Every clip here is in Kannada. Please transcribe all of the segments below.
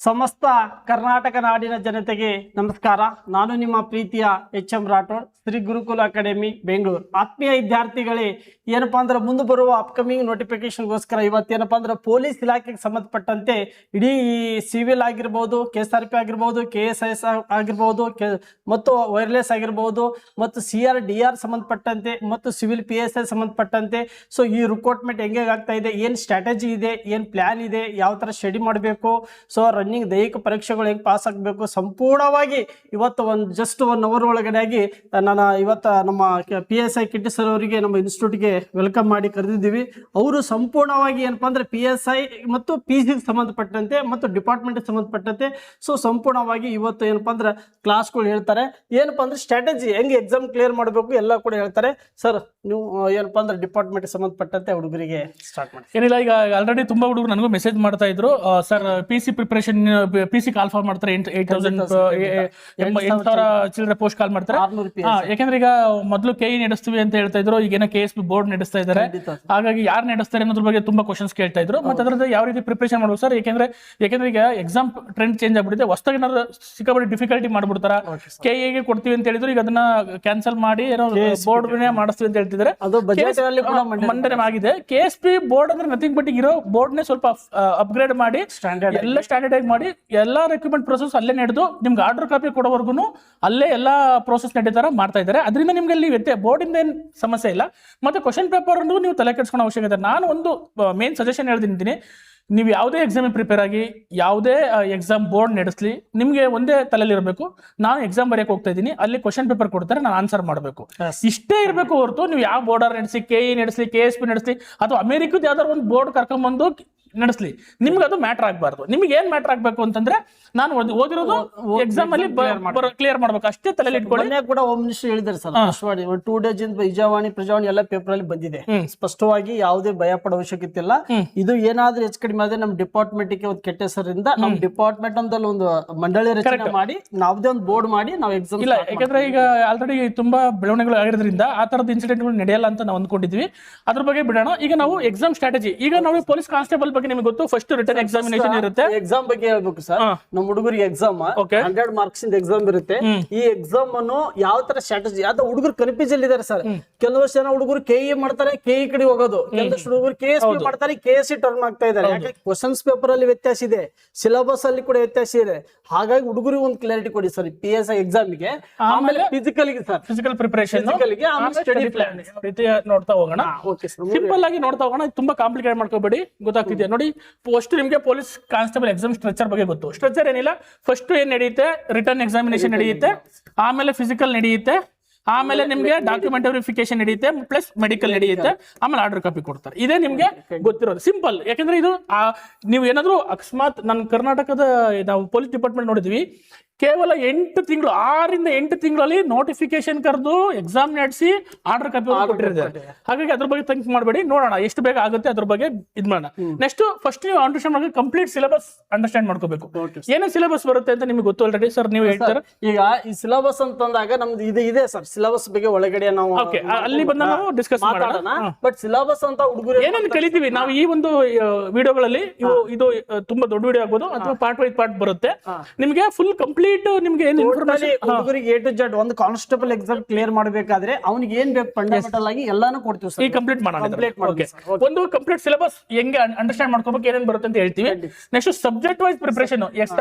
ಸಮಸ್ತ ಕರ್ನಾಟಕ ನಾಡಿನ ಜನತೆಗೆ ನಮಸ್ಕಾರ. ನಾನು ನಿಮ್ಮ ಪ್ರೀತಿಯ ಎಂ ರಾಠೋಡ್, ಶ್ರೀ ಗುರುಕುಲ ಅಕಾಡೆಮಿ ಬೆಂಗಳೂರು. ಆತ್ಮೀಯ ವಿದ್ಯಾರ್ಥಿಗಳೇ, ಏನಪ್ಪಾ ಅಂದ್ರೆ ಮುಂದೆ ಬರುವ ಅಪ್ಕಮಿಂಗ್ ನೋಟಿಫಿಕೇಶನ್ಗೋಸ್ಕರ ಇವತ್ತೇನಪ್ಪಾ ಅಂದ್ರೆ ಪೊಲೀಸ್ ಇಲಾಖೆಗೆ ಸಂಬಂಧಪಟ್ಟಂತೆ ಇಡೀ ಸಿವಿಲ್ ಆಗಿರ್ಬೋದು, KSRP ಆಗಿರ್ಬೋದು, KSIS ಆಗಿರ್ಬೋದು, ಮತ್ತು ವೈರ್ಲೆಸ್ ಆಗಿರ್ಬೋದು, ಮತ್ತು CR-DR ಸಂಬಂಧಪಟ್ಟಂತೆ ಮತ್ತು ಸಿವಿಲ್ PSI ಸಂಬಂಧಪಟ್ಟಂತೆ ಸೊ ಈ ರಿಕ್ರೂಟ್ಮೆಂಟ್ ಹೆಂಗೆ ಆಗ್ತಾ ಇದೆ, ಏನು ಸ್ಟ್ರಾಟಜಿ ಇದೆ, ಏನು ಪ್ಲಾನ್ ಇದೆ, ಯಾವ ಥರ ಸ್ಟಡಿ ಮಾಡಬೇಕು, ಸೊ ರನ್ನಿಂಗ್ ದೈಹಿಕ ಪರೀಕ್ಷೆಗಳು ಹೆಂಗೆ ಪಾಸ್ ಆಗಬೇಕು, ಸಂಪೂರ್ಣವಾಗಿ ಇವತ್ತು ಜಸ್ಟ್ 1 ಅವರ್ ಒಳಗಡೆ ಆಗಿ ನಾನು ಇವತ್ತು ನಮ್ಮ PSI ಕಿಟ್ಟಿ ಸರ್ ಅವರಿಗೆ ನಮ್ಮ ಇನ್ಸ್ಟಿಟ್ಯೂಟ್ಗೆ ವೆಲ್ಕಮ್ ಮಾಡಿ ಕರೆದಿದ್ದೀವಿ. ಅವರು ಸಂಪೂರ್ಣವಾಗಿ ಏನಪ್ಪಾ ಅಂದ್ರೆ PSI ಮತ್ತು PG ಸಂಬಂಧಪಟ್ಟಂತೆ ಮತ್ತು ಡಿಪಾರ್ಟ್ಮೆಂಟ್ ಸಂಬಂಧಪಟ್ಟಂತೆ ಸೊ ಸಂಪೂರ್ಣವಾಗಿ ಇವತ್ತು ಏನಪ್ಪಾ ಅಂದ್ರೆ ಕ್ಲಾಸ್ಗಳು ಹೇಳ್ತಾರೆ. ಏನಪ್ಪಾ ಅಂದ್ರೆ ಸ್ಟ್ರಾಟಜಿ ಹೆಂಗೆ ಎಕ್ಸಾಮ್ ಕ್ಲಿಯರ್ ಮಾಡಬೇಕು ಎಲ್ಲ ಕೂಡ ಹೇಳ್ತಾರೆ. ಸರ್ ನೀವು ಏನಪ್ಪಾ ಅಂದ್ರೆ ಡಿಪಾರ್ಟ್ಮೆಂಟ್ ಸಂಬಂಧಪಟ್ಟಂತೆ ಹುಡುಗರಿಗೆ ಸ್ಟಾರ್ಟ್ ಮಾಡಿ. ಏನಿಲ್ಲ, ಈಗ ಆಲ್ರೆಡಿ ತುಂಬಾ ಹುಡುಗರು ನನಗೂ ಮೆಸೇಜ್ ಮಾಡ್ತಾ ಇದ್ರು, sir PC preparation, PC call for ಮಾಡ್ತಾರೆ, 8,000 ಚಿಲ್ಲರೆ ಪೋಸ್ಟ್ ಕಾಲ್ ಮಾಡ್ತಾರೆ. ಯಾಕಂದ್ರೆ ಈಗ ಮೊದಲು KE ನಡೆಸ್ತೀವಿ ಅಂತ ಹೇಳ್ತಾ ಇದ್ರು, ಈಗ ಏನೋ KSP ಬೋರ್ಡ್ ನಡೆಸ್ತಾ ಇದ್ದಾರೆ. ಹಾಗಾಗಿ ಯಾರು ನಡೆಸ್ತಾರೆ ಅನ್ನೋದ್ರ ಬಗ್ಗೆ ತುಂಬಾ ಕ್ವಶನ್ಸ್ ಕೇಳ್ತಾ ಇದ್ರು. ಮತ್ತೆ ಅದ್ರದ್ದು ಯಾವ ರೀತಿ ಪ್ರಿಪರೇಷನ್ ಮಾಡ್ಬೇಕು ಸರ್, ಯಾಕಂದ್ರೆ ಈಗ ಎಕ್ಸಾಮ್ ಟ್ರೆಂಡ್ ಚೇಂಜ್ ಆಗ್ಬಿಟ್ಟಿದೆ. ಹೊಸದಾಗಿ ಏನಾದ್ರು ಸಿಕ್ಕಾಪಟ್ಟೆ ಡಿಫಿಕಲ್ಟಿ ಮಾಡ್ಬಿಡ್ತಾರ. KE ಗೆ ಕೊಡ್ತೀವಿ ಅಂತ ಹೇಳಿದ್ರು, ಈಗ ಅದನ್ನ ಕ್ಯಾನ್ಸಲ್ ಮಾಡಿ ಏನೋ ಬೋರ್ಡ್ ಮಾಡಿಸ್ತೀವಿ ಅಂತ ಹೇಳ್ತಿದ್ದಾರೆ. ಮಂಡನೆ ಆಗಿದೆ. KSP ಬೋರ್ಡ್ ಅಂದ್ರೆ ನಥಿಂಗ್ ಬಟ್ ಇರೋ ಬೋರ್ಡ್ ನೇ ಸ್ವಲ್ಪ ಅಪ್ಗ್ರೇಡ್ ಮಾಡಿ ಎಲ್ಲ ಸ್ಟ್ಯಾಂಡರ್ಡ್ ಆಗಿ ಮಾಡಿ ಎಲ್ಲಾ ರೆಕ್ರೂಟ್ಮೆಂಟ್ ಪ್ರೊಸೆಸ್ ಅಲ್ಲೇ ನಡೆದು ನಿಮ್ಗೆ ಆರ್ಡರ್ ಕಾಪಿ ಕೊಡೋವರೆಗೂ ಅಲ್ಲೇ ಎಲ್ಲಾ ಪ್ರೋಸೆಸ್ ನಡೀತಾರ ಮಾಡ್ತಾ ಇದ್ದಾರೆ. ಅದರಿಂದ ನಿಮ್ಗೆ ಅಲ್ಲಿ ಬೋರ್ಡ್ ಇಂದ ಏನ್ ಸಮಸ್ಯೆ ಇಲ್ಲ. ಮತ್ತೆ ಕ್ವಶನ್ ಪೇಪರ್ ನೀವು ತಲೆ ಕೆಡಿಸ್ಕೊಳ್ಳೋ ಅವಶ್ಯಕತೆ. ನಾನು ಒಂದು ಮೇನ್ ಸಜೆಷನ್ ಹೇಳ್ತೀನಿ, ನೀವು ಯಾವುದೇ ಎಕ್ಸಾಮ್ ಪ್ರಿಪೇರ್ ಆಗಿ ಯಾವುದೇ ಎಕ್ಸಾಮ್ ಬೋರ್ಡ್ ನಡೆಸಲಿ, ನಿಮ್ಗೆ ಒಂದೇ ತಲೆಯಲ್ಲಿ ಇರಬೇಕು, ನಾನು ಎಕ್ಸಾಮ್ ಬರೆಯಕ್ಕೆ ಹೋಗ್ತಾ ಇದ್ದೀನಿ, ಅಲ್ಲಿ ಕ್ವಶನ್ ಪೇಪರ್ ಕೊಡ್ತಾರೆ, ನಾನು ಆನ್ಸರ್ ಮಾಡಬೇಕು, ಇಷ್ಟೇ ಇರಬೇಕು ಹೊರತು ನೀವು ಯಾವ ಬೋರ್ಡರ್ ನಡೆಸಿ, KE ನಡೆಸಲಿ, KSP ನಡೆಸಲಿ, ಅಥವಾ ಅಮೆರಿಕದ ಯಾವ್ದಾದ್ರು ಒಂದು ಬೋರ್ಡ್ ಕರ್ಕೊಂಡ್ಬಂದು ನಡೆಸಲಿ, ನಿಮ್ಗೆ ಅದು ಮ್ಯಾಟರ್ ಆಗಬಾರ್ದು. ನಿಮ್ಗೆ ಏನ್ ಮ್ಯಾಟರ್ ಆಗ್ಬೇಕು ಅಂತಂದ್ರೆ, ನಾನು ಓದಿರೋದು ಎಕ್ಸಾಮ್ ಅಲ್ಲಿ ಕ್ಲಿಯರ್ ಮಾಡ್ಬೇಕು, ಅಷ್ಟೇ ತಲೆಯಲ್ಲಿ ಇಟ್ಕೊಳ್ಳಿ. ಕೂಡ ಹೋಮ್ ಮಿನಿಸ್ಟರ್ ಹೇಳಿದ್ದಾರೆ ಸರ್, 2 ಡೇಸ್ ಇಂದ ವಿಜಯವಾಣಿ ಪ್ರಜಾವಾಣಿ ಎಲ್ಲ ಪೇಪರ್ ಅಲ್ಲಿ ಬಂದಿದೆ. ಸ್ಪಷ್ಟವಾಗಿ ಯಾವುದೇ ಭಯ ಪಡೋ ಅವಶ್ಯಕತೆ ಇಲ್ಲ. ಇದು ಏನಾದ್ರೂ ಹೆಚ್ಚು ಕಡಿಮೆ ಆದ್ರೆ ನಮ್ಮ ಡಿಪಾರ್ಟ್ಮೆಂಟ್ ಗೆ ಒಂದು ಕೆಟ್ಟ ಹೆಸರಿಂದ ನಮ್ಮ ಡಿಪಾರ್ಟ್ಮೆಂಟ್ ಅಂತಲ್ಲಿ ಒಂದು ಮಂಡಳಿ ರಚನೆ ಮಾಡಿ ಯಾವುದೇ ಒಂದು ಬೋರ್ಡ್ ಮಾಡಿ ನಾವು ಎಕ್ಸಾಮ್ ಇಲ್ಲ. ಯಾಕಂದ್ರೆ ಈಗ ಆಲ್ರೆಡಿ ತುಂಬಾ ಬೆಳವಣಿಗೆಗಳು ಆಗಿರೋದ್ರಿಂದ ಆ ತರದ ಇನ್ಸಿಡೆಂಟ್ಗಳು ನಡೆಯಲ್ಲ ಅಂತ ನಾವು ಅಂದ್ಕೊಂಡಿದ್ವಿ. ಅದ್ರ ಬಗ್ಗೆ ಬಿಡೋಣ. ಈಗ ನಾವು ಎಕ್ಸಾಮ್ ಸ್ಟ್ರಾಟಜಿ, ಈಗ ನಾವು ಪೊಲೀಸ್ ಕಾನ್ಸ್ಟೇಬಲ್ ಬಗ್ಗೆ ನಿಮಗೆ ಗೊತ್ತು, ಫಸ್ಟ್ ರಿಟರ್ನ್ ಎಕ್ಸಾಮಿನೇಷನ್ ಇರುತ್ತೆ. ಎಕ್ಸಾಮ್ ಬಗ್ಗೆ ಹೇಳ್ಬೇಕು ಸರ್. ನಮ್ಮ ಹುಡುಗರಿಗೆ ಎಕ್ಸಾಮ್ 100 ಮಾರ್ಕ್ಸ್ ಇಂದ ಎಕ್ಸಾಮ್ ಇರುತ್ತೆ. ಈ ಎಕ್ಸಾಮ್ ಅನ್ನು ಯಾವ ತರ ಸ್ಟ್ರಾಟಜಿ, ಅದು ಹುಡುಗರು ಕನ್ಫ್ಯೂಷನ್ ಇದಾರೆ ಸರ್. ಕೆಲವಷ್ಟು ಜನ ಹುಡುಗರು KE ಮಾಡ್ತಾರೆ, KE ಕಡೆ ಹೋಗೋದು, ಕೆಲವಷ್ಟು ಹುಡುಗರು KSP ಮಾಡ್ತಾರೆ, KSC ಟರ್ನ್ ಆಗ್ತಾ ಇದ್ದಾರೆ. ಯಾಕಂದ್ರೆ ಕ್ವಶನ್ಸ್ ಪೇಪರ್ ಅಲ್ಲಿ ವ್ಯತ್ಯಾಸ ಇದೆ, ಸಿಲೆಬಸ್ ಅಲ್ಲಿ ಕೂಡ ವ್ಯತ್ಯಾಸ ಇದೆ. ಹಾಗಾಗಿ ಹುಡುಗರಿಗೆ ಒಂದು ಕ್ಲಾರಿಟಿ ಕೊಡಿ ಸರ್ PSI ಎಕ್ಸಾಮ್ ಗೆ. ಆಮೇಲೆ ಫಿಸಿಕಲ್ ಗೆ ಸರ್, ಫಿಸಿಕಲ್ ಪ್ರಿಪರೇಷನ್ ಗೆ ಆಮೇಲೆ ಸ್ಟಡಿ ಪ್ಲಾನ್ ರೀತಿ ನೋಡ್ತಾ ಹೋಗೋಣ. ಸಿಂಪಲ್ ಆಗಿ ನೋಡ್ತಾ ಹೋಗೋಣ, ತುಂಬಾ ಕಾಂಪ್ಲಿಕೇಟ್ ಮಾಡ್ಕೋಬೇಡಿ. ಗೊತ್ತಾಗ್ತಿದೆ ನೋಡಿ. ಫಸ್ಟ್ ನಿಮ್ಗೆ ಪೊಲೀಸ್ ಕಾನ್ಸ್ಟೇಬಲ್ ಎಕ್ಸಾಮ್ ಸ್ಟ್ರಕ್ಚರ್ ಬಗ್ಗೆ ಗೊತ್ತು. ಸ್ಟ್ರಕ್ಚರ್ ಏನಿಲ್ಲ, ಫಸ್ಟ್ ಏನ್ ನಡೆಯುತ್ತೆ, ರಿಟರ್ನ್ ಎಕ್ಸಾಮಿನೇಷನ್ ನಡೆಯುತ್ತೆ, ಆಮೇಲೆ ಫಿಸಿಕಲ್ ನಡೆಯುತ್ತೆ, ಆಮೇಲೆ ನಿಮ್ಗೆ ಡಾಕ್ಯುಮೆಂಟ್ ವೆರಿಫಿಕೇಶನ್ ನಡೆಯುತ್ತೆ, ಪ್ಲಸ್ ಮೆಡಿಕಲ್ ನಡೆಯುತ್ತೆ, ಆಮೇಲೆ ಆರ್ಡರ್ ಕಾಪಿ ಕೊಡ್ತಾರೆ. ಇದೇ ನಿಮ್ಗೆ ಗೊತ್ತಿರೋದು ಸಿಂಪಲ್. ಯಾಕಂದ್ರೆ ಇದು ನೀವು ಏನಾದ್ರು ಅಕಸ್ಮಾತ್ ನನ್ನ ಕರ್ನಾಟಕದ ನಾವು ಪೊಲೀಸ್ ಡಿಪಾರ್ಟ್ಮೆಂಟ್ ನೋಡಿದ್ವಿ, ಕೇವಲ 8 ತಿಂಗಳು, 6 ರಿಂದ 8 ತಿಂಗಳಲ್ಲಿ ನೋಟಿಫಿಕೇಶನ್ ಕರೆದು ಎಕ್ಸಾಮ್ ನಡೆಸಿ ಆರ್ಡರ್ ಕಾಪಿ ಕೊಟ್ಟಿರ್ತಾರೆ. ಹಾಗಾಗಿ ಅದ್ರ ಬಗ್ಗೆ ಥಿಂಕ್ ಮಾಡಬೇಡಿ, ನೋಡೋಣ ಎಷ್ಟು ಬೇಗ ಆಗುತ್ತೆ ಅದ್ರ ಬಗ್ಗೆ ಇದ್ ಮಾಡೋಣ. ನೆಕ್ಸ್ಟ್ ಫಸ್ಟ್ ನೀವು ಅಂಡರ್ಸ್ಟ್ಯಾಂಡ್ ಮಾಡಿ ಕಂಪ್ಲೀಟ್ ಸಿಲೆಬಸ್ ಅಂಡರ್ಸ್ಟ್ಯಾಂಡ್ ಮಾಡ್ಕೋಬೇಕು. ಏನೇ ಸಿಲೆಬಸ್ ಬರುತ್ತೆ ಅಂತ ನಿಮ್ಗೆ ಗೊತ್ತು ಆಲ್ರೆಡಿ ಸರ್, ನೀವು ಹೇಳ್ತಾರೆ. ಈಗ ಈ ಸಿಲೆಬಸ್ ಅಂತಂದಾಗ ನಮ್ದು ಇದೆ ಸರ್, ಸಿಲೆಬಸ್ ಬಗ್ಗೆ ಒಳಗಡೆ ನಾವು ಅಲ್ಲಿ ಬಂದ ನಾವು ಡಿಸ್ಕಸ್ ಮಾಡೋಣ. ಬಟ್ ಸಿಲೆಬಸ್ ಅಂತ ಹುಡುಗರು ಏನೇನು ಕಲಿತೀವಿ ನಾವು ಈ ಒಂದು ವಿಡಿಯೋಗಳಲ್ಲಿ, ಇದು ತುಂಬಾ ದೊಡ್ಡ ವಿಡಿಯೋ ಆಗ್ಬೋದು ಅಥವಾ ಪಾರ್ಟ್ ವೈಸ್ ಪಾರ್ಟ್ ಬರುತ್ತೆ. ನಿಮ್ಗೆ ಫುಲ್ ಕಂಪ್ಲೀಟ್ ನಿಮ್ಗೆ ಏನು ಇನ್ಫಾರ್ಮೇಶನ್, ಹುಡುಗರಿಗೆ A to Z ಒಂದು ಕಾನ್ಸ್ಟೇಬಲ್ ಎಕ್ಸಾಮ್ ಕ್ಲಿಯರ್ ಮಾಡಬೇಕಾದ್ರೆ ಅವನಿಗೆ ಏನ್ ಬೇಕು ಫಂಡಮೆಂಟಲ್ ಆಗಿ ಎಲ್ಲಾನು ಕೊಡ್ತೀವಿ ಸರ್. ಈ ಕಂಪ್ಲೀಟ್ ಮಾಡೋಣ. ಒಂದು ಕಂಪ್ಲೀಟ್ ಸಿಲೆಬಸ್ ಹೆಂಗೆ ಅಂಡರ್ಸ್ಟ್ಯಾಂಡ್ ಮಾಡ್ಕೋಬೇಕು, ಏನೇನು ಬರುತ್ತೆ ಅಂತ ಹೇಳ್ತೀವಿ. Next subject wise preparation,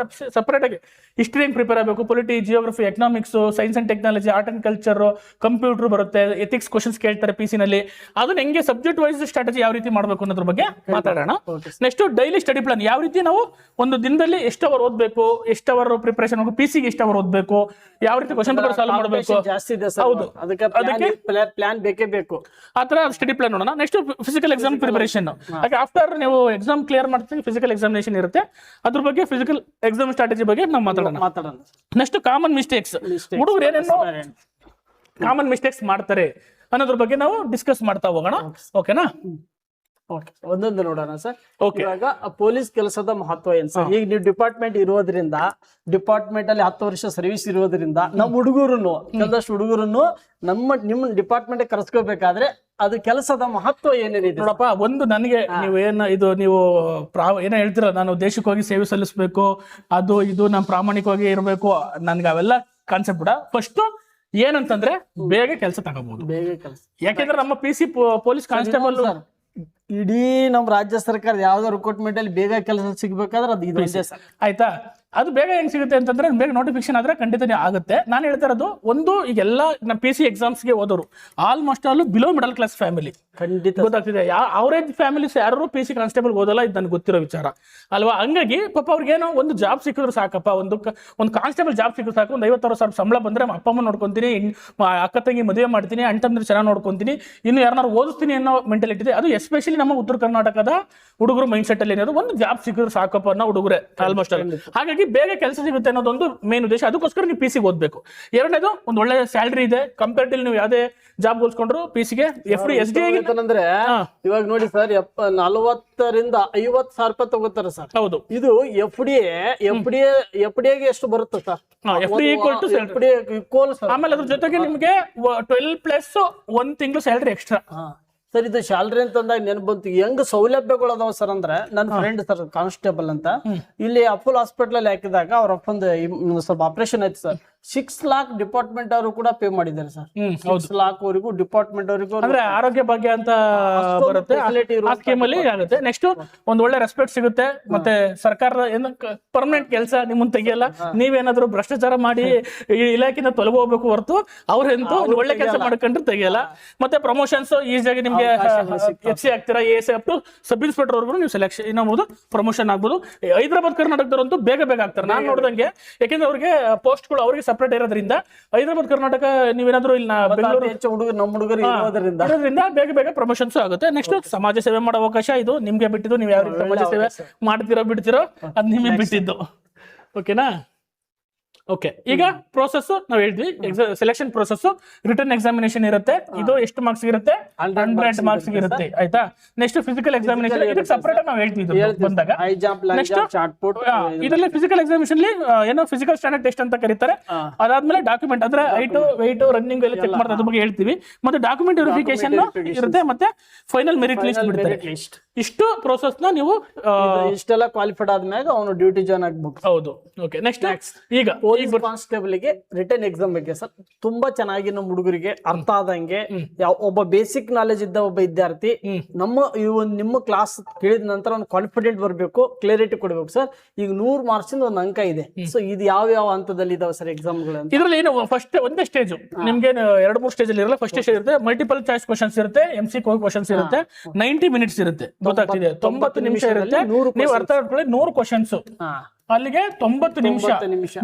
separate ಆಗಿ ಹಿಸ್ಟ್ರಿ ಹೆಂಗ್ ಪ್ರಿಪೇರ್ ಆಗಬೇಕು, polity, geography, economics, science and technology, art and culture, computer ಬರುತ್ತೆ, ಎಥಿಕ್ಸ್ ಕ್ವಶನ್ಸ್ ಕೇಳ್ತಾರೆ PC ನಲ್ಲಿ. ಅದನ್ನ ಹೆಂಗೆ ಸಬ್ಜೆಕ್ಟ್ ವೈಸ್ ಸ್ಟ್ರಾಟಜಿ ಯಾವ ರೀತಿ ಮಾಡಬೇಕು ಅನ್ನೋದ್ರ ಬಗ್ಗೆ ಮಾತಾಡೋಣ. ನೆಕ್ಸ್ಟ್ ಡೈಲಿ ಸ್ಟಡಿ ಪ್ಲಾನ್, ಯಾವ ರೀತಿ ನಾವು ಒಂದು ದಿನದಲ್ಲಿ ಎಷ್ಟು ಅವರ್ ಓದಬೇಕು, ಎಷ್ಟು ಅವರ್ ಪ್ರಿಪರೇಷನ್, PC ಗೆ ಎಷ್ಟು ಅವರ್ ಓದಬೇಕು, ಯಾವ ರೀತಿ ಕ್ವಶನ್ ಪೇಪರ್ ಸಾಲ್ವ್ ಮಾಡಬೇಕು, ಜಾಸ್ತಿ ಇದೆ ಸರ್. ಹೌದು, ಅದಕ್ಕೆ ಪ್ಲಾನ್ ಬೇಕೇ ಬೇಕು. ಆ ತರ ಸ್ಟಡಿ ಪ್ಲಾನ್ ನೋಡೋಣ. Next physical exam preparation, after ನೀವು ಎಕ್ಸಾಮ್ ಕ್ಲಿಯರ್ ಮಾಡ್ತೀವಿ, ಫಿಸಿಕಲ್ ಎಕ್ಸಾಮಿನೇಷನ್ ಇರುತ್ತೆ, ಅದ್ರ ಬಗ್ಗೆ ಫಿಸಿಕಲ್ ಎಕ್ಸಾಮ್ ಸ್ಟ್ರಾಟಜಿ ಬಗ್ಗೆ ನಾವು ಮಾತಾಡೋಣ. ನೆಕ್ಸ್ಟ್ ಕಾಮನ್ ಮಿಸ್ಟೇಕ್ಸ್, ಹುಡುಗರು ಏನೇನು ಕಾಮನ್ ಮಿಸ್ಟೇಕ್ಸ್ ಮಾಡ್ತಾರೆ ಅನ್ನೋದ್ರ ಬಗ್ಗೆ ನಾವು ಡಿಸ್ಕಸ್ ಮಾಡ್ತಾ ಹೋಗೋಣ. ಓಕೆನಾ? ಓಕೆ, ಒಂದೊಂದು ನೋಡೋಣ ಸರ್. Okay. ಇವಾಗ ಪೊಲೀಸ್ ಕೆಲಸದ ಮಹತ್ವ ಏನ್ ಸರ್? ಈಗ ನೀವು ಡಿಪಾರ್ಟ್ಮೆಂಟ್ ಇರೋದ್ರಿಂದ, ಡಿಪಾರ್ಟ್ಮೆಂಟ್ ಅಲ್ಲಿ 10 ವರ್ಷ ಸರ್ವಿಸ್ ಇರೋದ್ರಿಂದ ನಮ್ಮ ಹುಡುಗರನ್ನು, ಕೆಲದಷ್ಟು ಹುಡುಗರನ್ನು ನಿಮ್ಮ ಡಿಪಾರ್ಟ್ಮೆಂಟ್ ಕರೆಸ್ಕೋಬೇಕಾದ್ರೆ ಅದು ಕೆಲಸದ ಮಹತ್ವ ಏನೇನಿದೆ? ನೋಡಪ್ಪ, ಒಂದು ನನಗೆ ನೀವು ನೀವು ಏನೋ ಹೇಳ್ತೀರ, ನಾನು ದೇಶಕ್ಕೋಗಿ ಸೇವೆ ಸಲ್ಲಿಸಬೇಕು, ಅದು ಇದು ನಾನು ಪ್ರಾಮಾಣಿಕವಾಗಿ ಇರಬೇಕು, ನನ್ಗೆ ಅವೆಲ್ಲ ಕಾನ್ಸೆಪ್ಟ್ ಬಿಡ. ಫಸ್ಟ್ ಏನಂತಂದ್ರೆ ಬೇಗ ಕೆಲಸ ತಗೋಬಹುದು. ಬೇಗ ಕೆಲಸ, ಯಾಕೆಂದ್ರೆ ನಮ್ಮ PC ಪೊಲೀಸ್ ಕಾನ್ಸ್ಟೇಬಲ್ ಇಡೀ ನಮ್ಮ ರಾಜ್ಯ ಸರ್ಕಾರ ಯಾವ್ದೋ ರಿಕ್ರೂಟ್ಮೆಂಟ್ ಅಲ್ಲಿ ಬೇಗ ಕೆಲಸ ಸಿಗ್ಬೇಕಾದ್ರೆ ಅದು ಇದು ಒಂದೇ ಸರ್. ಆಯ್ತಾ? ಅದು ಬೇಗ ಹೆಂಗ್ ಸಿಗುತ್ತೆ ಅಂತಂದ್ರೆ ಬೇಗ ನೋಟಿಫಿಕೇಶನ್ ಆದ್ರೆ ಖಂಡಿತ ಆಗುತ್ತೆ. ನಾನು ಹೇಳ್ತಾ ಇರೋದು ಒಂದು, ಈಗೆಲ್ಲ ನಮ್ಮ PC ಎಕ್ಸಾಮ್ಸ್ಗೆ ಓದೋರು almost all below middle class family. ಖಂಡಿತ ಗೊತ್ತಾಗ್ತಿದೆ. ಅವರೇಜ್ ಫ್ಯಾಮಿಲೀಸ್ ಯಾರು PC ಕಾನ್ಸ್ಟೇಬಲ್ ಓದಲ್ಲ, ಇದು ನನಗೆ ಗೊತ್ತಿರೋ ವಿಚಾರ ಅಲ್ವಾ. ಹಂಗಾಗಿ ಪಾಪ ಅವ್ರಿಗೇನೋ ಒಂದು ಜಾಬ್ ಸಿಕ್ಕಿದ್ರು ಸಾಕಪ್ಪ, ಒಂದು ಕಾನ್ಸ್ಟೇಬಲ್ ಜಾಬ್ ಸಿಕ್ಕಿದ್ರು ಸಾಕು, ಒಂದು 50,000 ಸಂಬಳ ಬಂದ್ರೆ ಅಪ್ಪ ಅಮ್ಮ ನೋಡ್ಕೊಂತೀನಿ, ಅಕ್ಕ ತಂಗಿ ಮದುವೆ ಮಾಡ್ತೀನಿ, ಅಣ್ಣ ಚೆನ್ನಾಗಿ ನೋಡ್ಕೊಂತೀನಿ, ಇನ್ನು ಯಾರನ್ನಾರು ಓದಿಸ್ತೀನಿ ಅನ್ನೋ ಮೆಂಟಾಲಿಟಿ ಇದೆ. ಅದು ಎಸ್ಪೆಷಲಿ ನಮ್ಮ ಉತ್ತರ ಕರ್ನಾಟಕದ ಹುಡುಗರು ಮೈಂಡ್ ಸೆಟ್ ಅಲ್ಲಿ ಏನಾದ್ರು ಒಂದು ಜಾಬ್ ಸಿಕ್ಕಿದ್ರು ಸಾಕಪ್ಪ ಅನ್ನೋ ಹುಡುಗರೆ ಆಲ್ಮೋಸ್ಟ್. ಹಾಗಾಗಿ ಬೇಗ ಕೆಲಸ ಸಿಗುತ್ತೆ ಅನ್ನೋದೊಂದು ಮೇನ್ ಉದ್ದೇಶ. ಅದಕ್ಕೋಸ್ಕರ ನೀವು PC ಓದ್ಬೇಕು. ಎರಡನೇದು, ಒಂದು ಒಳ್ಳೆ ಸ್ಯಾಲರಿ ಇದೆ. ಕಂಪೇರ್ಟಿವ್ ನೀವು ಯಾವುದೇ ಜಾಬ್ ಹೋಲ್ಸ್ಕೊಂಡ್ರು PC ಗೆ FD SD ಅಂದ್ರೆ ಇವಾಗ ನೋಡಿ ಸರ್, 40,000 ರಿಂದ 50,000 ರೂಪಾಯಿ ತಗೋತಾರೆ ಸರ್. ಹೌದು. ಇದು FD ಗೆ ಎಷ್ಟು ಬರುತ್ತೆ sir? FD equal to equal sir. ಆಮೇಲೆ ಅದ್ರ ಜೊತೆಗೆ ನಿಮಗೆ 12+ 1 ತಿಂಗಳು ಸ್ಯಾಲರಿ ಎಕ್ಸ್ಟ್ರಾ. ಸರ್, ಇದು ಸ್ಯಾಲ್ರಿ ಅಂತಂದಾಗ ನೆನಪು ಬಂತು, ಹೆಂಗ್ ಸೌಲಭ್ಯಗಳು ಅದಾವ ಸರ್ ಅಂದ್ರೆ, ನನ್ನ ಫ್ರೆಂಡ್ ಸರ್ ಕಾನ್ಸ್ಟೇಬಲ್ ಅಂತ, ಇಲ್ಲಿ ಅಪೋಲೋ ಹಾಸ್ಪಿಟಲ್ ಅಲ್ಲಿ ಹಾಕಿದಾಗ ಅವ್ರ ಅಪ್ಪಂದು ಸ್ವಲ್ಪ ಆಪರೇಷನ್ ಆಯ್ತು ಸರ್. 6 lakh ಡಿಪಾರ್ಟ್ಮೆಂಟ್ ಅವರು ಕೂಡ ಪೇ ಮಾಡಿದ್ದಾರೆ ಸರ್. 6 lakh ವರೆಗೂ ಡಿಪಾರ್ಟ್ಮೆಂಟ್ ಅವರಿಗೂ, ಅಂದ್ರೆ ಆರೋಗ್ಯ ಭಾಗ್ಯ ಅಂತ ಬರುತ್ತೆ, ಆ ಸ್ಕೀಮ್ ಅಲ್ಲಿ ಆಗುತ್ತೆ. ನೆಕ್ಸ್ಟ್ ಒಂದ್ ಒಳ್ಳೆ ರೆಸ್ಪೆಕ್ಟ್ ಸಿಗುತ್ತೆ. ಮತ್ತೆ ಸರ್ಕಾರದ ಏನು ಪರ್ಮನೆಂಟ್ ಕೆಲಸ ನಿಮ್ಮನ್ನ ತೆಗಿಯಲ್ಲ. ನೀವೇನಾದ್ರೂ ಭ್ರಷ್ಟಾಚಾರ ಮಾಡಿ ಈ ಇಲಾಖೆಯಿಂದ ತೊಲಗಿ ಹೋಗ್ಬೇಕು ಹೊರತು ಅವ್ರೆಂತೂ ಒಂದು ಒಳ್ಳೆ ಕೆಲಸ ಮಾಡ್ಕೊಂಡ್ರೆ ತೆಗಿಯಲ್ಲ. ಮತ್ತೆ ಪ್ರಮೋಷನ್ಸ್ ಈಸಿಯಾಗಿ ನಿಮ್ಗೆ FC ಆಗ್ತೀರಾ, AS up to sub inspector ವರ್ಗು ನೀವು ಸೆಲೆಕ್ಷನ್ ಏನಾಗ್ಬೋದು, ಪ್ರಮೋಷನ್ ಆಗ್ಬೋದು. ಹೈದರಾಬಾದ್ ಕರ್ನಾಟಕದವರಂತೂ ಬೇಗ ಆಗ್ತಾರೆ ನಾನು ನೋಡಿದಂಗೆ. ಯಾಕೆಂದ್ರೆ ಅವ್ರಿಗೆ ಪೋಸ್ಟ್ಗಳು ಅವ್ರಿಗೆ ಸಪರೇಟ್ ಇರೋದ್ರಿಂದ, ಹೈದರಾಬಾದ್ ಕರ್ನಾಟಕ ನೀವೇನಾದ್ರೂ ಇಲ್ಲಿ ಬೆಂಗಳೂರು ನಮ್ಮ ಹುಡುಗರು ಇರೋದ್ರಿಂದ ಬೇಗ ಪ್ರಮೋಷನ್ಸ್ ಆಗುತ್ತೆ. ನೆಕ್ಸ್ಟ್ ಸಮಾಜ ಸೇವೆ ಮಾಡೋ ಅವಕಾಶ ಇದು ನಿಮ್ಗೆ ಬಿಟ್ಟಿದ್ದು. ನೀವು ಯಾವ ರೀತಿ ಸಮಾಜ ಸೇವೆ ಮಾಡ್ತಿರೋ ಬಿಡ್ತಿರೋ ಅದು ನಿಮಗೆ ಬಿಟ್ಟಿದ್ದು. ಓಕೆನಾ? ಓಕೆ, ಈಗ ಪ್ರೋಸೆಸ್ ನಾವು ಹೇಳಿದ್ವಿ. ಸೆಲೆಕ್ಷನ್ ಪ್ರೋಸೆಸ್, ರಿಟರ್ನ್ ಎಕ್ಸಾಮಿನೇಷನ್ ಇರುತ್ತೆ. ಇದು ಎಷ್ಟು ಮಾರ್ಕ್ಸ್ ಇರುತ್ತೆ? 100 ಮಾರ್ಕ್ಸ್ ಇರುತ್ತೆ. ಆಯ್ತಾ? ನೆಕ್ಸ್ಟ್ ಫಿಸಿಕಲ್ ಎಕ್ಸಾಮಿನೇಷನ್, ಇದಕ್ಕೆ ಸಪರೇಟ್ ನಾವು ಹೇಳ್ತೀವಿ ಬಂದಾಗ. ನೆಕ್ಸ್ಟ್ ಇದರಲ್ಲಿ ಫಿಸಿಕಲ್ ಎಕ್ಸಾಮಿನೇಷನ್ ಏನೋ ಫಿಸಿಕಲ್ ಸ್ಟ್ಯಾಂಡರ್ಡ್ ಟೆಸ್ಟ್ ಅಂತ ಕರೀತಾರೆ. ಅದಾದ್ಮೇಲೆ ಡಾಕ್ಯುಮೆಂಟ್ ಅಂದ್ರೆ ಹೈಟ್, ವೆಯ್ಟ್, ರನ್ನಿಂಗ್ ಎಲ್ಲ ಚೆಕ್ ಮಾಡೋದು, ಅದ್ರ ಬಗ್ಗೆ ಹೇಳ್ತೀವಿ. ಮತ್ತೆ ಡಾಕ್ಯುಮೆಂಟ್ ವೆರಿಫಿಕೇಶನ್ ಇರುತ್ತೆ. ಮತ್ತೆ ಫೈನಲ್ ಮೆರಿಟ್ ಲಿಸ್ಟ್ ಬಿಡ್ತಾರೆ. ಇಷ್ಟು ಪ್ರೋಸೆಸ್ ನ ನೀವು ಇಷ್ಟೆಲ್ಲ ಕ್ವಾಲಿಫೈಡ್ ಆದ್ಮೇಲೆ ಅವನು ಡ್ಯೂಟಿ ಜಾಯ್ನ್ ಆಗ್ಬೇಕು. ಹೌದು. ಓಕೆ, ನೆಕ್ಸ್ಟ್ ಈಗ ಪೊಲೀಸ್ ಕಾನ್ಸ್ಟೇಬಲ್ ಗೆ ರಿಟರ್ನ್ ಎಕ್ಸಾಮ್ ಬಗ್ಗೆ ಸರ್ ತುಂಬಾ ಚೆನ್ನಾಗಿ ನಮ್ಮ ಹುಡುಗರಿಗೆ ಅರ್ಥ ಆದಂಗೆ, ಒಬ್ಬ ಬೇಸಿಕ್ ನಾಲೆಜ್ ಇದ್ದ ಒಬ್ಬ ವಿದ್ಯಾರ್ಥಿ ನಿಮ್ಮ ಕ್ಲಾಸ್ ಕೇಳಿದ ನಂತರ ಒಂದು ಕಾನ್ಫಿಡೆಂಟ್ ಬರಬೇಕು, ಕ್ಲಾರಿಟಿ ಕೊಡಬೇಕು ಸರ್. ಈಗ 100 ಮಾರ್ಕ್ಸ್ ಇಂದ ಒಂದು ಅಂಕ ಇದೆ. ಸೊ ಇದು ಯಾವ ಹಂತದಲ್ಲಿ ಇದಾವೆ ಸರ್ ಎಕ್ಸಾಮ್ಗಳು? ಇದ್ರಲ್ಲಿ ಏನು ಫಸ್ಟ್ ಒಂದೇ ಸ್ಟೇಜ್, ನಿಮ್ಗೆ 2-3 ಸ್ಟೇಜ್ ಅಲ್ಲಿ ಇರಲ್ಲ. ಫಸ್ಟ್ ಸ್ಟೇಜ್ ಇರುತ್ತೆ, ಮಲ್ಟಿಪಲ್ ಚಾಯ್ಸ್ ಕ್ವಶನ್ಸ್ ಇರುತ್ತೆ, MCQ ಕ್ವಶನ್ಸ್ ಇರುತ್ತೆ, 90 ಮಿನಿಟ್ಸ್ ಇರುತ್ತೆ. ಗೊತ್ತಾಗ್ತಿದೆ? 90 ನಿಮಿಷ ಇರುತ್ತೆ. ನೀವು ಅರ್ಥ ಮಾಡ್ಕೊಳ್ಳಿ, 100 ಕ್ವಶನ್ಸ್, ಅಲ್ಲಿಗೆ 90 ನಿಮಿಷ.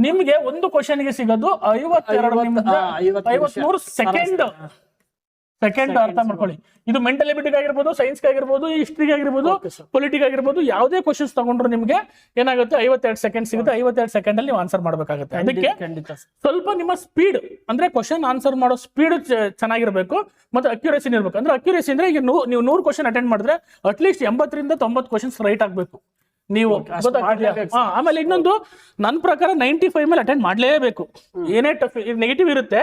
ನಿಮ್ಗೆ ಒಂದು ಕ್ವಶನ್ ಗೆ ಸಿಗೋದು 53 ಸೆಕೆಂಡ್. ಅರ್ಥ ಮಾಡ್ಕೊಳ್ಳಿ. ಇದು ಮೆಂಟಲ್ ಎಬಿಲಿಟಿ ಆಗಿರ್ಬೋದು, ಸೈನ್ಸ್ ಆಗಿರ್ಬೋದು, ಹಿಸ್ಟ್ರಿ ಆಗಿರ್ಬೋದು, ಪೊಲಿಟಿಕ್ ಆಗಿರ್ಬೋದು, ಯಾವುದೇ ಕ್ವಶನ್ಸ್ ತಗೊಂಡ್ರು ನಿಮ್ಗೆ ಏನಾಗುತ್ತೆ 52 ಸೆಕೆಂಡ್ ಸಿಗುತ್ತೆ. 52 ಸೆಕೆಂಡ್ ಅಲ್ಲಿ ನೀವು ಆನ್ಸರ್ ಮಾಡ್ಬೇಕಾಗುತ್ತೆ. ಅದಕ್ಕೆ ಸ್ವಲ್ಪ ನಿಮ್ಮ ಸ್ಪೀಡ್ ಅಂದ್ರೆ ಕ್ವಶನ್ ಆನ್ಸರ್ ಮಾಡೋ ಸ್ಪೀಡ್ ಚೆನ್ನಾಗಿರ್ಬೇಕು. ಮತ್ತೆ ಅಕ್ಯುರೇಸಿ ಇರ್ಬೇಕು. ಅಂದ್ರೆ ಅಕ್ಯುರೇಸಿ ಅಂದ್ರೆ ಈಗ ನೀವು 100 ಕ್ವಶನ್ ಅಟೆಂಡ್ ಮಾಡಿದ್ರೆ ಅಟ್ಲೀಸ್ಟ್ 80 ರಿಂದ 90 ಕ್ವಶನ್ಸ್ ರೈಟ್ ಆಗ್ಬೇಕು ನೀವು. ಆಮೇಲೆ ಇನ್ನೊಂದು, ನನ್ನ ಪ್ರಕಾರ 95 ಮೇಲೆ ಅಟೆಂಡ್ ಮಾಡ್ಲೇಬೇಕು. ಏನೇ ಟಫ್ ನೆಗೆಟಿವ್ ಇರುತ್ತೆ,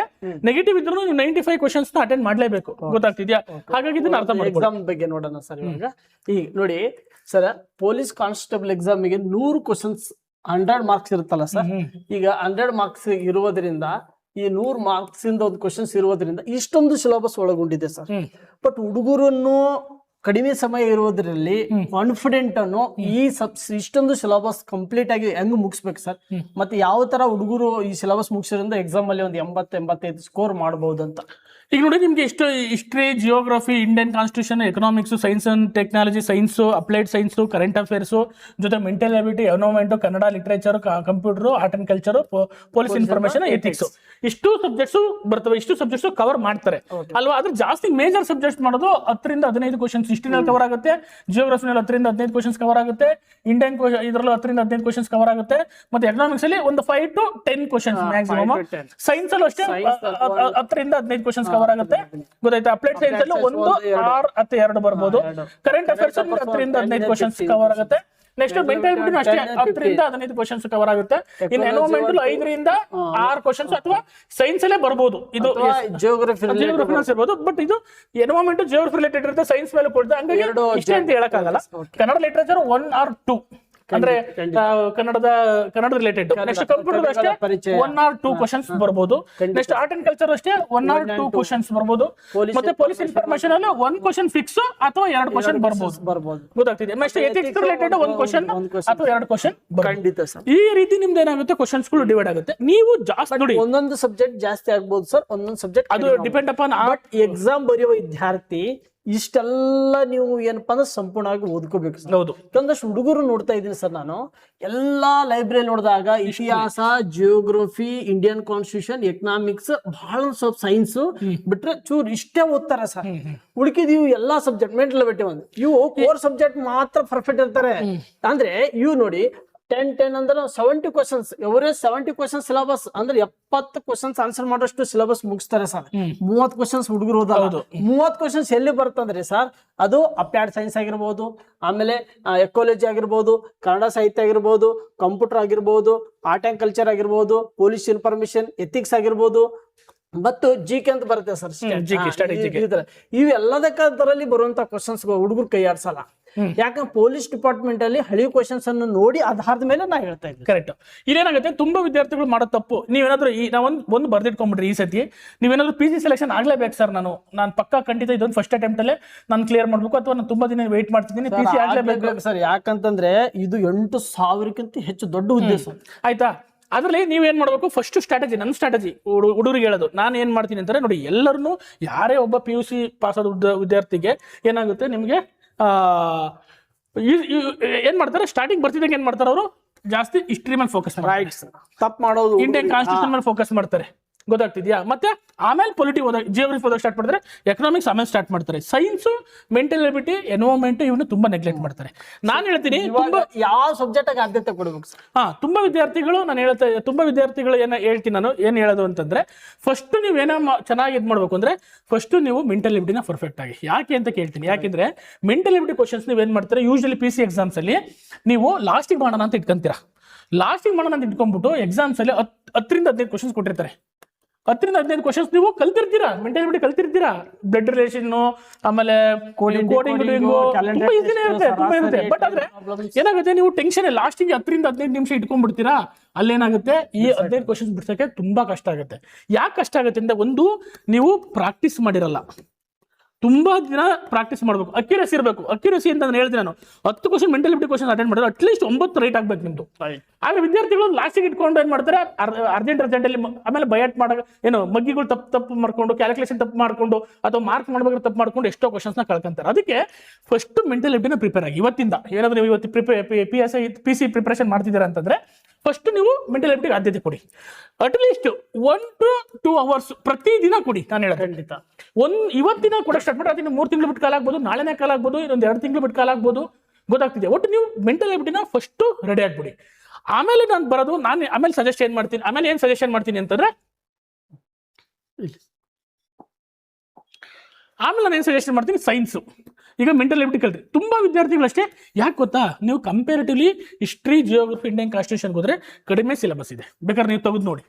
ನೆಗೆಟಿವ್ ಇದ್ರೂ ನೀವು 95 ಕ್ವಶನ್ಸ್ ಅಟೆಂಡ್ ಮಾಡ್ಲೇಬೇಕು. ಗೊತ್ತಾಗ್ತಿದ್ಯಾ? ಹಾಗಾಗಿ ಇದನ್ನ ಅರ್ಥ ಮಾಡಿ. ಎಕ್ಸಾಮ್ ಬಗ್ಗೆ ನೋಡೋಣ ಸರ್. ಇವಾಗ ಈಗ ನೋಡಿ ಸರ್, ಪೊಲೀಸ್ ಕಾನ್ಸ್ಟೇಬಲ್ ಎಕ್ಸಾಮ್ ಗೆ 100 ಕ್ವಶನ್ಸ್ 100 ಮಾರ್ಕ್ಸ್ ಇರುತ್ತಲ್ಲ ಸರ್. ಈಗ 100 ಮಾರ್ಕ್ಸ್ ಇರುವುದರಿಂದ, ಈ 100 ಮಾರ್ಕ್ಸ್ ಇಂದ ಒಂದು ಕ್ವಶನ್ಸ್ ಇರುವುದರಿಂದ ಇಷ್ಟೊಂದು ಸಿಲೆಬಸ್ ಒಳಗೊಂಡಿದೆ ಸರ್. ಬಟ್ ಹುಡುಗರನ್ನು ಕಡಿಮೆ ಸಮಯ ಇರೋದ್ರಲ್ಲಿ ಕಾನ್ಫಿಡೆಂಟ್ ಅನ್ನು ಇಷ್ಟೊಂದು ಸಿಲೆಬಸ್ ಕಂಪ್ಲೀಟ್ ಆಗಿ ಹೆಂಗ್ ಮುಗಿಸ್ಬೇಕು ಸರ್? ಮತ್ತೆ ಯಾವ ತರ ಹುಡುಗರು ಈ ಸಿಲೆಬಸ್ ಮುಗಿಸೋದ್ರಿಂದ ಎಕ್ಸಾಮ್ ಅಲ್ಲಿ ಒಂದು 80-85 ಸ್ಕೋರ್ ಮಾಡಬಹುದು ಅಂತ? ಈಗ ನೋಡಿ, ನಿಮ್ಗೆ ಇಷ್ಟು history, geography, Indian constitution, economics, science and technology, science, applied science, current affairs, ಜೊತೆ mental ability, environment, Kannada, literature, computer, art and culture, police information, ethics, ಇಷ್ಟು ಸಬ್ಜೆಕ್ಟ್ಸ್ ಬರ್ತವೆ. ಇಷ್ಟು ಸಬ್ಜೆಕ್ಟ್ಸ್ ಕವರ್ ಮಾಡ್ತಾರೆ ಅಲ್ವಾ? ಆದ್ರೆ ಜಾಸ್ತಿ ಮೇಜರ್ ಸಬ್ಜೆಕ್ಟ್ಸ್ ಮಾಡೋದು 10 ರಿಂದ 15 ಕ್ವಶನ್ಸ್ ಹಿಸ್ಟ್ರಿನಲ್ಲಿ ಕವರ್ ಆಗುತ್ತೆ, ಜಿಯೋಗ್ರಫಿನಲ್ಲಿ 10 ರಿಂದ 15 ಕ್ವಶನ್ಸ್ ಕವರ್ ಆಗುತ್ತೆ, ಇಂಡಿಯನ್ ಇದರಲ್ಲೂ 10 ರಿಂದ 15 ಕ್ವಶನ್ಸ್ ಕವರ್ ಆಗುತ್ತೆ. ಮತ್ತೆ ಎಕನಾಮಿಕ್ಸ್ ಅಲ್ಲಿ ಒಂದು 5 to 10 ಕ್ವಶನ್ಸ್ ಮ್ಯಾಕ್ಸಿಮಮ್. ಸೈನ್ಸ್ ಅಲ್ಲೂ ಅಷ್ಟೇ 10 ರಿಂದ 15 ಕ್ವಶನ್ಸ್ ಕವರ್ ಆಗುತ್ತೆ, ಗೊತ್ತಾಯ್ತಾ. ಅಪ್ಲೈಡ್ ಸೈನ್ಸ್ ಅಲ್ಲಿ 1, 6 ಅಥವಾ 2 ಬರ್ಬೋದು. ಕರೆಂಟ್ ಅಫೇರ್ಸ್ 10 ರಿಂದ 15 ಕ್ವಶನ್ಸ್ ಕವರ್ ಆಗುತ್ತೆ. ನೆಕ್ಸ್ಟ್ ಮೆಂಟಲ್ ಎಬಿಲಿಟಿ ಅಷ್ಟೇ 10 ರಿಂದ 15 ಕ್ವಶನ್ಸ್ ಕವರ್ ಆಗುತ್ತೆ. ಇನ್ನು ಎನ್ವೈರನ್ಮೆಂಟಲ್ 5 ರಿಂದ 6 ಕ್ವಶನ್ಸ್ ಅಥವಾ ಸೈನ್ಸ್ ಅಲ್ಲೇ ಬರ್ಬೋದು. ಇದು ಜಿಯೋಗ್ರಫಿ ಇರ್ಬೋದು, ಬಟ್ ಇದು ಎನ್ವೈರನ್ಮೆಂಟ್ ಜಿಯೋಗ್ರಫಿ ರಿಲೇಟೆಡ್ ಇರುತ್ತೆ, ಸೈನ್ಸ್ ಮೇಲೆ ಕೊಡ್ತಾ ಹಂಗಾಗಿ ಇಷ್ಟೇ ಅಂತ ಹೇಳಕ್ಕಾಗಲ್ಲ. ಕನ್ನಡ ಲಿಟರೇಚರ್ 1 or 2 ಅಂದ್ರೆ ಕನ್ನಡ ರಿಲೇಟೆಡ್. ನೆಕ್ಸ್ಟ್ ಕಂಪ್ಯೂಟರ್ ಅಷ್ಟೇ 1 or 2 ಕ್ವಶನ್ಸ್ ಬರ್ಬೋದು. ನೆಕ್ಸ್ಟ್ ಆರ್ಟ್ ಅಂಡ್ ಕಲ್ಚರ್ ಅಷ್ಟೇ 1 or 2 ಕ್ವಶನ್ಸ್ ಬರ್ಬೋದು. ಮತ್ತೆ ಪೊಲೀಸ್ ಇನ್ಫಾರ್ಮೇಶನ್ ಅಲ್ಲಿ 1 ಕ್ವಶನ್ ಫಿಕ್ಸ್ ಅಥವಾ 2 ಕ್ವಶನ್ ಬರ್ಬೋದು, ಗೊತ್ತಾಗ್ತಿದೆ. ನೆಕ್ಸ್ಟ್ ಎಥಿಕ್ಸ್ ರಿಲೇಟೆಡ್ 1 ಕ್ವಶನ್ ಅಥವಾ 2 ಕ್ವಶನ್ ಖಂಡಿತ ಸರ್. ಈ ರೀತಿ ನಿಮ್ದು ಏನಾಗುತ್ತೆ ಕ್ವಶನ್ಸ್ ಗಳು ಡಿವೈಡ್ ಆಗುತ್ತೆ. ನೀವು ಜಾಸ್ತಿ ನೋಡಿ, ಒಂದೊಂದು ಸಬ್ಜೆಕ್ಟ್ ಜಾಸ್ತಿ ಆಗ್ಬೋದು ಸರ್, ಒಂದೊಂದು ಸಬ್ಜೆಕ್ಟ್ ಅದು ಡಿಪೆಂಡ್ ಅಪಾನ್. ಬಟ್ ಎಕ್ಸಾಮ್ ಬರೆಯುವ ವಿದ್ಯಾರ್ಥಿ ಇಷ್ಟೆಲ್ಲ ನೀವು ಏನಪ್ಪಾ ಅಂದ್ರೆ ಸಂಪೂರ್ಣವಾಗಿ ಓದ್ಕೋಬೇಕು ಸರ್. ಹೌದು, ಕೆಲವೊಂದಷ್ಟು ಹುಡುಗರು ನೋಡ್ತಾ ಇದ್ದೀನಿ ಸರ್. ನಾನು ಎಲ್ಲಾ ಲೈಬ್ರರಿ ನೋಡಿದಾಗ ಇತಿಹಾಸ, ಜಿಯೋಗ್ರಫಿ, ಇಂಡಿಯನ್ ಕಾನ್ಸ್ಟಿಟ್ಯೂಷನ್, ಎಕನಾಮಿಕ್ಸ್, ಬಹಳ ಸ್ವಲ್ಪ ಸೈನ್ಸ್ ಬಿಟ್ರೆ ಚೂರ್ ಇಷ್ಟೇ ಓದ್ತಾರೆ ಸರ್. ಉಳಿಕಿದ್ ಇವು ಎಲ್ಲಾ ಸಬ್ಜೆಕ್ಟ್ ಮೆಂಟಲ್ ಎಬಿಲಿಟಿ ಇವು ಕೋರ್ ಸಬ್ಜೆಕ್ಟ್ ಮಾತ್ರ ಪರ್ಫೆಕ್ಟ್ ಇರ್ತಾರೆ. ಅಂದ್ರೆ ಇವು ನೋಡಿ 10 ಅಂದ್ರೆ 70 ಕ್ವಶನ್ಸ್, ಎವರೇಜ್ 70 ಕ್ವಶನ್ಸ್ ಸಿಲೆಬಸ್ ಅಂದ್ರೆ 70 ಕ್ವಶನ್ಸ್ ಆನ್ಸರ್ ಮಾಡೋಷ್ಟು ಸಿಲೆಬಸ್ ಮುಗಿಸ್ತಾರೆ ಸರ್. 30 ಕ್ವಶನ್ಸ್ ಹುಡುಗರು ಓದಲ್ಲ. 30 ಕ್ವಶನ್ಸ್ ಎಲ್ಲಿ ಬರ್ತಂದ್ರೆ ಸರ್, ಅದು ಅಪ್ಲೈಡ್ ಸೈನ್ಸ್ ಆಗಿರ್ಬೋದು, ಆಮೇಲೆ ಎಕಾಲಜಿ ಆಗಿರ್ಬೋದು, ಕನ್ನಡ ಸಾಹಿತ್ಯ ಆಗಿರ್ಬೋದು, ಕಂಪ್ಯೂಟರ್ ಆಗಿರ್ಬೋದು, ಆರ್ಟ್ ಅಂಡ್ ಕಲ್ಚರ್ ಆಗಿರ್ಬೋದು, ಪೊಲೀಸ್ ಇನ್ಫಾರ್ಮೇಶನ್, ಎಥಿಕ್ಸ್ ಆಗಿರ್ಬೋದು, ಮತ್ತು ಜಿಕೆ ಅಂತ ಬರುತ್ತೆ ಸರ್. ಇವೆಲ್ಲದಕ್ಕರಲ್ಲಿ ಬರುವಂತ ಕ್ವಶನ್ಸ್ ಹುಡುಗರು ಕೈ ಆಡ್ಸಲ್ಲ. ಯಾಕಂದ್ರೆ ಪೊಲೀಸ್ ಡಿಪಾರ್ಟ್ಮೆಂಟ್ ಅಲ್ಲಿ ಹಳಿ ಕ್ವಶನ್ಸ್ ಅನ್ನು ನೋಡಿ ಆಧಾರದ ಮೇಲೆ ನಾ ಹೇಳ್ತಾ ಇದ್ದೀನಿ. ಕರೆಕ್ಟ್. ಇಲ್ಲೇನಾಗುತ್ತೆ, ತುಂಬಾ ವಿದ್ಯಾರ್ಥಿಗಳು ಮಾಡೋ ತಪ್ಪು, ನೀವೇನಾದ್ರೂ ನಾ ಒಂದು ಬರ್ದಿಟ್ಕೊಂಡ್ಬಿಡ್ರಿ, ಈ ಸತಿ ನೀವೇನಾದ್ರೂ PG ಸೆಲೆಕ್ಷನ್ ಆಗ್ಲೇಬೇಕು ಸರ್. ನಾನು ಪಕ್ಕಾ ಖಂಡಿತ ಇದೊಂದು ಫಸ್ಟ್ ಅಟೆಂಪ್ಟ್ ಅಲ್ಲೇ ನಾನು ಕ್ಲಿಯರ್ ಮಾಡ್ಬೇಕು, ಅಥವಾ ನಾನು ತುಂಬಾ ದಿನ ವೇಟ್ ಮಾಡ್ತಿದ್ದೀನಿ, PC ಆಗ್ಲೇಬೇಕು ಸರ್. ಯಾಕಂತಂದ್ರೆ ಇದು 8,000ಕ್ಕಿಂತ ಹೆಚ್ಚು ದೊಡ್ಡ ಉದ್ದೇಶ, ಆಯ್ತಾ. ಅದ್ರಲ್ಲಿ ನೀವೇನ್ ಮಾಡ್ಬೇಕು, ಫಸ್ಟ್ ಸ್ಟ್ರಾಟಜಿ, ನನ್ನ ಸ್ಟ್ರಾಟಜಿ ಹುಡುಗರಿಗೆ ಹೇಳೋದು, ನಾನು ಏನ್ ಮಾಡ್ತೀನಿ ಅಂತಾರೆ ನೋಡಿ, ಎಲ್ಲರನ್ನು ಯಾರೇ ಒಬ್ಬ PUC ಪಾಸ್ ಆದ ವಿದ್ಯಾರ್ಥಿಗೆ ಏನಾಗುತ್ತೆ, ನಿಮ್ಗೆ ಏನ್ ಮಾಡ್ತಾರೆ, ಸ್ಟಾರ್ಟಿಂಗ್ ಬರ್ತಿದ್ದಂಗೆ ಏನ್ ಮಾಡ್ತಾರೆ ಅವರು, ಜಾಸ್ತಿ ಹಿಸ್ಟ್ರಿ ಮೇಲೆ ಫೋಕಸ್ ರೈಟ್ ತಪ್ಪು ಮಾಡೋದು, ಇಂಡಿಯನ್ ಕಾನ್ಸ್ಟಿಟ್ಯೂಷನ್ ಮೇಲೆ ಫೋಕಸ್ ಮಾಡ್ತಾರೆ, ಗೊತ್ತಾಗ್ತಿದ್ಯಾ. ಮತ್ತೆ ಆಮೇಲೆ ಪೊಲಿಟಿ ಓದೋದು, ಜಿಯೋಗ್ರಫಿ ಓದೋಕೆ ಸ್ಟಾರ್ಟ್ ಮಾಡ್ತಾರೆ, ಎಕನಾಮಿಕ್ಸ್ ಆಮೇಲೆ ಸ್ಟಾರ್ಟ್ ಮಾಡ್ತಾರೆ, ಸೈನ್ಸ್, ಮೆಂಟಲ್ ಎಬಿಲಿಟಿ, ಎನ್ವೈರನ್ಮೆಂಟ್ ಇವನ್ನ ತುಂಬಾ ನೆಗ್ಲೆಕ್ಟ್ ಮಾಡ್ತಾರೆ. ನಾನು ಹೇಳ್ತೀನಿ ಯಾವ ಸಬ್ಜೆಕ್ಟ್ ಆದ್ಯತೆ ಕೊಡಬೇಕು ಸರ್. ತುಂಬಾ ವಿದ್ಯಾರ್ಥಿಗಳು ಏನ್ ಹೇಳೋದು ಅಂತಂದ್ರೆ, ಫಸ್ಟ್ ನೀವೇನೋ ಚೆನ್ನಾಗಿ ಇದ್ ಮಾಡ್ಬೇಕು ಅಂದ್ರೆ ಫಸ್ಟ್ ನೀವು ಮೆಂಟಲ್ ಎಬಿಲಿಟಿನ ಪರ್ಫೆಕ್ಟ್ ಆಗಿ. ಯಾಕೆ ಅಂತ ಕೇಳ್ತೀನಿ, ಯಾಕೆಂದ್ರೆ ಮೆಂಟಲ್ ಎಬಿಲಿಟಿ ಕ್ವಶನ್ಸ್ ನೀವ್ ಏನ್ ಮಾಡ್ತಾರೆ, ಯೂಶಲಿ PC ಎಕ್ಸಾಮ್ಸ್ ಅಲ್ಲಿ ನೀವು ಲಾಸ್ಟಿಗೆ ಮಾಡೋಣ ಅಂತ ಇಟ್ಕೊಂತೀರಾ. ಲಾಸ್ಟಿಗೆ ಮಾಡೋಣ ಅಂತ ಇಟ್ಕೊಂಡ್ಬಿಟ್ಟು ಎಕ್ಸಾಮ್ಸ್ ಅಲ್ಲಿ 10 ರಿಂದ 15 ಕ್ವಶನ್ಸ್ ಕೊಟ್ಟಿರ್ತಾರೆ. 10 ರಿಂದ 15 ಕ್ವಶನ್ಸ್ ನೀವು ಕಲ್ತಿರ್ತೀರಾ, ಮೆಂಟಲ್ ಎಬಿಲಿಟಿ ಕಲ್ತಿರ್ತೀರಾ, ಬ್ಲಡ್ ರಿಲೇಷನ್, ಆಮೇಲೆ ಕೋಡಿಂಗ್, ತುಂಬಾ ಈಸಿನೇ ಇರುತ್ತೆ. ಬಟ್ ಆದ್ರೆ ಏನಾಗುತ್ತೆ, ನೀವು ಟೆನ್ಷನ್ ಲಾಸ್ಟಿಗೆ 10 ರಿಂದ 15 ನಿಮಿಷ ಇಟ್ಕೊಂಡ್ಬಿಡ್ತೀರಾ. ಅಲ್ಲೇನಾಗುತ್ತೆ, ಈ 15 ಕ್ವಶನ್ಸ್ ಬಿಡ್ಸಕ್ಕೆ ತುಂಬಾ ಕಷ್ಟ ಆಗುತ್ತೆ. ಯಾಕೆ ಕಷ್ಟ ಆಗುತ್ತೆ ಅಂದ್ರೆ, ಒಂದು ನೀವು ಪ್ರಾಕ್ಟೀಸ್ ಮಾಡಿರಲ್ಲ, ತುಂಬಾ ದಿನ ಪ್ರಾಕ್ಟೀಸ್ ಮಾಡ್ಬೇಕು, ಅಕ್ಯುರಸಿ ಇರಬೇಕು. ಅಕ್ಯುರಸಿ ಅಂತ ನಾನು ಹೇಳ್ತೀನಿ, ನಾನು 10 question mental ability question attend ಮಾಡಿದ್ರೆ ಅಟ್ಲೀಸ್ಟ್ 9 ರೈಟ್ ಆಗ್ಬೇಕು ನಿಮ್ದು. ಆದ್ರೆ ವಿದ್ಯಾರ್ಥಿಗಳು ಲಾಸ್ಟಿಗೆ ಇಟ್ಕೊಂಡು ಏನ್ ಮಾಡ್ತಾರೆ, ಅರ್ಜೆಂಟ್ ಅಲ್ಲಿ ಆಮೇಲೆ ಬಯಟ್ ಮಾಡೋ ಮಗ್ಗಿಗಳು ತಪ್ಪು ಮಾಡ್ಕೊಂಡು, ಕ್ಯಾಲ್ಕುಲೇಷನ್ ತಪ್ಪು ಮಾಡ್ಕೊಂಡು, ಅಥವಾ ಮಾರ್ಕ್ ಮಾಡ್ಬೇಕಾದ್ರೆ ತಪ್ಪು ಮಾಡ್ಕೊಂಡು ಎಷ್ಟೋ ಕ್ವಶನ್ಸ್ ನ ಕಳ್ಕೊಂತಾರೆ. ಅದಕ್ಕೆ ಫಸ್ಟ್ ಮೆಂಟಲ್ ಎಬಿಲಿಟಿನ ಪ್ರಿಪೇರ್ ಆಗಿ. ಇವತ್ತಿಂದ ಏನಾದ್ರು ನೀವು ಇವತ್ತು PC ಪ್ರಿಪರೇಷನ್ ಮಾಡ್ತಿದ್ದೀರಾ ಅಂತಂದ್ರೆ ಫಸ್ಟ್ ನೀವು ಮೆಂಟಲ್ ಎಬಿಲಿಟಿಗೆ ಆದ್ಯತೆ ಕೊಡಿ. ಅಟ್ಲೀಸ್ಟ್ 1 to 2 hours ಪ್ರತಿದಿನ ಕೊಡಿ. ನಾನು ಹೇಳೋದು ಖಂಡಿತ ಇವತ್ತಿನ ಕೊಡಕ್ಕೆ ಸ್ಟಾರ್ಟ್ ಮಾಡಿ, ಅದನ್ನ 3 ತಿಂಗಳು ಬಿಟ್ಟು ಕಾಲ ಆಗ್ಬೋದು, ನಾಳೆನೇ ಕಾಲ ಆಗ್ಬೋದು, ಇನ್ನೊಂದು 2 ತಿಂಗಳು ಬಿಟ್ಟು ಕಾಲ ಆಗ್ಬೋದು, ಗೊತ್ತಾಗ್ತಿದೆ. ಒಟ್ಟು ನೀವು ಮೆಂಟಲ್ ಎಬಿಲಿಟಿನ ಫಸ್ಟ್ ರೆಡಿ ಆಗ್ಬಿಡಿ. ಆಮೇಲೆ ನಾನು ಬರೋದು, ನಾನು ಆಮೇಲೆ ಸಜೆಷನ್ ಮಾಡ್ತೀನಿ ಅಂತಂದ್ರೆ, ಆಮೇಲೆ ನಾನು ಏನು ಸಜೆಷನ್ ಮಾಡ್ತೀನಿ, ಸೈನ್ಸು. ಈಗ ಮೆಂಟಲ್ ಎಬಿಲಿಟಿ ಕಲ್ತ್ರಿ ತುಂಬಾ ವಿದ್ಯಾರ್ಥಿಗಳಷ್ಟೇ. ಯಾಕೆ ಗೊತ್ತಾ, ನೀವು comparatively history, geography, Indian constitution ಹೋದ್ರೆ ಕಡಿಮೆ ಸಿಲೆಬಸ್ ಇದೆ, ಬೇಕಾದ್ರೆ ನೀವು ತೆಗೆದು ನೋಡಿ.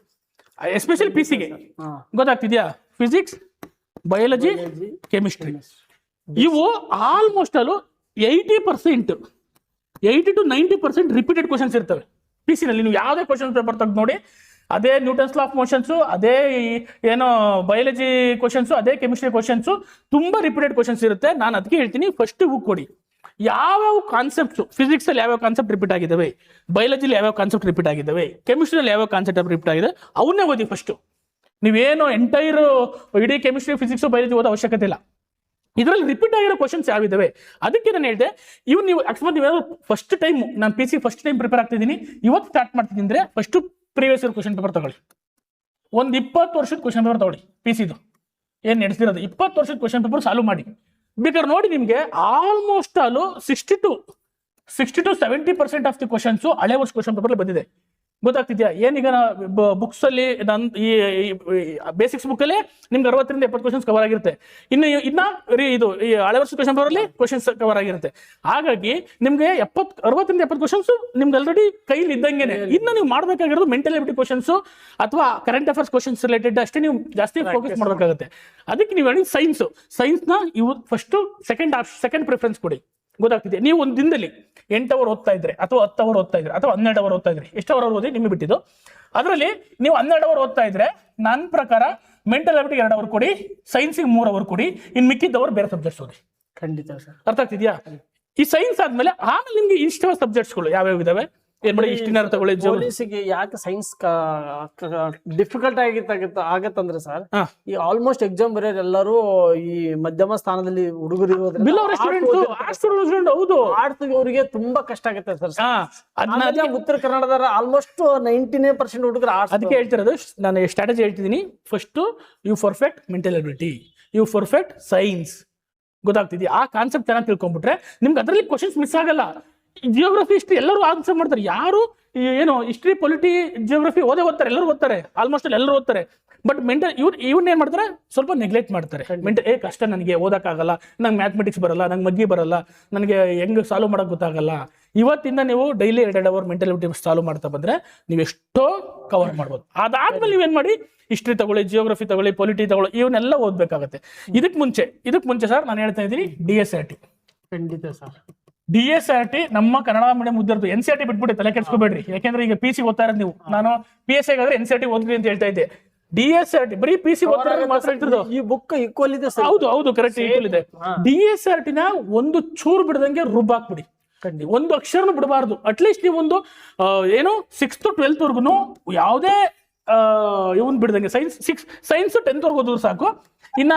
ಎಸ್ಪೆಷಲಿ PCಗೆ ಗೊತ್ತಾಗ್ತಿದ್ಯಾ, ಫಿಸಿಕ್ಸ್, ಬಯಾಲಜಿ, ಕೆಮಿಸ್ಟ್ರಿ, ಇವು ಆಲ್ಮೋಸ್ಟ್ ಅಲ್ಲೂ 80% 80 to 90% ರಿಪೀಟೆಡ್ ಕ್ವಶನ್ಸ್ ಇರ್ತವೆ PC ನಲ್ಲಿ. ನೀವು ಯಾವುದೇ ಕ್ವಶನ್ ಪೇಪರ್ ತೆಗೆದು ನೋಡಿ, ಅದೇ ನ್ಯೂಟನ್ಸ್ ಲಾ ಆಫ್ ಮೋಷನ್ಸು, ಅದೇ ಏನೋ ಬಯಾಲಜಿ ಕ್ವಶನ್ಸು, ಅದೇ ಕೆಮಿಸ್ಟ್ರಿ ಕ್ವಶನ್ಸು, ತುಂಬಾ ರಿಪೀಟೆಡ್ ಕ್ವಶನ್ಸ್ ಇರುತ್ತೆ. ನಾನು ಅದಕ್ಕೆ ಹೇಳ್ತೀನಿ, ಫಸ್ಟ್ ಬುಕ್ ಕೊಡಿ. ಯಾವ್ಯಾವ ಕಾನ್ಸೆಪ್ಟ್ಸ್, ಫಿಸಿಕ್ಸ್ ಅಲ್ಲಿ ಯಾವ್ಯಾವ ಕಾನ್ಸೆಪ್ಟ್ ರಿಪೀಟ್ ಆಗಿದ್ದಾವೆ, ಬಯಾಲಜಿಲಿ ಯಾವ್ಯಾವ ಕಾನ್ಸೆಪ್ಟ್ ರಿಪೀಟ್ ಆಗಿದ್ದಾವೆ, ಕೆಮಿಸ್ಟ್ರಿಯಲ್ಲಿ ಯಾವ್ಯಾವ ಕಾನ್ಸೆಪ್ಟ್ ರಿಪೀಟ್ ಆಗಿದೆ, ಅವನ್ನೇ ಓದಿ ಫಸ್ಟ್. ನೀವೇನು ಎಂಟೈರ್ ಇಡೀ ಕೆಮಿಸ್ಟ್ರಿ, ಫಿಸಿಕ್ಸ್, ಬಯಾಲಜಿ ಓದೋ ಅವಶ್ಯಕತೆ ಇಲ್ಲ. ಇದರಲ್ಲಿ ರಿಪೀಟ್ ಆಗಿರೋ ಕ್ವಶನ್ಸ್ ಯಾವಿದಾವೆ, ಅದಕ್ಕೆ ನಾನು ಹೇಳಿದೆ. ನೀವು ಅಕಸ್ಮಾತ್ ನೀವೇನಾದ್ರು ಫಸ್ಟ್ ಟೈಮ್, ನಾನು PC ಫಸ್ಟ್ ಟೈಮ್ ಪ್ರಿಪೇರ್ ಆಗ್ತಿದ್ದೀನಿ, ಇವತ್ತು ಸ್ಟಾರ್ಟ್ ಮಾಡ್ತಿದ್ದೀನಿ ಅಂದ್ರೆ first previous year question paper ತಗೊಳ್ಳಿ. ಒಂದು 20 ವರ್ಷದ ಕ್ವಶನ್ ಪೇಪರ್ ತಗೊಳ್ಳಿ. PCದು ಏನ್ ನಡೆಸಿರೋದು 20 ವರ್ಷದ ಕ್ವಶನ್ ಪೇಪರ್ ಸಾಲ್ವ್ ಮಾಡಿ. ಬೇಕಾದ್ರೆ ನೋಡಿ, ನಿಮಗೆ almost all 60 to 70% of the questions ಹಳೆ ವರ್ಷ ಕ್ವಶನ್ ಪೇಪರ್ ಬಂದಿದೆ. ಗೊತ್ತಾಗ್ತಿದ್ಯಾ? ಏನೀಗ ಬುಕ್ಸ್ ಅಲ್ಲಿ ಈ ಬೇಸಿಕ್ಸ್ ಬುಕ್ ಅಲ್ಲಿ ನಿಮ್ಗೆ 60 ರಿಂದ 70 ಕ್ವಶನ್ಸ್ ಕವರ್ ಆಗಿರುತ್ತೆ. ಇನ್ನು ಇದು ಈ ಹಳೆ ವರ್ಷದ ಕ್ವಶನ್ ಪೇಪರ್ ಅಲ್ಲಿ ಕ್ವಶನ್ಸ್ ಕವರ್ ಆಗಿರುತ್ತೆ. ಹಾಗಾಗಿ ನಿಮ್ಗೆ 60 ರಿಂದ 70 ಕ್ವಶನ್ಸ್ ನಿಮ್ಗೆ ಆಲ್ರೆಡಿ ಕೈಲಿ ಇದ್ದಂಗೆನೆ. ಇನ್ನು ನೀವು ಮಾಡ್ಬೇಕಾಗಿರೋದು ಮೆಂಟಲ್ ಎಬಿಲಿಟಿ ಕ್ವಶನ್ಸ್ ಅಥವಾ ಕರೆಂಟ್ ಅಫೇರ್ಸ್ ಕ್ವಶನ್ಸ್ ರಿಲೇಟೆಡ್ ಅಷ್ಟೇ ನೀವು ಜಾಸ್ತಿ ಫೋಕಸ್ ಮಾಡ್ಬೇಕಾಗುತ್ತೆ. ಅದಕ್ಕೆ ನೀವು ಹೇಳಿ ಸೈನ್ಸ್ ನ ಇವು ಫಸ್ಟ್ ಸೆಕೆಂಡ್ ಪ್ರಿಫರೆನ್ಸ್ ಕೊಡಿ. ಗೊತ್ತಾಗ್ತಿದೆ? ನೀವು ಒಂದು ದಿನದಲ್ಲಿ 8 ಅವರ್ ಓದ್ತಾ ಇದ್ರೆ ಅಥವಾ 10 ಅವರ್ ಓದ್ತಾ ಇದ್ರೆ ಅಥವಾ 12 ಅವರ್ ಓದ್ತಾ ಇದ್ರೆ, ಎಷ್ಟು ಅವರ್ ಓದಿ ನಿಮಗೆ ಬಿಟ್ಟಿದ್ದು. ಅದರಲ್ಲಿ ನೀವು 12 ಅವರ್ ಓದ್ತಾ ಇದ್ರೆ ನನ್ನ ಪ್ರಕಾರ ಮೆಂಟಲ್ ಎಬಿಲಿಟಿ 2 ಅವರ್ ಕೊಡಿ, ಸೈನ್ಸಿಗೆ 3 ಅವರ್ ಕೊಡಿ, ಇನ್ನು ಮಿಕ್ಕಿದ್ದವರು ಬೇರೆ ಸಬ್ಜೆಕ್ಟ್ಸ್ ಓದಿ. ಖಂಡಿತ ಸರ್. ಅರ್ಥ ಆಗ್ತಿದ್ಯಾ? ಈ ಸೈನ್ಸ್ ಆದ್ಮೇಲೆ ಆಮೇಲೆ ನಿಮ್ಗೆ ಇಷ್ಟ ಸಬ್ಜೆಕ್ಟ್ಸ್ಗಳು ಯಾವ್ಯಾವ ಇದಾವೆ ಏನ್ ಮಾಡಿ ಇಷ್ಟಿನ ತಗೊಳ್ಳಿ. ಪೊಲೀಸಿಗೆ ಯಾಕೆ ಸೈನ್ಸ್ ಡಿಫಿಕಲ್ಟ್ ಆಗತ್ತಂದ್ರೆ ಸರ್, ಈ ಆಲ್ಮೋಸ್ಟ್ ಎಕ್ಸಾಮ್ ಬರೆಯೋರು ಎಲ್ಲರೂ ಈ ಮಧ್ಯಮ ಸ್ಥಾನದಲ್ಲಿ ಹುಡುಗರು ಇರೋದ್ರಿಂದ ಹೌದು ಆರ್ಟ್ಸ್ ಅವರಿಗೆ ತುಂಬಾ ಕಷ್ಟ ಆಗುತ್ತೆ ಸರ್. ಉತ್ತರ ಕನ್ನಡದ ಆಲ್ಮೋಸ್ಟ್ 99% ಹುಡುಗರು ಆರ್ಟ್ಸ್. ಅದಕ್ಕೆ ಹೇಳ್ತಿರೋದು, ನಾನು ಸ್ಟ್ರಾಟಜಿ ಹೇಳ್ತಿದ್ದೀನಿ. First you perfect mental ability, you perfect science. ಗೊತ್ತಾಗ್ತಿದ್ಯಾ? ಆ ಕಾನ್ಸೆಪ್ಟ್ ಚೆನ್ನಾಗಿ ತಿಳ್ಕೊಂಡ್ಬಿಟ್ರೆ ನಿಮ್ಗೆ ಅದರಲ್ಲಿ ಕ್ವಶನ್ಸ್ ಮಿಸ್ ಆಗಲ್ಲ. ಜಿಯೋಗ್ರಫಿ ಹಿಸ್ಟ್ರಿ ಎಲ್ಲರೂ ಆನ್ಸರ್ ಮಾಡ್ತಾರೆ. ಯಾರು ಏನು ಹಿಸ್ಟ್ರಿ ಪೊಲಿಟಿ ಜಿಯೋಗ್ರಫಿ ಓದ್ತಾರೆ, ಎಲ್ಲರೂ ಓದ್ತಾರೆ, ಆಲ್ಮೋಸ್ಟ್ ಎಲ್ಲರೂ ಓದ್ತಾರೆ. ಬಟ್ ಮೆಂಟಲ್ ಇವ್ನ ಏನ್ ಮಾಡ್ತಾರೆ, ಸ್ವಲ್ಪ ನೆಗ್ಲೆಕ್ಟ್ ಮಾಡ್ತಾರೆ. ಮೆಂಟಲ್ ಕಷ್ಟ, ನನಗೆ ಓದಕ್ಕಾಗಲ್ಲ, ನಂಗೆ ಮ್ಯಾಥಮೆಟಿಕ್ಸ್ ಬರಲ್ಲ, ನಂಗೆ ಮಗ್ಗಿ ಬರಲ್ಲ, ನನಗೆ ಹೆಂಗ್ ಸಾಲ್ವ್ ಮಾಡಕ್ ಗೊತ್ತಾಗಲ್ಲ. ಇವತ್ತಿಂದ ನೀವು daily 2 hour mental ability solve ಮಾಡ್ತಾ ಬಂದ್ರೆ ನೀವು ಎಷ್ಟೋ ಕವರ್ ಮಾಡ್ಬೋದು. ಅದಾದ್ಮೇಲೆ ನೀವೇನ್ ಮಾಡಿ, ಹಿಸ್ಟ್ರಿ ತಗೊಳ್ಳಿ, ಜಿಯೋಗ್ರಫಿ ತಗೊಳ್ಳಿ, ಪೊಲಿಟಿ ತಗೊಳ್ಳಿ, ಇವನ್ನೆಲ್ಲ ಓದ್ಬೇಕಾಗತ್ತೆ. ಇದಕ್ ಮುಂಚೆ ಸರ್ ನಾನು ಹೇಳ್ತಾ ಇದ್ದೀನಿ DSRT. ಖಂಡಿತ ಸರ್. DSRT ನಮ್ಮ ಕನ್ನಡ ಮೀಡಿಯಂ ಉದ್ಯೋಗ. NCERT ಬಿಟ್ಬಿಟ್ಟು ತಲೆ ಕೆಡ್ಸ್ಕೋಬೇಡ್ರಿ. ಯಾಕೆಂದ್ರೆ ಈಗ PC ಓದ್ತಾ ಇರೋದು ನೀವು. ನಾನು PSI ಆದ್ರೆ NCERT ಓದ್ರಿ ಅಂತ ಹೇಳ್ತಾ ಇದ್ದೆ. DSRT ಬರೀ PC ಓದ್ತಾ ಮಾತ್ರ ಹೇಳ್ತಿರೋದು. ಈ ಬುಕ್ ಈಕ್ವಲ್ ಇದೆ ಸರ್. ಹೌದು ಕರೆಕ್ಟ್ ಈಕ್ವಲ್ ಇದೆ. DSRT ನ ಒಂದು ಚೂರು ಬಿಡದಂಗೆ ರುಬ್ಬಾಕ್ಬಿಡಿ. ಒಂದು ಅಕ್ಷರನು ಬಿಡಬಾರ್ದು. ಅಟ್ಲೀಸ್ಟ್ ನೀವು ಒಂದು ಏನು 6th to 12th ವರ್ಗುನು ಯಾವುದೇ ಇವನ್ ಬಿಡದಂಗೆ ಸೈನ್ಸ್ 10th ವರ್ಗು ಓದಿದ್ರು ಸಾಕು. ಇನ್ನ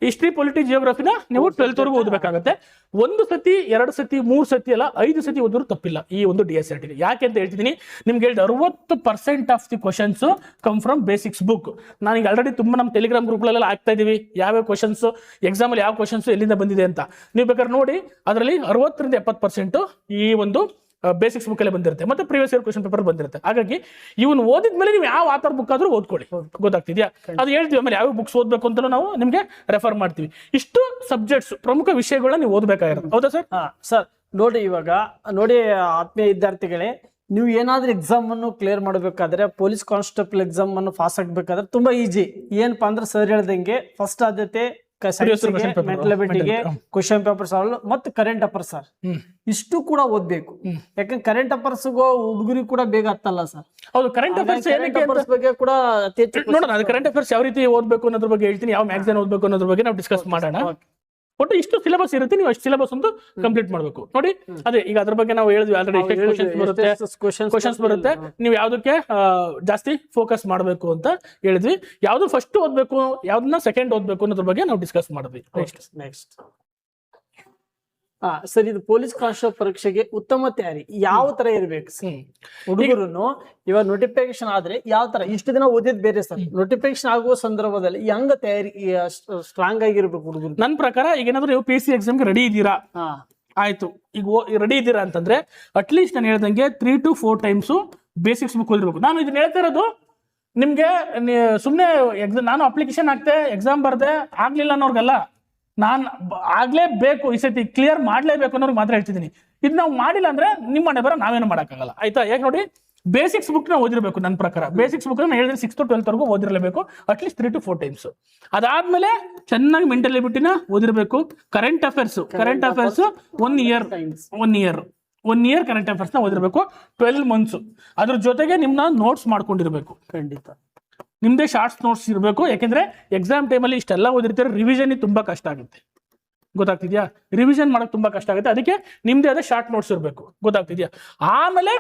ಹಿಸ್ಟ್ರಿ ಪೊಲಿಟಿ ಜಿಯೋಗ್ರಫಿನ ನೀವು 12th ವರ್ಗು ಓದಬೇಕಾಗತ್ತೆ. 1 ಸತಿ 2 ಸತಿ 3 ಸತಿ ಅಲ್ಲ 5 ಸತಿ ಓದಿದ್ರು ತಪ್ಪಿಲ್ಲ ಈ ಒಂದು DSRT. ಯಾಕೆ ಅಂತ ಹೇಳ್ತಿದ್ದೀನಿ, ನಿಮ್ಗೆ ಹೇಳಿದ 60% of the questions come from basics book. ನಾನೀಗ ಆಲ್ರೆಡಿ ತುಂಬಾ ನಮ್ಮ ಟೆಲಿಗ್ರಾಮ್ ಗ್ರೂಪ್ಗಳೆಲ್ಲ ಆಗ್ತಾ ಇದೀವಿ, ಯಾವ್ಯಾವ ಕ್ವಶನ್ಸ್ ಎಕ್ಸಾಮಲ್ಲಿ ಯಾವ ಕ್ವಶನ್ಸ್ ಎಲ್ಲಿಂದ ಬಂದಿದೆ ಅಂತ. ನೀವು ಬೇಕಾದ್ರೆ ನೋಡಿ, ಅದರಲ್ಲಿ 60 ರಿಂದ 70% ಈ ಒಂದು ಬೇಸಿಕ್ಸ್ ಬುಕ್ ಅಲ್ಲೇ ಬಂದಿರುತ್ತೆ, ಮತ್ತೆ ಪ್ರೀವಿಯಸ್ ಇಯರ್ ಕ್ವಶನ್ ಪೇಪರ್ ಬಂದಿರುತ್ತೆ. ಹಾಗಾಗಿ ಇವನ್ ಓದಿದ್ಮೇಲೆ ನೀವು ಯಾವ ಆಥರ್ ಬುಕ್ ಆದ್ರೂ ಓದ್ಕೊಳ್ಳಿ. ಗೊತ್ತಾಗ್ತಿದ್ಯಾ? ಅದು ಹೇಳ್ತೀವಿ. ಆಮೇಲೆ ಯಾವ ಬುಕ್ಸ್ ಓದ್ಬೇಕು ಅಂತ ನಾವು ನಿಮ್ಗೆ ರೆಫರ್ ಮಾಡ್ತೀವಿ. ಇಷ್ಟು ಸಬ್ಜೆಕ್ಟ್ಸ್, ಪ್ರಮುಖ ವಿಷಯಗಳನ್ನ ನೀವು ಓದ್ಬೇಕಾಗಿರೋದು. ಹೌದಾ ಸರ್? ಸರ್ ನೋಡಿ, ಇವಾಗ ನೋಡಿ ಆತ್ಮೀಯ ವಿದ್ಯಾರ್ಥಿಗಳೇ, ನೀವು ಏನಾದ್ರೂ ಎಕ್ಸಾಮ್ ಅನ್ನು ಕ್ಲಿಯರ್ ಮಾಡಬೇಕಾದ್ರೆ, ಪೊಲೀಸ್ ಕಾನ್ಸ್ಟೇಬಲ್ ಎಕ್ಸಾಮ್ ಅನ್ನು ಪಾಸ್ ಆಗ್ಬೇಕಾದ್ರೆ ತುಂಬಾ ಈಜಿ. ಏನಪ್ಪಾ ಅಂದ್ರೆ ಸರ್ ಹೇಳ್ದಂಗೆ ಫಸ್ಟ್ ಆದ್ಯತೆ ಮೆಂಟಲ್ ಎಬಿಲಿಟಿಗೆ, ಕ್ವಶನ್ ಪೇಪರ್ ಸಾಲ್ವ್ ಮತ್ತು ಕರೆಂಟ್ ಅಫೇರ್ಸ್ ಸರ್. ಇಷ್ಟು ಕೂಡ ಓದ್ಬೇಕು. ಯಾಕಂದ್ರೆ ಕರೆಂಟ್ ಅಫೇರ್ಸ್ ಹುಡುಗರಿಗೆ ಕೂಡ ಬೇಗ ಹತ್ತಲ್ಲ ಸರ್. ಹೌದು, ಕರೆಂಟ್ ಅಫೇರ್ಸ್ ಬಗ್ಗೆ ಕೂಡ ಅತಿ ಹೆಚ್ಚು ನೋಡೋಣ. ಅದು ಕರೆಂಟ್ ಅಫೇರ್ಸ್ ಯಾವ ರೀತಿ ಓದ್ಬೇಕು ಅನ್ನೋದ್ರ ಬಗ್ಗೆ ಹೇಳ್ತೀನಿ, ಯಾವ ಮ್ಯಾಗಝೈನ್ ಓದ್ಬೇಕು ಅನ್ನೋದ್ರ ಬಗ್ಗೆ ನಾವು ಡಿಸ್ಕಸ್ ಮಾಡೋಣ. ಒಟ್ಟು ಇಷ್ಟು ಸಿಲೆಬಸ್ ಇರುತ್ತೆ, ನೀವು ಅಷ್ಟು ಸಿಲೆಬಸ್ ಒಂದು ಕಂಪ್ಲೀಟ್ ಮಾಡಬೇಕು. ನೋಡಿ, ಅದೇ ಈಗ ಅದ್ರ ಬಗ್ಗೆ ನಾವು ಹೇಳಿದ್ವಿ ಆಲ್ರೆಡಿ. ಕ್ವಶನ್ಸ್ ಬರುತ್ತೆ, ನೀವು ಯಾವ್ದಕ್ಕೆ ಜಾಸ್ತಿ ಫೋಕಸ್ ಮಾಡಬೇಕು ಅಂತ ಹೇಳಿದ್ವಿ. ಯಾವ್ದು ಫಸ್ಟ್ ಓದ್ಬೇಕು, ಯಾವ್ದನ್ನ ಸೆಕೆಂಡ್ ಓದ್ಬೇಕು ಅನ್ನೋದ್ರ ಬಗ್ಗೆ ನಾವು ಡಿಸ್ಕಸ್ ಮಾಡಿದ್ವಿ. ನೆಕ್ಸ್ಟ್ ಸರ್, ಇದು ಪೊಲೀಸ್ ಕಾನ್ಸ್ಟೇಬಲ್ ಪರೀಕ್ಷೆಗೆ ಉತ್ತಮ ತಯಾರಿ ಯಾವ ತರ ಇರ್ಬೇಕು ಹುಡುಗರು? ಇವಾಗ ನೋಟಿಫಿಕೇಶನ್ ಆದ್ರೆ ಯಾವ ತರ, ಇಷ್ಟು ದಿನ ಓದಿದ್ ಬೇರೆ ಸರ್, ನೋಟಿಫಿಕೇಶನ್ ಆಗುವ ಸಂದರ್ಭದಲ್ಲಿ ಹೆಂಗ ತಯಾರಿ ಸ್ಟ್ರಾಂಗ್ ಆಗಿರ್ಬೇಕು ಹುಡುಗರು? ನನ್ನ ಪ್ರಕಾರ ಈಗ ಏನಾದ್ರು ನೀವು PC ಎಕ್ಸಾಮ್ಗೆ ರೆಡಿ ಇದ್ದೀರಾ, ಆಯ್ತು, ಈಗ ರೆಡಿ ಇದ್ದೀರಾ ಅಂತಂದ್ರೆ ಅಟ್ಲೀಸ್ಟ್ ನಾನು ಹೇಳ್ದಂಗೆ 3 to 4 ಟೈಮ್ಸ್ ಬೇಸಿಕ್ಸ್ ಬುಕ್ ಓದಿರ್ಬೇಕು. ನಾನು ಇದನ್ನ ಹೇಳ್ತಾ ಇರೋದು ನಿಮ್ಗೆ ಸುಮ್ನೆ ನಾನು ಅಪ್ಲಿಕೇಶನ್ ಹಾಕ್ತೆ, ಎಕ್ಸಾಮ್ ಬರ್ದೆ, ಆಗ್ಲಿಲ್ಲ ಅನ್ನೋರ್ಗಲ್ಲ. ನಾನು ಆಗ್ಲೇಬೇಕು, ಈ ಸತಿ ಕ್ಲಿಯರ್ ಮಾಡ್ಲೇಬೇಕು ಅನ್ನೋರ್ಗೆ ಮಾತ್ರ ಹೇಳ್ತಿದ್ದೀನಿ. ಇದು ನಾವು ಮಾಡಿಲ್ಲ ಅಂದ್ರೆ ನಿಮ್ಮ ಮನೆ ಬರ ನಾವೇನು ಮಾಡೋಕ್ಕಾಗಲ್ಲ. ಆಯ್ತಾ? ಯಾಕೆ ನೋಡಿ, ಬೇಸಿಕ್ಸ್ ಬುಕ್ ನ ಓದಿರ್ಬೇಕು. ನನ್ನ ಪ್ರಕಾರ ಬೇಸಿಕ್ಸ್ ಬುಕ್ ನಾನು ಹೇಳಿದ್ರೆ 6th to 12th ವರ್ಗು ಓದಿರಲೇಬೇಕು, ಅಟ್ಲೀಸ್ಟ್ 3 to 4 ಟೈಮ್ಸ್. ಅದಾದ್ಮೇಲೆ ಚೆನ್ನಾಗಿ ಮೆಂಟಲ್ ಎಬಿಲಿಟಿನ ಓದಿರ್ಬೇಕು. Current affairs 1 year current affairs ನ ಓದಿರ್ಬೇಕು 12 months. ಅದ್ರ ಜೊತೆಗೆ ನಿಮ್ನ ನೋಟ್ಸ್ ಮಾಡ್ಕೊಂಡಿರ್ಬೇಕು. ಖಂಡಿತ ನಿಮ್ದೇ ಶಾರ್ಟ್ಸ್ ನೋಟ್ಸ್ ಇರಬೇಕು. ಯಾಕೆಂದ್ರೆ ಎಕ್ಸಾಮ್ ಟೈಮಲ್ಲಿ ಇಷ್ಟೆಲ್ಲ ಓದಿರ್ತೀರ, ರಿವಿಷನ್ ತುಂಬಾ ಕಷ್ಟ ಆಗುತ್ತೆ. ಗೊತ್ತಾಗ್ತಿದ್ಯಾ? ರಿವಿಷನ್ ಮಾಡಕ್ ತುಂಬಾ ಕಷ್ಟ ಆಗುತ್ತೆ. ಅದಕ್ಕೆ ನಿಮ್ದೇ ಆದ ಶಾರ್ಟ್ ನೋಟ್ಸ್ ಇರಬೇಕು. ಗೊತ್ತಾಗ್ತಿದ್ಯಾ? ಆಮೇಲೆ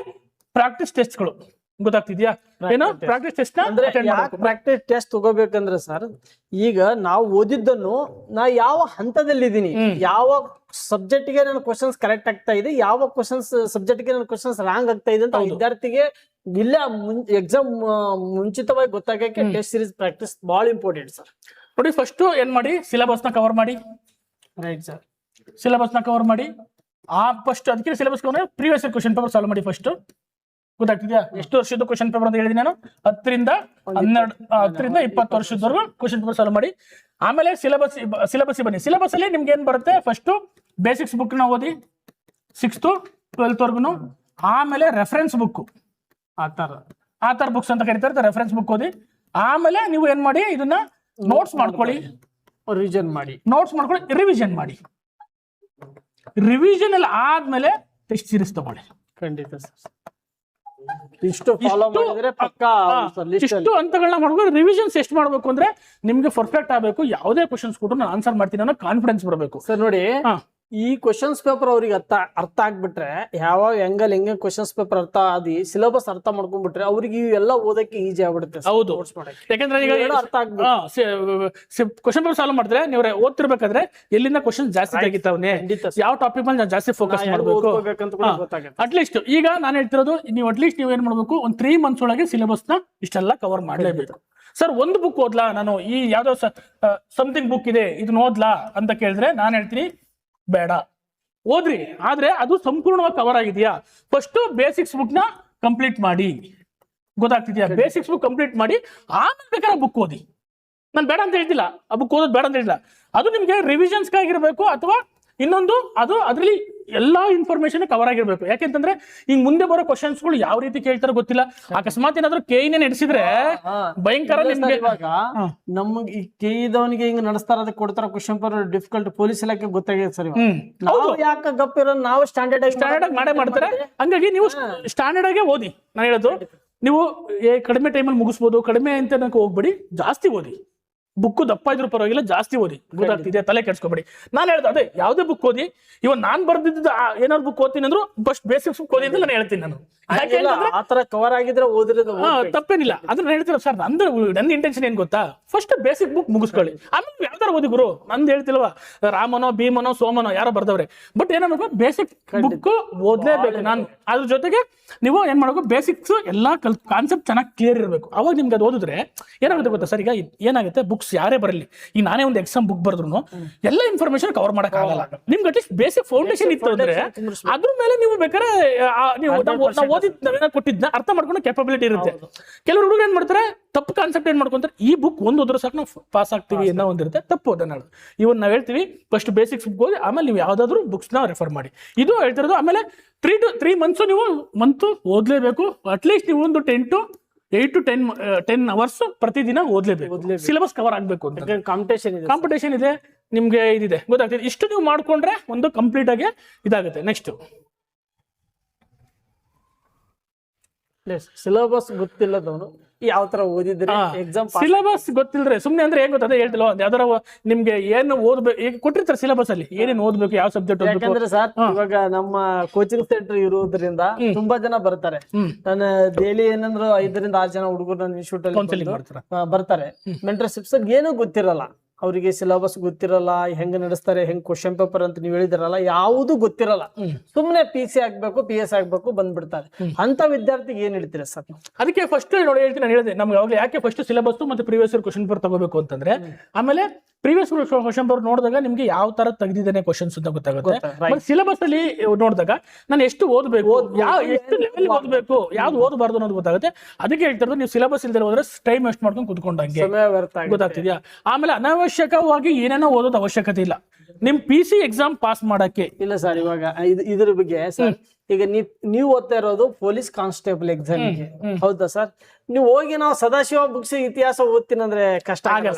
ಪ್ರಾಕ್ಟೀಸ್ ಟೆಸ್ಟ್ಗಳು. ಗೊತ್ತಾಗ್ತಿದ್ಯಾ? ಏನು ಪ್ರಾಕ್ಟೀಸ್ ಟೆಸ್ಟ್ ಪ್ರಾಕ್ಟೀಸ್ ಟೆಸ್ಟ್ ತಗೋಬೇಕಂದ್ರೆ ಸರ್, ಈಗ ನಾವು ಓದಿದ್ದನ್ನು ನಾ ಯಾವ ಹಂತದಲ್ಲಿದ್ದೀನಿ, ಯಾವ ಸಬ್ಜೆಕ್ಟ್ ಗೆ ನನ್ನ ಕ್ವಶನ್ಸ್ ಕರೆಕ್ಟ್ ಆಗ್ತಾ ಇದೆ, ಯಾವ ಕ್ವಶನ್ಸ್ ಸಬ್ಜೆಕ್ಟ್ ಗೆ ನನ್ನ ಕ್ವಶನ್ಸ್ ರಾಂಗ್ ಆಗ್ತಾ ಇದೆ ಅಂತ ವಿದ್ಯಾರ್ಥಿಗೆ ಇಲ್ಲ ಎಕ್ಸಾಮ್ ಮುಂಚಿತವಾಗಿ ಗೊತ್ತಾಗಕ್ಕೆ ಟೆಸ್ಟ್ ಸೀರೀಸ್ ಪ್ರಾಕ್ಟೀಸ್ ಬಹಳ ಇಂಪಾರ್ಟೆಂಟ್ ಸರ್. ನೋಡಿ, ಫಸ್ಟ್ ಏನ್ ಮಾಡಿ, ಸಿಲೆಬಸ್ ನ ಕವರ್ ಮಾಡಿ. ರೈಟ್ ಸರ್, ಸಿಲೆಬಸ್ ನ ಕವರ್ ಮಾಡಿ. ಫಸ್ಟ್ ಅದಕ್ಕೆ syllabus cover previous question paper solve ಮಾಡಿ ಫಸ್ಟ್. ಗೊತ್ತಾಗ್ತಿದ್ಯಾ? ಎಷ್ಟು ವರ್ಷದ ಕ್ವಶನ್ ಪೇಪರ್ ಅಂತ ಹೇಳಿದೀನಿ ನಾನು? 10ರಿಂದ 20 ವರ್ಷದವರೆಗೂ ಕ್ವಶನ್ ಪೇಪರ್ ಸಾಲ್ವ್ ಮಾಡಿ. ಆಮೇಲೆ ಸಿಲೆಬಸ್ ಬನ್ನಿ. ಸಿಲೆಬಸ್ ಅಲ್ಲಿ ನಿಮ್ಗೆ ಏನ್ ಬರುತ್ತೆ? ಫಸ್ಟ್ ಬೇಸಿಕ್ಸ್ ಬುಕ್ ನ ಓದಿ 6th to 12th ವರ್ಗುನು. ಆಮೇಲೆ ರೆಫರೆನ್ಸ್ ಬುಕ್, ಆತರ ಬುಕ್ಸ್ ಅಂತ ಕರೀತಾರೆ, ರೆಫರೆನ್ಸ್ ಬುಕ್ ಓದಿ. ಆಮೇಲೆ ನೀವು ಏನ್ ಮಾಡಿ, ಇದನ್ನ ನೋಟ್ಸ್ ಮಾಡ್ಕೊಳ್ಳಿ, ರಿವಿಷನ್ ಮಾಡಿ, ರಿವಿಷನ್ ಮಾಡಿ. ರಿವಿಷನ್ ಎಲ್ಲ ಆದ್ಮೇಲೆ ಟೆಸ್ಟ್ ಸೀರೀಸ್ ತಗೊಳ್ಳಿ. ಖಂಡಿತ ಸರ್. ಇಷ್ಟು ಫಾಲೋ ಮಾಡಿದ್ರೆ ಪಕ್ಕಾ ಇಷ್ಟು ಹಂತಗಳನ್ನ ಮಾಡ್ಬೇಕು. ರಿವಿಷನ್ಸ್ ಎಷ್ಟು ಮಾಡ್ಬೇಕು ಅಂದ್ರೆ ನಿಮ್ಗೆ ಪರ್ಫೆಕ್ಟ್ ಆಗಬೇಕು. ಯಾವುದೇ ಕ್ವಶನ್ಸ್ ಕೊಟ್ಟು ನಾನು ಆನ್ಸರ್ ಮಾಡ್ತೀನಿ ಅನ್ನೋ ಕಾನ್ಫಿಡೆನ್ಸ್ ಬರಬೇಕು. ಸರ್ ನೋಡಿ, ಈ ಕ್ವಶನ್ಸ್ ಪೇಪರ್ ಅವ್ರಿಗೆ ಅರ್ಥ ಆಗ್ಬಿಟ್ರೆ, ಯಾವಾಗ ಹೆಂಗೆ ಕ್ವಶನ್ಸ್ ಪೇಪರ್ ಅರ್ಥ ಆದಿ ಸಿಲೆಬಸ್ ಅರ್ಥ ಮಾಡ್ಕೊಂಡ್ಬಿಟ್ರೆ ಅವ್ರಿಗೆ ಇವೆಲ್ಲ ಓದಕ್ಕೆ ಈಜಿ ಆಗ್ಬಿಡುತ್ತೆ. ಹೌದು, ಯಾಕಂದ್ರೆ ಈಗ ಅರ್ಥ ಆಗ್ಬೇಕು. ಕ್ವಶನ್ ಪೇಪರ್ ಸಾಲ್ವ್ ಮಾಡಿದ್ರೆ ನೀವು ಓದ್ತಿರ್ಬೇಕಾದ್ರೆ ಎಲ್ಲಿಂದ ಕ್ವಶನ್ ಜಾಸ್ತಿ ತೆಗಿತಾವನೆ, ಯಾವ ಟಾಪಿಕ್ ಮೇಲೆ ಜಾಸ್ತಿ ಫೋಕಸ್ ಮಾಡಬೇಕು. ಅಟ್ಲೀಸ್ಟ್ ಈಗ ನಾನು ಹೇಳ್ತಿರೋದು, ನೀವು ಅಟ್ಲೀಸ್ಟ್ ನೀವು ಏನ್ ಮಾಡ್ಬೇಕು, ಒಂದು 3 months ಒಳಗೆ ಸಿಲೆಬಸ್ ನ ಇಷ್ಟೆಲ್ಲ ಕವರ್ ಮಾಡಲೇಬೇಕು. ಸರ್ ಒಂದು ಬುಕ್ ಓದ್ಲಾ ನಾನು, ಈ ಯಾವ್ದೋ ಸಮಥಿಂಗ್ ಬುಕ್ ಇದೆ ಇದನ್ನ ಓದ್ಲಾ ಅಂತ ಕೇಳಿದ್ರೆ ನಾನು ಹೇಳ್ತೀನಿ ಬೇಡ, ಓದ್ರಿ. ಆದ್ರೆ ಅದು ಸಂಪೂರ್ಣವಾಗಿ ಕವರ್ ಆಗಿದೆಯಾ? ಫಸ್ಟ್ ಬೇಸಿಕ್ಸ್ ಬುಕ್ ನ ಕಂಪ್ಲೀಟ್ ಮಾಡಿ. ಗೊತ್ತಾಗ್ತಿದ್ಯಾ? ಬೇಸಿಕ್ಸ್ ಬುಕ್ ಕಂಪ್ಲೀಟ್ ಮಾಡಿ, ಆಮೇಲೆ ಬೇಕಾದ್ರೆ ಬುಕ್ ಓದಿ. ನಾನು ಬೇಡ ಅಂತ ಹೇಳ್ತಿಲ್ಲ, ಆ ಬುಕ್ ಓದೋದು ಬೇಡ ಅಂತ ಹೇಳಿಲ್ಲ. ಅದು ನಿಮ್ಗೆ ರಿವಿಷನ್ಸ್ಗಾಗಿರ್ಬೇಕು, ಅಥವಾ ಇನ್ನೊಂದು ಅದು ಅದರಲ್ಲಿ ಎಲ್ಲಾ ಇನ್ಫಾರ್ಮೇಶನ್ ಕವರ್ ಆಗಿರ್ಬೇಕು. ಯಾಕೆಂತಂದ್ರೆ ಈಗ ಮುಂದೆ ಬರೋ ಕ್ವಶನ್ಸ್ಗಳು ಯಾವ ರೀತಿ ಕೇಳ್ತಾರೋ ಗೊತ್ತಿಲ್ಲ. ಅಕಸ್ಮಾತ್ ಏನಾದ್ರು ಕೆಇನೇ ನಡೆಸಿದ್ರೆ ಭಯಂಕರ. ಇವಾಗ ನಮ್ಗೆ ಈ ಕೆಇದವನಿಗೆ ಹಿಂಗ್ ನಡೆಸ್ತಾರ, ಅದಕ್ಕೆ ಕೊಡ್ತಾರ ಕ್ವಶನ್ ಪೇಪರ್ ಡಿಫಿಕಲ್ಟ್. ಪೊಲೀಸ್ ಇಲಾಖೆ ಗೊತ್ತಾಗಿದೆ ಸರ್. ನಾವು ಯಾಕೆ ಗಪ್ಪಿರೋ, ನಾವು ಸ್ಟ್ಯಾಂಡರ್ಡ್ ಆಗಿ ಮಾಡೇ ಮಾಡ್ತಾರೆ. ಹಂಗಾಗಿ ನೀವು ಸ್ಟ್ಯಾಂಡರ್ಡ್ ಆಗಿ ಓದಿ. ನಾನು ಹೇಳೋದು, ನೀವು ಕಡಿಮೆ ಟೈಮಲ್ಲಿ ಮುಗಿಸ್ಬೋದು, ಕಡಿಮೆ ಅಂತ ಹೋಗ್ಬೇಡಿ, ಜಾಸ್ತಿ ಓದಿ. ಬುಕ್ ದಪ್ಪ ಇದ್ರು ಪರವಾಗಿಲ್ಲ, ಜಾಸ್ತಿ ಓದಿ. ಗೊತ್ತಾಗ್ತಿದೆ? ತಲೆ ಕೆಡ್ಸ್ಕೊಬೇಡಿ. ನಾನು ಹೇಳ್ದೆ ಅದೇ, ಯಾವ್ದೇ ಬುಕ್ ಓದಿ. ಇವಾಗ ನಾನ್ ಬರ್ದಿದ್ದ ಏನಾದ್ರು ಬುಕ್ ಓದ್ತೀನಿ ಅಂದ್ರು ಫಸ್ಟ್ ಬೇಸಿಕ್ಸ್ ಬುಕ್ ಓದಿ ಅಂತ ನಾನು ಹೇಳ್ತೀನಿ. ನಾನು ಆತರ ಕವರ್ ಆಗಿದ್ರೆ ಓದಿರೋದು ತಪ್ಪೇನಿಲ್ಲ. ಅದ್ರ ಹೇಳ್ತೀರ ಸರ್, ನನ್ನ ಇಂಟೆನ್ಷನ್ ಏನ್ ಗೊತ್ತಾ, ಫಸ್ಟ್ ಬೇಸಿಕ್ ಬುಕ್ ಮುಗಿಸ್ಕೊಳ್ಳಿ, ಆಮೇಲೆ ಯಾವ್ದಾರ ಓದಿ ಗುರು. ನಂದು ಹೇಳ್ತಿಲ್ವಾ, ರಾಮನೋ ಭೀಮನೋ ಸೋಮನೋ ಯಾರೋ ಬರ್ದವ್ರೆ. ಬಟ್ ಏನಾಗಬೇಕು, ಬೇಸಿಕ್ ಬುಕ್ ಓದ್ಲೇಬೇಕು. ನಾನು ಅದ್ರ ಜೊತೆಗೆ ನೀವು ಏನ್ ಮಾಡ್ಬೇಕು, ಬೇಸಿಕ್ಸ್ ಎಲ್ಲಾ ಕಾನ್ಸೆಪ್ಟ್ ಚೆನ್ನಾಗಿ ಕ್ಲಿಯರ್ ಇರಬೇಕು. ಅವಾಗ ನಿಮ್ಗೆ ಅದು ಓದಿದ್ರೆ ಏನಾಗುತ್ತೆ ಗೊತ್ತಾ ಸರ್? ಈಗ ಏನಾಗುತ್ತೆ, ಬುಕ್ಸ್ ಯಾರೇ ಬರಲಿ, ಈಗ ನಾನೇ ಒಂದು ಎಕ್ಸಾಮ್ ಬುಕ್ ಬರ್ದ್ರು ಎಲ್ಲ ಇನ್ಫಾರ್ಮೇಶನ್ ಕವರ್ ಮಾಡಕ್ ಆಗಲ್ಲ. ನಿಮ್ಗೆ ಅಟ್ಲೀಸ್ಟ್ ಬೇಸಿಕ್ ಫೌಂಡೇಶನ್ ಇತ್ತು ಅಂದ್ರೆ ಅದ್ರ ಮೇಲೆ ನೀವು ಬೇಕಾದ್ರೆ ನಾವು ಓದಿದ್ ಕೊಟ್ಟಿದ್ನ ಅರ್ಥ ಮಾಡ್ಕೊಂಡು ಕೆಪಬಿಲಿಟಿ ಇರುತ್ತೆ. ಕೆಲವರು ಹುಡುಗರು ಏನ್ ಮಾಡ್ತಾರೆ, ತಪ್ಪು ಕಾನ್ಸೆಪ್ಟ್ ಏನ್ ಮಾಡ್ಕೊಂತಾರೆ, ಈ ಬುಕ್ ಓದಿದ್ರೆ ಸಾಕು ನಾವು ಪಾಸ್ ಆಗ್ತೀವಿ ಅನ್ನೋ ಒಂದಿರುತ್ತೆ. ತಪ್ಪು ಅದನ್ನ ಇವನ್ ನಾವ್ ಹೇಳ್ತೀವಿ, ಫಸ್ಟ್ ಬೇಸಿಕ್ಸ್ ಬುಕ್ ಓದಿ, ಆಮೇಲೆ ನೀವು ಯಾವ್ದಾದ್ರು ಬುಕ್ಸ್ ನ ರೆಫರ್ ಮಾಡಿ. ಇದು ಹೇಳ್ತಿರೋದು. ಆಮೇಲೆ 3 months ನೀವು ಓದ್ಲೇಬೇಕು. ಅಟ್ಲೀಸ್ಟ್ ನೀವು ಒಂದು 8 to 10 hours ಪ್ರತಿದಿನ ಓದ್ಲೇಬೇಕು. ಸಿಲೆಬಸ್ ಕವರ್ ಆಗ್ಬೇಕು ಅಂತ ಕಾಂಪಿಟೇಷನ್ ಇದೆ, ನಿಮ್ಗೆ ಇದಿದೆ. ಗೊತ್ತಾಗ್ತದೆ? ಇಷ್ಟು ನೀವು ಮಾಡ್ಕೊಂಡ್ರೆ ಒಂದು ಕಂಪ್ಲೀಟ್ ಆಗಿ ಇದಾಗುತ್ತೆ. ನೆಕ್ಸ್ಟ್ ಸಿಲೆಬಸ್ ಗೊತ್ತಿಲ್ಲದವನು ಯಾವ ತರ ಓದಿದ್ರೆ ಎಕ್ಸಾಮ್, ಸಿಲೆಬಸ್ ಗೊತ್ತಿಲ್ದ್ರೆ ಸುಮ್ನೆ ಅಂದ್ರೆ ಏನ್ ಗೊತ್ತದ ಹೇಳ್ತಿಲ್ಲ, ಯಾವ್ದಾರ ನಿಮ್ಗೆ ಏನು ಓದ್ಬೇಕು ಈಗ ಕೊಟ್ಟಿರ್ತಾರೆ ಸಿಲೆಬಸ್ ಅಲ್ಲಿ, ಏನೇನು ಓದ್ಬೇಕು, ಯಾವ ಸಬ್ಜೆಕ್ಟ್ ಓದ್ಬೇಕು. ಯಾಕಂದ್ರೆ ಸರ್ ಇವಾಗ ನಮ್ಮ ಕೋಚಿಂಗ್ ಸೆಂಟರ್ ಇರೋದ್ರಿಂದ ತುಂಬಾ ಜನ ಬರ್ತಾರೆ. ನಾನು ಡೈಲಿ ಏನಂದ್ರು 5 ರಿಂದ 6 ಜನ ಹುಡುಗರು ನನ್ನ ಇನ್ಸ್ಟಿಟ್ಯೂಟ್ ಅಲ್ಲಿ ಬರ್ತಾರೆ. ಮೆಂಟರ್ಶಿಪ್ಸ್ ಏನು ಗೊತ್ತಿರಲ್ಲ ಅವರಿಗೆ, ಸಿಲೆಬಸ್ ಗೊತ್ತಿರಲ್ಲ, ಹೆಂಗ್ ನಡೆಸ್ತಾರೆ, ಹೆಂಗ್ ಕ್ವಶನ್ ಪೇಪರ್ ಅಂತ ನೀವು ಹೇಳಿದಿರಲ್ಲ, ಯಾವುದು ಗೊತ್ತಿರಲ್ಲ. ಸುಮ್ನೆ PC ಆಗ್ಬೇಕು, PS ಆಗ್ಬೇಕು ಬಂದ್ಬಿಡ್ತಾರೆ. ಅಂತ ವಿದ್ಯಾರ್ಥಿಗೆ ಏನ್ ಹೇಳ್ತೀರಾ ಸರ್? ಅದಕ್ಕೆ ಫಸ್ಟ್ ನೋಡಿ ಹೇಳ್ತೀನಿ, ನಾನು ಹೇಳಿದೆ ನಮ್ಗೆ ಯಾವಾಗಲೂ ಯಾಕೆ ಫಸ್ಟ್ ಸಿಲೆಬಸ್ ಮತ್ತೆ ಪ್ರೀವಿಯಸ್ ಇಯರ್ ಕ್ವಶನ್ ಪೇಪರ್ ತಗೋಬೇಕು ಅಂತಂದ್ರೆ, ಆಮೇಲೆ ಪ್ರೀವಿಯಸ್ ಕ್ವಶನ್ ಪೇಪರ್ ನೋಡಿದಾಗ ನಿಮ್ಗೆ ಯಾವ ತರ ತೆಗೆದಿದ್ದೇನೆ ಕ್ವಶನ್ಸ್ ಅಂತ ಗೊತ್ತಾಗುತ್ತೆ. ಸಿಲೆಬಸ್ ಅಲ್ಲಿ ನೋಡಿದಾಗ ನಾನು ಎಷ್ಟು ಓದಬೇಕು, ಎಷ್ಟು ಲೆವೆಲ್ ಓದಬೇಕು, ಯಾವ್ದು ಓದಬಾರ್ದು ಅನ್ನೋದು ಗೊತ್ತಾಗುತ್ತೆ. ಅದಕ್ಕೆ ಹೇಳ್ತಿರೋದು, ನೀವು ಸಿಲೆಬಸ್ ಇಲ್ದೇ ಹೋದ್ರೆ ಟೈಮ್ ವೇಸ್ಟ್ ಮಾಡ್ಕೊಂಡು ಕುತ್ಕೊಂಡಂಗೆ. ಗೊತ್ತಾಗ್ತಿದ್ಯಾ? ಆಮೇಲೆ ಅನಾವಶ್ಯಕವಾಗಿ ಏನೇನೋ ಓದೋದು ಅವಶ್ಯಕತೆ ಇಲ್ಲ. ನಿಮ್ PC ಎಕ್ಸಾಮ್ ಪಾಸ್ ಮಾಡಕ್ಕೆ ಇಲ್ಲ ಸರ್. ಇವಾಗ ಇದ್ರ ಬಗ್ಗೆ ಸರ್, ಈಗ ನೀವು ಓದ್ತಾ ಇರೋದು ಪೊಲೀಸ್ ಕಾನ್ಸ್ಟೇಬಲ್ ಎಕ್ಸಾಮ್, ಹೌದಾ ಸರ್? ನೀವು ಹೋಗಿ ನಾವು ಸದಾಶಿವ ಬುಕ್ಸ್ ಇತಿಹಾಸ ಓದ್ತೀನಿ ಅಂದ್ರೆ ಕಷ್ಟ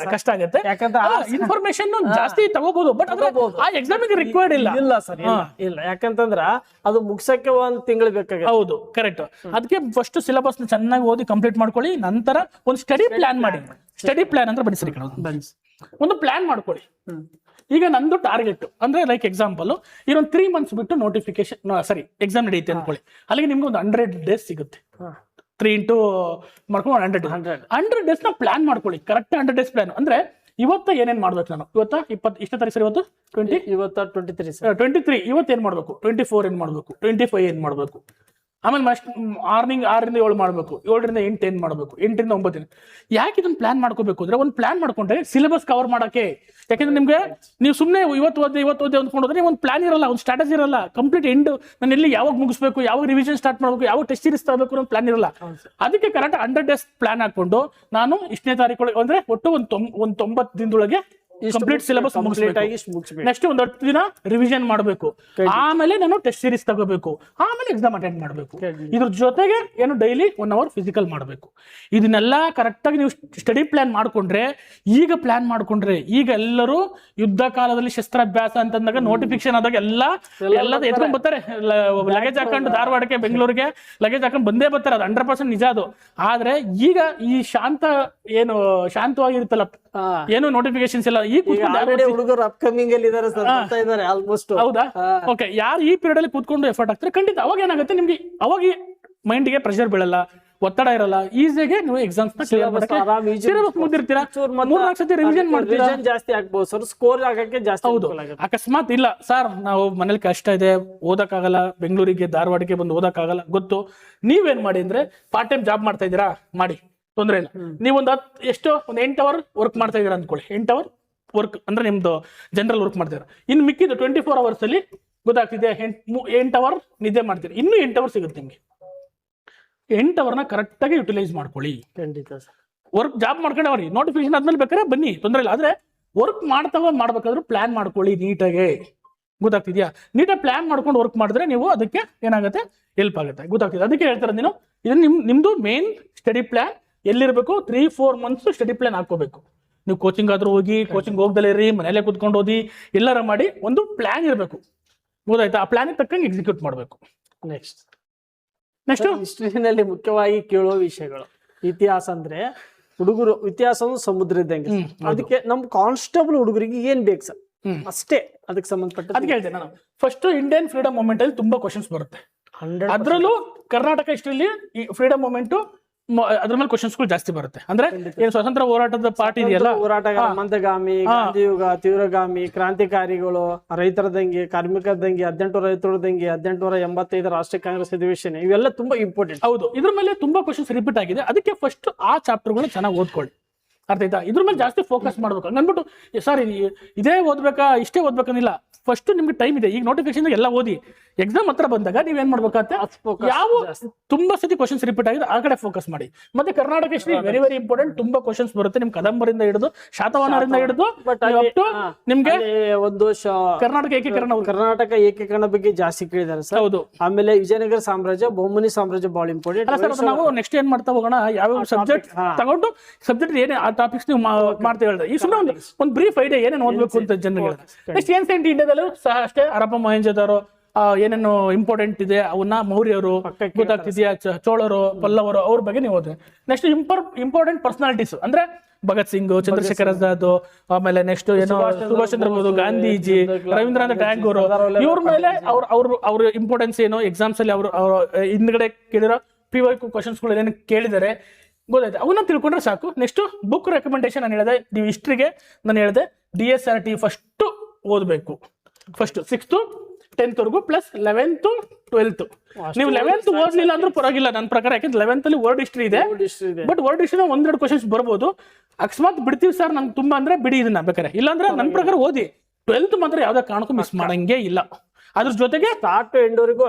ಆಗುತ್ತೆ. ಯಾಕಂದ್ರೆ ಇನ್ಫಾರ್ಮೇಶನ್ ಜಾಸ್ತಿ ತಗೋಬಹುದು, ಬಟ್ ಆ ಎಕ್ಸಾಮಿಗೆ ರಿಕ್ವೈರ್ಡ್ ಇಲ್ಲ ಸರ್. ಇಲ್ಲ, ಯಾಕಂತಂದ್ರ ಅದು ಮುಗ್ಸಕ್ಕೆ 1 ತಿಂಗಳು ಬೇಕಾಗುತ್ತೆ. ಹೌದು, ಕರೆಕ್ಟ್. ಅದಕ್ಕೆ ಫಸ್ಟ್ ಸಿಲೆಬಸ್ ಚೆನ್ನಾಗಿ ಓದಿ ಕಂಪ್ಲೀಟ್ ಮಾಡ್ಕೊಳ್ಳಿ. ನಂತರ ಒಂದು ಸ್ಟಡಿ ಪ್ಲಾನ್ ಮಾಡಿ. ಸ್ಟಡಿ ಪ್ಲಾನ್ ಅಂದ್ರೆ ಬನ್ನಿ ಸರಿ, ಒಂದು ಪ್ಲಾನ್ ಮಾಡ್ಕೊಳ್ಳಿ. ಈಗ ನಂದು ಟಾರ್ಗೆಟ್ ಅಂದ್ರೆ ಲೈಕ್ ಎಕ್ಸಾಂಪಲ್, ಇನ್ನೊಂದು 3 months ಬಿಟ್ಟು ನೋಟಿಫಿಕೇಶನ್ ಎಕ್ಸಾಮ್ ನಡೆಯುತ್ತೆ ಅನ್ಕೊಳ್ಳಿ. ಅಲ್ಲಿಗೆ ನಿಮ್ಗೆ ಒಂದು 100 days ಸಿಗುತ್ತೆ. 3 into ಮಾಡ್ಕೊಂಡು 100 days ನ ಪ್ಲಾನ್ ಮಾಡ್ಕೊಳ್ಳಿ. ಕರೆಕ್ಟ್ 100 days ಪ್ಲಾನ್ ಅಂದ್ರೆ ಇವತ್ತ ಏನೇನ್ ಮಾಡ್ಬೇಕು ನಾನು, ಇವತ್ತ 20 ಇಷ್ಟೇ ತಾರೀಕು ಸರ್, ಇವತ್ತು 23, ಇವತ್ತು ಏನ್ ಮಾಡ್ಬೇಕು, 24 ಏನ್ ಮಾಡ್ಬೇಕು, 25 ಏನ್ ಮಾಡ್ಬೇಕು, ಆಮೇಲೆ ಮಾರ್ನಿಂಗ್ 6ರಿಂದ 7 ಮಾಡಬೇಕು, 7ರಿಂದ 8 ಏನು ಮಾಡಬೇಕು, 8ರಿಂದ 9. ಯಾಕೆ ಇದನ್ನ ಪ್ಲಾನ್ ಮಾಡ್ಕೋಬೇಕು ಅಂದ್ರೆ, ಒಂದು ಪ್ಲಾನ್ ಮಾಡ್ಕೊಂಡ್ರೆ ಸಿಲೆಬಸ್ ಕವರ್ ಮಾಡಕ್ಕೆ. ಯಾಕಂದ್ರೆ ನಿಮ್ಗೆ ನೀವು ಸುಮ್ಮನೆ ಇವತ್ತು ಓದಿ ಅಂದ್ಕೊಂಡ್ರೆ ಒಂದು ಪ್ಲಾನ್ ಇರಲ್ಲ, ಒಂದು ಸ್ಟ್ರಾಟಜಿ ಇರಲ್ಲ. ಕಂಪ್ಲೀಟ್ ಎಂಡ್ ನಾನು ಎಲ್ಲಿ ಯಾವಾಗ ಮುಗಿಸ್ಬೇಕು, ಯಾವಾಗ ರಿವಿಷನ್ ಸ್ಟಾರ್ಟ್ ಮಾಡಬೇಕು, ಯಾವಾಗ ಟೆಸ್ಟ್ ಸೀರೀಸ್ ತರಬೇಕು ಅನ್ನೋ ಪ್ಲಾನ್ ಇರಲ್ಲ. ಅದಕ್ಕೆ ಕರೆಕ್ಟ್ 100 days ಪ್ಲಾನ್ ಹಾಕೊಂಡು ನಾನು ಇಷ್ಟನೇ ತಾರೀಕು ಅಂದ್ರೆ ಒಟ್ಟು ಒಂದು 90 ದಿನದೊಳಗೆ ಕಂಪ್ಲೀಟ್ ಸಿಲೆಬಸ್ ಮುಗಿಸ್ಬೇಕು. ನೆಕ್ಸ್ಟ್ ಒಂದು 10 ದಿನ ರಿವಿಷನ್ ಮಾಡಬೇಕು, ಆಮೇಲೆ ನಾನು ಟೆಸ್ಟ್ ಸೀರೀಸ್ ತಗೋಬೇಕು, ಆಮೇಲೆ ಎಕ್ಸಾಮ್ ಅಟೆಂಡ್ ಮಾಡಬೇಕು. ಇದ್ರ ಜೊತೆಗೆ ಏನು ಡೈಲಿ 1 hour ಫಿಸಿಕಲ್ ಮಾಡಬೇಕು. ಇದನ್ನೆಲ್ಲ ಕರೆಕ್ಟ್ ಆಗಿ ನೀವು ಸ್ಟಡಿ ಪ್ಲಾನ್ ಮಾಡ್ಕೊಂಡ್ರೆ, ಈಗ ಪ್ಲಾನ್ ಮಾಡ್ಕೊಂಡ್ರೆ, ಈಗ ಎಲ್ಲರೂ ಯುದ್ಧ ಕಾಲದಲ್ಲಿ ಶಸ್ತ್ರಾಭ್ಯಾಸ ಅಂತಂದಾಗ ನೋಟಿಫಿಕೇಶನ್ ಆದಾಗ ಎಲ್ಲ ಎತ್ಕೊಂಡ್ ಬರ್ತಾರೆ. ಲಗೇಜ್ ಹಾಕೊಂಡು ಧಾರವಾಡಕ್ಕೆ ಬೆಂಗಳೂರಿಗೆ ಲಗೇಜ್ ಹಾಕೊಂಡು ಬಂದೇ ಬರ್ತಾರೆ. ಅದು 100% ನಿಜ ಅದು. ಆದ್ರೆ ಈಗ ಈ ಶಾಂತವಾಗಿರುತ್ತಲ್ಲ, ಏನು ನೋಟಿಫಿಕೇಶನ್ಸ್ ಎಲ್ಲ ಈ ಹುಡುಗರು ಅಪ್ಕಮಿಂಗ್ ಅಲ್ಲಿ ಇದಾರೆ ಸರ್, ಬರ್ತಾ ಇದಾರೆ ಆಲ್ಮೋಸ್ಟ್. ಹೌದಾ? ಓಕೆ, ಯಾರು ಈ ಪೀರಿಯಡ್ ಅಲ್ಲಿ ಕೂತ್ಕೊಂಡು ಎಫರ್ಟ್ ಹಾಕ್ತಾರೆ ಖಂಡಿತ ಅವಾಗ ಏನಾಗುತ್ತೆ, ನಿಮ್ಗೆ ಅವಾಗ ಮೈಂಡ್ಗೆ ಪ್ರೆಷರ್ ಬೀಳಲ್ಲ, ಒತ್ತಡ ಇರಲ್ಲ, ಈಸಿಯಾಗಿ ನೀವು ಎಕ್ಸಾಮ್ಸ್ ಮುಗ್ದಿರ್ತೀರಾ. 3-4 ಸತಿ ರಿವಿಷನ್ ಮಾಡ್ತೀರಾ, ಜಾಸ್ತಿ ಆಗ್ಬಹುದು ಸರ್, ಸ್ಕೋರ್ ಆಗಕ್ಕೆ ಜಾಸ್ತಿ. ಹೌದು. ಅಕಸ್ಮಾತ್ ಇಲ್ಲ ಸರ್ ನಾವು ಮನೇಲಿ ಕಷ್ಟ ಇದೆ, ಓದಕ್ಕಾಗಲ್ಲ, ಬೆಂಗಳೂರಿಗೆ ಧಾರವಾಡಕ್ಕೆ ಬಂದು ಓದಕ್ಕಾಗಲ್ಲ, ಗೊತ್ತು, ನೀವೇನ್ ಮಾಡಿ ಅಂದ್ರೆ ಪಾರ್ಟ್ ಟೈಮ್ ಜಾಬ್ ಮಾಡ್ತಾ ಇದೀರಾ, ಮಾಡಿ, ತೊಂದ್ರೆ ಇಲ್ಲ. ನೀವೊಂದು 8 hour ವರ್ಕ್ ಮಾಡ್ತಾ ಇದೀರಾ ಅಂದ್ಕೊಳ್ಳಿ, 8 hour ವರ್ಕ್ ಅಂದ್ರೆ ನಿಮ್ದು ಜನರಲ್ ವರ್ಕ್ ಮಾಡ್ತೀರಾ. ಇನ್ನು ಮಿಕ್ಕಿದ್ದು 24 hours ಅಲ್ಲಿ ಗೊತ್ತಾಗ್ತಿದೆ 8 hour ನಿದ್ದೆ ಮಾಡ್ತೀರಿ, ಇನ್ನು 8 hour ಸಿಗುತ್ತೆ ನಿಮ್ಗೆ. 8 hourನ ಕರೆಕ್ಟ್ ಆಗಿ ಯುಟಿಲೈಸ್ ಮಾಡ್ಕೊಳ್ಳಿ. ಖಂಡಿತ ಸರ್. ವರ್ಕ್ ಜಾಬ್ ಮಾಡ್ಕೊಂಡೆ ಅವ್ರಿ ನೋಟಿಫಿಕೇಶನ್ ಆದ್ಮೇಲೆ ಬೇಕಾದ್ರೆ ಬನ್ನಿ, ತೊಂದರೆ ಇಲ್ಲ. ಆದ್ರೆ ವರ್ಕ್ ಮಾಡ್ಬೇಕಾದ್ರೂ ಪ್ಲಾನ್ ಮಾಡ್ಕೊಳ್ಳಿ ನೀಟಾಗೆ. ಗೊತ್ತಾಗ್ತಿದ್ಯಾ? ನೀಟಾಗಿ ಪ್ಲಾನ್ ಮಾಡ್ಕೊಂಡು ವರ್ಕ್ ಮಾಡಿದ್ರೆ ನೀವು ಅದಕ್ಕೆ ಏನಾಗುತ್ತೆ, ಹೆಲ್ಪ್ ಆಗುತ್ತೆ. ಗೊತ್ತಾಗ್ತಿದೆ? ಅದಕ್ಕೆ ಹೇಳ್ತಾರೆ ನೀನು ಇದನ್ನ ನಿಮ್ದು ಮೇನ್ ಸ್ಟಡಿ ಪ್ಲಾನ್ ಎಲ್ಲಿರ್ಬೇಕು, 3-4 months ಸ್ಟಡಿ ಪ್ಲಾನ್ ಹಾಕೋಬೇಕು. ನೀವು ಕೋಚಿಂಗ್ ಆದ್ರೂ ಹೋಗಿ, ಕೋಚಿಂಗ್ ಹೋಗ್ದಲೇ ಇರಿ, ಮನೇಲೆ ಕುತ್ಕೊಂಡು ಓದಿ, ಎಲ್ಲಾರ ಮಾಡಿ ಒಂದು ಪ್ಲಾನ್ ಇರಬೇಕು. ಗೊತ್ತಾಯ್ತಾ? ಆ ಪ್ಲಾನ್ ತಕ್ಕಂಗೆ ಎಕ್ಸಿಕ್ಯೂಟ್ ಮಾಡಬೇಕು. ನೆಕ್ಸ್ಟ್ ಹಿಸ್ಟ್ರಿನಲ್ಲಿ ಮುಖ್ಯವಾಗಿ ಕೇಳುವ ವಿಷಯಗಳು, ಇತಿಹಾಸ ಅಂದ್ರೆ ಹುಡುಗರು ಇತಿಹಾಸ ಸಮುದ್ರ ಇದ್ದಂಗೆ. ಅದಕ್ಕೆ ನಮ್ ಕಾನ್ಸ್ಟೇಬಲ್ ಹುಡುಗರಿಗೆ ಏನ್ ಬೇಕು ಸರ್, ಅಷ್ಟೇ ಅದಕ್ಕೆ ಸಂಬಂಧಪಟ್ಟ. ಅದಕ್ಕೆ ಹೇಳ್ತೇನೆ ನಾನು. ಫಸ್ಟ್ ಇಂಡಿಯನ್ ಫ್ರೀಡಮ್ ಮೂವ್ಮೆಂಟ್ ಅಲ್ಲಿ ತುಂಬಾ ಕ್ವಶನ್ಸ್ ಬರುತ್ತೆ. ಅದ್ರಲ್ಲೂ ಕರ್ನಾಟಕ ಹಿಸ್ಟ್ರಿಲಿ ಫ್ರೀಡಮ್ ಮೂವ್ಮೆಂಟ್ ಅದ್ರ ಮೇಲೆ ಕ್ವಶನ್ಸ್ಗಳು ಜಾಸ್ತಿ ಬರುತ್ತೆ. ಅಂದ್ರೆ ಏನು ಸ್ವಾತಂತ್ರ್ಯ ಹೋರಾಟದ ಪಾರ್ಟಿ ಇದೆಯಲ್ಲ, ಹೋರಾಟಗಾರ, ಮಂದಗಾಮಿ, ಗಾಂಧಿಯುಗ, ತೀವ್ರಗಾಮಿ, ಕ್ರಾಂತಿಕಾರಿಗಳು, ರೈತರ ದಂಗೆ, ಕಾರ್ಮಿಕರ ದಂಗೆ, 18 ರೈತರ ದಂಗೆ, 1885 ರಾಷ್ಟ್ರೀಯ ಕಾಂಗ್ರೆಸ್ ಅಧಿವೇಶನ, ಇವೆಲ್ಲ ತುಂಬಾ ಇಂಪಾರ್ಟೆಂಟ್. ಹೌದು, ಇದ್ರ ಮೇಲೆ ತುಂಬಾ ಕ್ವಶನ್ಸ್ ರಿಪೀಟ್ ಆಗಿದೆ. ಅದಕ್ಕೆ ಫಸ್ಟ್ ಆ ಚಾಪ್ಟರ್ಗಳನ್ನ ಚೆನ್ನಾಗಿ ಓದ್ಕೊಳ್ಳಿ. ಅರ್ಥ ಆಯ್ತಾ? ಇದ್ರ ಮೇಲೆ ಜಾಸ್ತಿ ಫೋಕಸ್ ಮಾಡ್ಬೇಕು. ಹಂಗನ್ಬಿಟ್ಟು ಸರ್ ಇದೇ ಓದ್ಬೇಕಾ, ಇಷ್ಟೇ ಓದ್ಬೇಕನ್ನಿಲ್ಲ. ಫಸ್ಟ್ ನಿಮ್ಗೆ ಟೈಮ್ ಇದೆ, ಈಗ ನೋಟಿಫಿಕೇಶನ್ ಎಲ್ಲ ಓದಿ, ಎಕ್ಸಾಮ್ ಹತ್ರ ಬಂದಾಗ ನೀವೇನ್ ಮಾಡ್ಬೇಕಾಗತ್ತೆ, ಯಾವ ತುಂಬಾ ಸತಿ ಕ್ವಶನ್ಸ್ ರಿಪೀಟ್ ಆಗಿದೆ ಆ ಕಡೆ ಫೋಕಸ್ ಮಾಡಿ. ಮತ್ತೆ Karnataka history very very important. ತುಂಬಾ ಕ್ವಶನ್ಸ್ ಬರುತ್ತೆ, ನಿಮ್ ಕದಂಬರಿಂದ ಹಿಡಿದು ಶಾತವಾಹನರಿಂದ ಹಿಡಿದು ನಿಮ್ಗೆ ಒಂದು ಕರ್ನಾಟಕ ಏಕೀಕರಣ ಬಗ್ಗೆ ಜಾಸ್ತಿ ಕೇಳಿದಾರೆ ಸರ್. ಹೌದು. ಆಮೇಲೆ ವಿಜಯನಗರ ಸಾಮ್ರಾಜ್ಯ, ಬಹುಮನಿ ಸಾಮ್ರಾಜ್ಯ ಬಹಳ ಇಂಪಾರ್ಟೆಂಟ್. ನಾವು ನೆಕ್ಸ್ಟ್ ಏನ್ ಮಾಡ್ತಾ ಹೋಗೋಣ, ಯಾವ ಸಬ್ಜೆಕ್ಟ್ ತಗೊಂಡು ಸಬ್ಜೆಕ್ಟ್ ಏನೇ ಆ ಟಾಪಿಕ್ಸ್ ನೀವು ಮಾಡ್ತಾ ಹೇಳಿದ್ರೆ, ಈ ಸುಮ್ಮನೆ ಒಂದು ಬ್ರೀಫ್ ಐಡಿಯಾ ಏನೇನು ಓದ್ಬೇಕು ಅಂತ ಜನರಿಗೆ. ನೆಕ್ಸ್ಟ್ ಏನ್ಸೆಂಟ್ ಇಂಡಿಯಾದಲ್ಲೂ ಸಹ ಅಷ್ಟೇ, ಹರಪ್ಪ ಮೊಹೆಂಜೋದಾರೋ ಏನೇನು ಇಂಪಾರ್ಟೆಂಟ್ ಇದೆ ಅವನ್ನ, ಮೌರ್ಯರು, ಗೊತ್ತಾಗ್ತಿದ್ಯಾ, ಚೋಳರು, ಪಲ್ಲವರು, ಅವ್ರ ಬಗ್ಗೆ ನೀವು ಓದ್ರಿ. ನೆಕ್ಸ್ಟ್ ಇಂಪಾರ್ಟೆಂಟ್ ಪರ್ಸನಾಲಿಟೀಸ್ ಅಂದ್ರೆ ಭಗತ್ ಸಿಂಗ್, ಚಂದ್ರಶೇಖರ್ ಆಜಾದ್, ಆಮೇಲೆ ನೆಕ್ಸ್ಟ್ ಏನು ಸುಭಾಷ್ ಚಂದ್ರ ಬೋಸ್, ಗಾಂಧೀಜಿ, ರವೀಂದ್ರನಾಥ್ ಟ್ಯಾಗೋರ್, ಇವ್ರ ಮೇಲೆ ಅವ್ರ ಇಂಪಾರ್ಟೆನ್ಸ್ ಏನು, ಎಕ್ಸಾಮ್ಸ್ ಅಲ್ಲಿ ಅವ್ರ ಹಿಂದ್ಗಡೆ ಕೇಳಿರೋ PY ಕ್ವಶನ್ಸ್ಗಳು ಏನೇನು ಕೇಳಿದ್ದಾರೆ ಗೊತ್ತಾಯ್ತು, ಅವನ್ನ ತಿಳ್ಕೊಂಡ್ರೆ ಸಾಕು. ನೆಕ್ಸ್ಟ್ ಬುಕ್ ರೆಕಮೆಂಡೇಶನ್ ನಾನು ಹೇಳಿದೆ, ನೀವು ಹಿಸ್ಟ್ರಿಗೆ ನಾನು ಹೇಳಿದೆ DSRT ಫಸ್ಟ್ ಓದಬೇಕು. ಫಸ್ಟ್ 6th to 10th ವರೆಗೂ ಪ್ಲಸ್ 11th to 12th. ನೀವು 11th ಓದ್ಲಿಲ್ಲ ಅಂದ್ರೂ ಪರವಾಗಿಲ್ಲ ನನ್ನ ಪ್ರಕಾರ, ಯಾಕಂದ್ರೆ 11th ಅಲ್ಲಿ ವರ್ಡ್ ಹಿಸ್ಟ್ರಿ ಇದೆ. ಬಟ್ ವರ್ಡ್ ಹಿಸ್ಟ್ರಿ 1-2 ಕ್ವಶನ್ಸ್ ಬರ್ಬೋದು. ಅಕಸ್ಮಾತ್ ಬಿಡ್ತೀವಿ ಸರ್ ನಂಗೆ ತುಂಬಾ ಅಂದ್ರೆ ಬಿಡಿ, ಇದನ್ನ ಬೇಕಾರೆ. ಇಲ್ಲಾಂದ್ರೆ ನನ್ನ ಪ್ರಕಾರ ಓದಿ. 12th ಮಾತ್ರ ಯಾವ್ದೇ ಕಾರಣಕ್ಕೂ ಮಿಸ್ ಮಾಡಂಗೆ ಇಲ್ಲ. ಅದ್ರ ಜೊತೆಗೆ ಸ್ಟಾರ್ಟ್ ಟು ಎಂಡ್ ವರೆಗೂ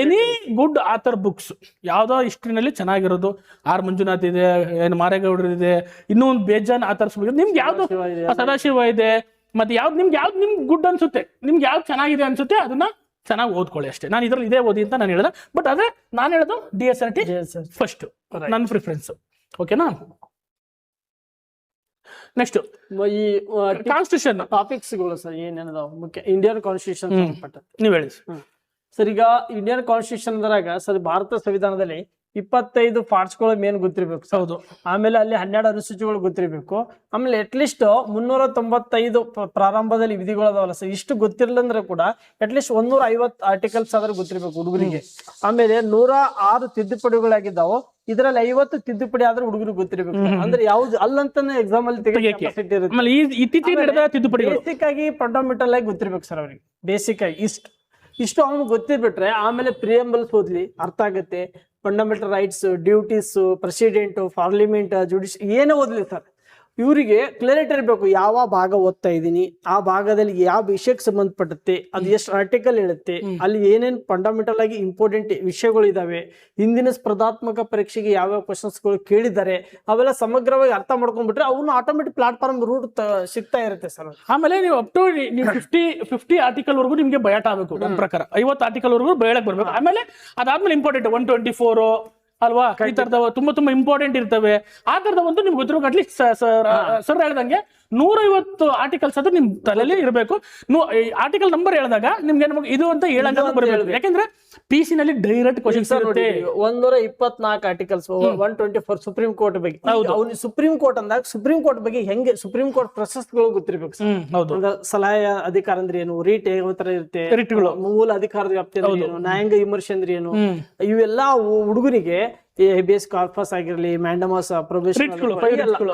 ಎನಿ ಗುಡ್ ಆಥರ್ ಬುಕ್ಸ್ ಯಾವ್ದೋ ಹಿಸ್ಟ್ರಿನಲ್ಲಿ ಚೆನ್ನಾಗಿರೋದು, R ಮಂಜುನಾಥ್ ಇದೆ, ಏನು ಮಾರೇಗೌಡರು ಇದೆ, ಇನ್ನೂ ಒಂದು ಬೇಜಾನ್ ಆಥರ್ಸ್ ನಿಮ್ಗೆ ಯಾವ್ದು, ಸದಾಶಿವ ಇದೆ, ಮತ್ತೆ ನಿಮ್ಗೆ ಗುಡ್ ಅನ್ಸುತ್ತೆ, ನಿಮ್ಗೆ ಯಾವ್ದು ಚೆನ್ನಾಗಿದೆ ಅನ್ಸುತ್ತೆ ಅದನ್ನ ಚೆನ್ನಾಗಿ ಓದ್ಕೊಳ್ಳಿ ಅಷ್ಟೇ. ನಾನು ಇದ್ರಲ್ಲಿ ಇದೇ ಓದಿ ಅಂತ ನಾನು ಹೇಳಿದೆ. ಬಟ್ ಅದೇ ನಾನು ಹೇಳೋದು DSRT ಫಸ್ಟ್ ನನ್ನ ಪ್ರಿಫರೆನ್ಸ್. ಓಕೆನಾ? ನೆಕ್ಸ್ಟ್ ಈ ಕಾನ್ಸ್ಟಿಟ್ಯೂಷನ್ ಟಾಪಿಕ್ಸ್ಗಳು ಸರ್ ಏನೇನದಾವ ಮುಖ್ಯ ಇಂಡಿಯನ್ ಕಾನ್ಸ್ಟಿಟ್ಯೂಷನ್ ನೀವ್ ಹೇಳಿ ಸರ್. ಈಗ ಇಂಡಿಯನ್ ಕಾನ್ಸ್ಟಿಟ್ಯೂಷನ್ ಅಂದಾಗ ಸರ್ ಭಾರತ ಸಂವಿಧಾನದಲ್ಲಿ 25 ಪಾರ್ಟ್ಸ್ಗಳು ಮೇನ್ ಗೊತ್ತಿರ್ಬೇಕು. ಹೌದು. ಆಮೇಲೆ ಅಲ್ಲಿ 12 ಅನುಸೂಚಿಗಳು ಗೊತ್ತಿರ್ಬೇಕು. ಆಮೇಲೆ ಅಟ್ಲೀಸ್ಟ್ 395 ಪ್ರಾರಂಭದಲ್ಲಿ ವಿಧಿಗಳು ಅದಾವಲ್ಲ ಸರ್, ಇಷ್ಟು ಗೊತ್ತಿರ್ಲಂದ್ರೆ ಕೂಡ ಅಟ್ಲೀಸ್ಟ್ 150 ಆರ್ಟಿಕಲ್ಸ್ ಆದ್ರೆ ಗೊತ್ತಿರ್ಬೇಕು ಹುಡುಗರಿಗೆ. ಆಮೇಲೆ 106 ತಿದ್ದುಪಡಿಗಳಾಗಿದ್ದಾವೆ. ಇದರಲ್ಲಿ 50 ತಿದ್ದುಪಡಿ ಆದ್ರೆ ಹುಡುಗರಿಗೆ ಗೊತ್ತಿರ್ಬೇಕು. ಅಂದ್ರೆ ಯಾವ್ದು ಅಲ್ಲಂತಾನೆ ಎಕ್ಸಾಮ್ ಅಲ್ಲಿ ಬೇಸಿಕ್ ಆಗಿ ಫಂಡಮೆಂಟಲ್ ಆಗಿ ಗೊತ್ತಿರ್ಬೇಕು ಸರ್ ಅವ್ರಿಗೆ. ಬೇಸಿಕ್ ಆಗಿ ಇಷ್ಟು ಇಷ್ಟು ಅವ್ನಿಗೆ ಗೊತ್ತಿರ್ಬಿಟ್ರೆ ಆಮೇಲೆ ಪ್ರಿಯಂಬಲ್ಸ್ ಓದ್ಲಿ ಅರ್ಥ ಆಗುತ್ತೆ. Fundamental rights, duties, president, parliament, ಜುಡಿಷ್ ಏನೇ ಓದ್ಲಿ ಸರ್, ಇವರಿಗೆ ಕ್ಲಾರಿಟಿ ಇರಬೇಕು. ಯಾವ ಭಾಗ ಓದ್ತಾ ಇದ್ದೀನಿ, ಆ ಭಾಗದಲ್ಲಿ ಯಾವ ವಿಷಯಕ್ಕೆ ಸಂಬಂಧಪಟ್ಟತ್ತೆ, ಅದು ಎಷ್ಟು ಆರ್ಟಿಕಲ್ ಹೇಳುತ್ತೆ, ಅಲ್ಲಿ ಏನೇನು ಫಂಡಮೆಂಟಲ್ ಆಗಿ ಇಂಪಾರ್ಟೆಂಟ್ ವಿಷಯಗಳು ಇದಾವೆ, ಹಿಂದಿನ ಸ್ಪರ್ಧಾತ್ಮಕ ಪರೀಕ್ಷೆಗೆ ಯಾವ್ಯಾವ ಕ್ವಶನ್ಸ್ಗಳು ಕೇಳಿದ್ದಾರೆ, ಅವೆಲ್ಲ ಸಮಗ್ರವಾಗಿ ಅರ್ಥ ಮಾಡ್ಕೊಂಡ್ಬಿಟ್ರೆ ಅವನು ಆಟೋಮೆಟಿಕ್ ಪ್ಲಾಟ್ಫಾರ್ಮ್ ರೂಟ್ ಸಿಗ್ತಾ ಇರುತ್ತೆ ಸರ್. ಆಮೇಲೆ ನೀವು ಅಪ್ ಟು ನೀವು 50 ಆರ್ಟಿಕಲ್ ವರೆಗೂ ನಿಮ್ಗೆ ಬಯಾಟ್ ಆಗಬೇಕು. ನನ್ನ ಪ್ರಕಾರ 50 ಆರ್ಟಿಕಲ್ ವರೆಗೂ ಬಯಳಕ್ ಬರ್ಬೇಕು. ಆಮೇಲೆ ಅದಾದ್ಮೇಲೆ ಇಂಪಾರ್ಟೆಂಟ್ 124 ಅಲ್ವಾ, ಈ ತರದ ತುಂಬಾ ಇಂಪಾರ್ಟೆಂಟ್ ಇರ್ತವೆ. ಆ ತರದ ಒಂದು ನಿಮ್ಗೆ ಗೊತ್ತಿರೋ ಅಟ್ಲೀಸ್ಟ್ ಸರ್ ಹೇಳ್ದಂಗೆ 150 ಆರ್ಟಿಕಲ್ಸ್ ಅದು ನಿಮ್ ತಲೆಯಲ್ಲಿ ಇರಬೇಕು. ಆರ್ಟಿಕಲ್ ನಂಬರ್ ಹೇಳಿದಾಗ ನಿಮ್ಗೆ ಇದು ಅಂತ ಹೇಳಂಗ ಬರಬೇಕು. ಯಾಕಂದ್ರೆ PC ನಲ್ಲಿ ಡೈರೆಕ್ಟ್ ಕ್ವಶನ್ಸ್ ಇರುತ್ತೆ. 124 ಆರ್ಟಿಕಲ್ಸ್, 124 ಸುಪ್ರೀಂ ಕೋರ್ಟ್ ಬಗ್ಗೆ. ಅವ್ನು ಸುಪ್ರೀಂ ಕೋರ್ಟ್ ಅಂದಾಗ ಸುಪ್ರೀಂ ಕೋರ್ಟ್ ಬಗ್ಗೆ ಹೆಂಗೆ ಸುಪ್ರೀಂ ಕೋರ್ಟ್ ಪ್ರಶಸ್ತಿಗಳು ಗೊತ್ತಿರ್ಬೇಕು. ಹೌದು, ಸಲಹೆ ಅಧಿಕಾರ ಅಂದ್ರೆ ಏನು, ರೀಟ್ ಯಾವ ತರ ಇರುತ್ತೆ, ಮೂಲ ಅಧಿಕಾರದ ವ್ಯಾಪ್ತಿ ಅಂದ್ರೆ ಏನು, ನ್ಯಾಯಾಂಗ ವಿಮರ್ಶೆ ಅಂದ್ರೆ ಏನು, ಇವೆಲ್ಲ ಹುಡುಗರಿಗೆ ಹೇಬಿಯಸ್ ಕಾರ್ಪಸ್ ಆಗಿರ್ಲಿ, ಮ್ಯಾಂಡಮಸ್,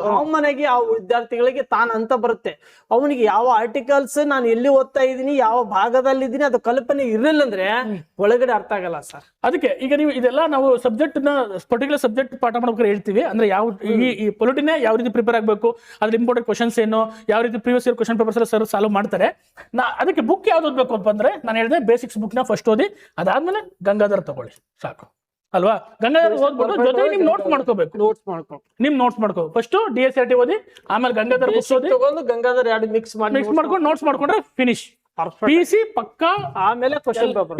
ಕಾಮನ್ ಆಗಿ ಆ ವಿದ್ಯಾರ್ಥಿಗಳಿಗೆ ತಾನು ಅಂತ ಬರುತ್ತೆ. ಅವನಿಗೆ ಯಾವ ಆರ್ಟಿಕಲ್ಸ್ ನಾನು ಎಲ್ಲಿ ಓದ್ತಾ ಇದ್ದೀನಿ, ಯಾವ ಭಾಗದಲ್ಲಿ ಇದ್ದೀನಿ ಅದು ಕಲ್ಪನೆ ಇರಲಿಲ್ಲ ಅಂದ್ರೆ ಒಳಗಡೆ ಅರ್ಥ ಆಗಲ್ಲ ಸರ್. ಅದಕ್ಕೆ ಈಗ ನೀವು ಇದೆಲ್ಲ ನಾವು ಸಬ್ಜೆಕ್ಟ್ ನ ಪರ್ಟಿಕ್ಯುಲರ್ ಸಬ್ಜೆಕ್ಟ್ ಪಾಠ ಮಾಡ್ಬೇಕಾದ್ರೆ ಹೇಳ್ತೀವಿ. ಅಂದ್ರೆ ಯಾವ ಈ ಪೊಲಿಟಿನೇ ಯಾವ ರೀತಿ ಪ್ರಿಪೇರ್ ಆಗಬೇಕು, ಅದ್ರ ಇಂಪಾರ್ಟೆಂಟ್ ಕ್ವಶನ್ಸ್ ಏನು, ಯಾವ ರೀತಿ previous year question papers sir solve ಮಾಡ್ತಾರೆ. ಅದಕ್ಕೆ ಬುಕ್ ಯಾವ್ದು ಓದ್ಬೇಕು ಅಂತಂದ್ರೆ ನಾನು ಹೇಳಿದೆ ಬೇಸಿಕ್ಸ್ ಬುಕ್ ನ ಫಸ್ಟ್ ಓದಿ, ಅದಾದ್ಮೇಲೆ ಗಂಗಾಧರ್ ತಗೊಳ್ಳಿ ಸಾಕು ಅಲ್ವಾ. ಗಂಗಾಧರ್ ಓದ್ಬಿಟ್ಟು ಜೊತೆಗೆ ನಿಮ್ ನೋಟ್ಸ್ ಮಾಡ್ಕೋಬೇಕು. ನಿಮ್ ನೋಟ್ಸ್ ಮಾಡ್ಕೋ ಫಸ್ಟ್ DSRT ಓದಿ, ಆಮೇಲೆ ಗಂಗಾಧರ್ ಬುಕ್ಸ್ ಓದಿ, ಗಂಗಾಧರ್ ಎರಡು ಮಿಕ್ಸ್ ಮಾಡ್ಕೊಂಡು ನೋಟ್ಸ್ ಮಾಡ್ಕೊಂಡ್ರೆ ಫಿನಿಶ್. PC ಪಕ್ಕ. ಆಮೇಲೆ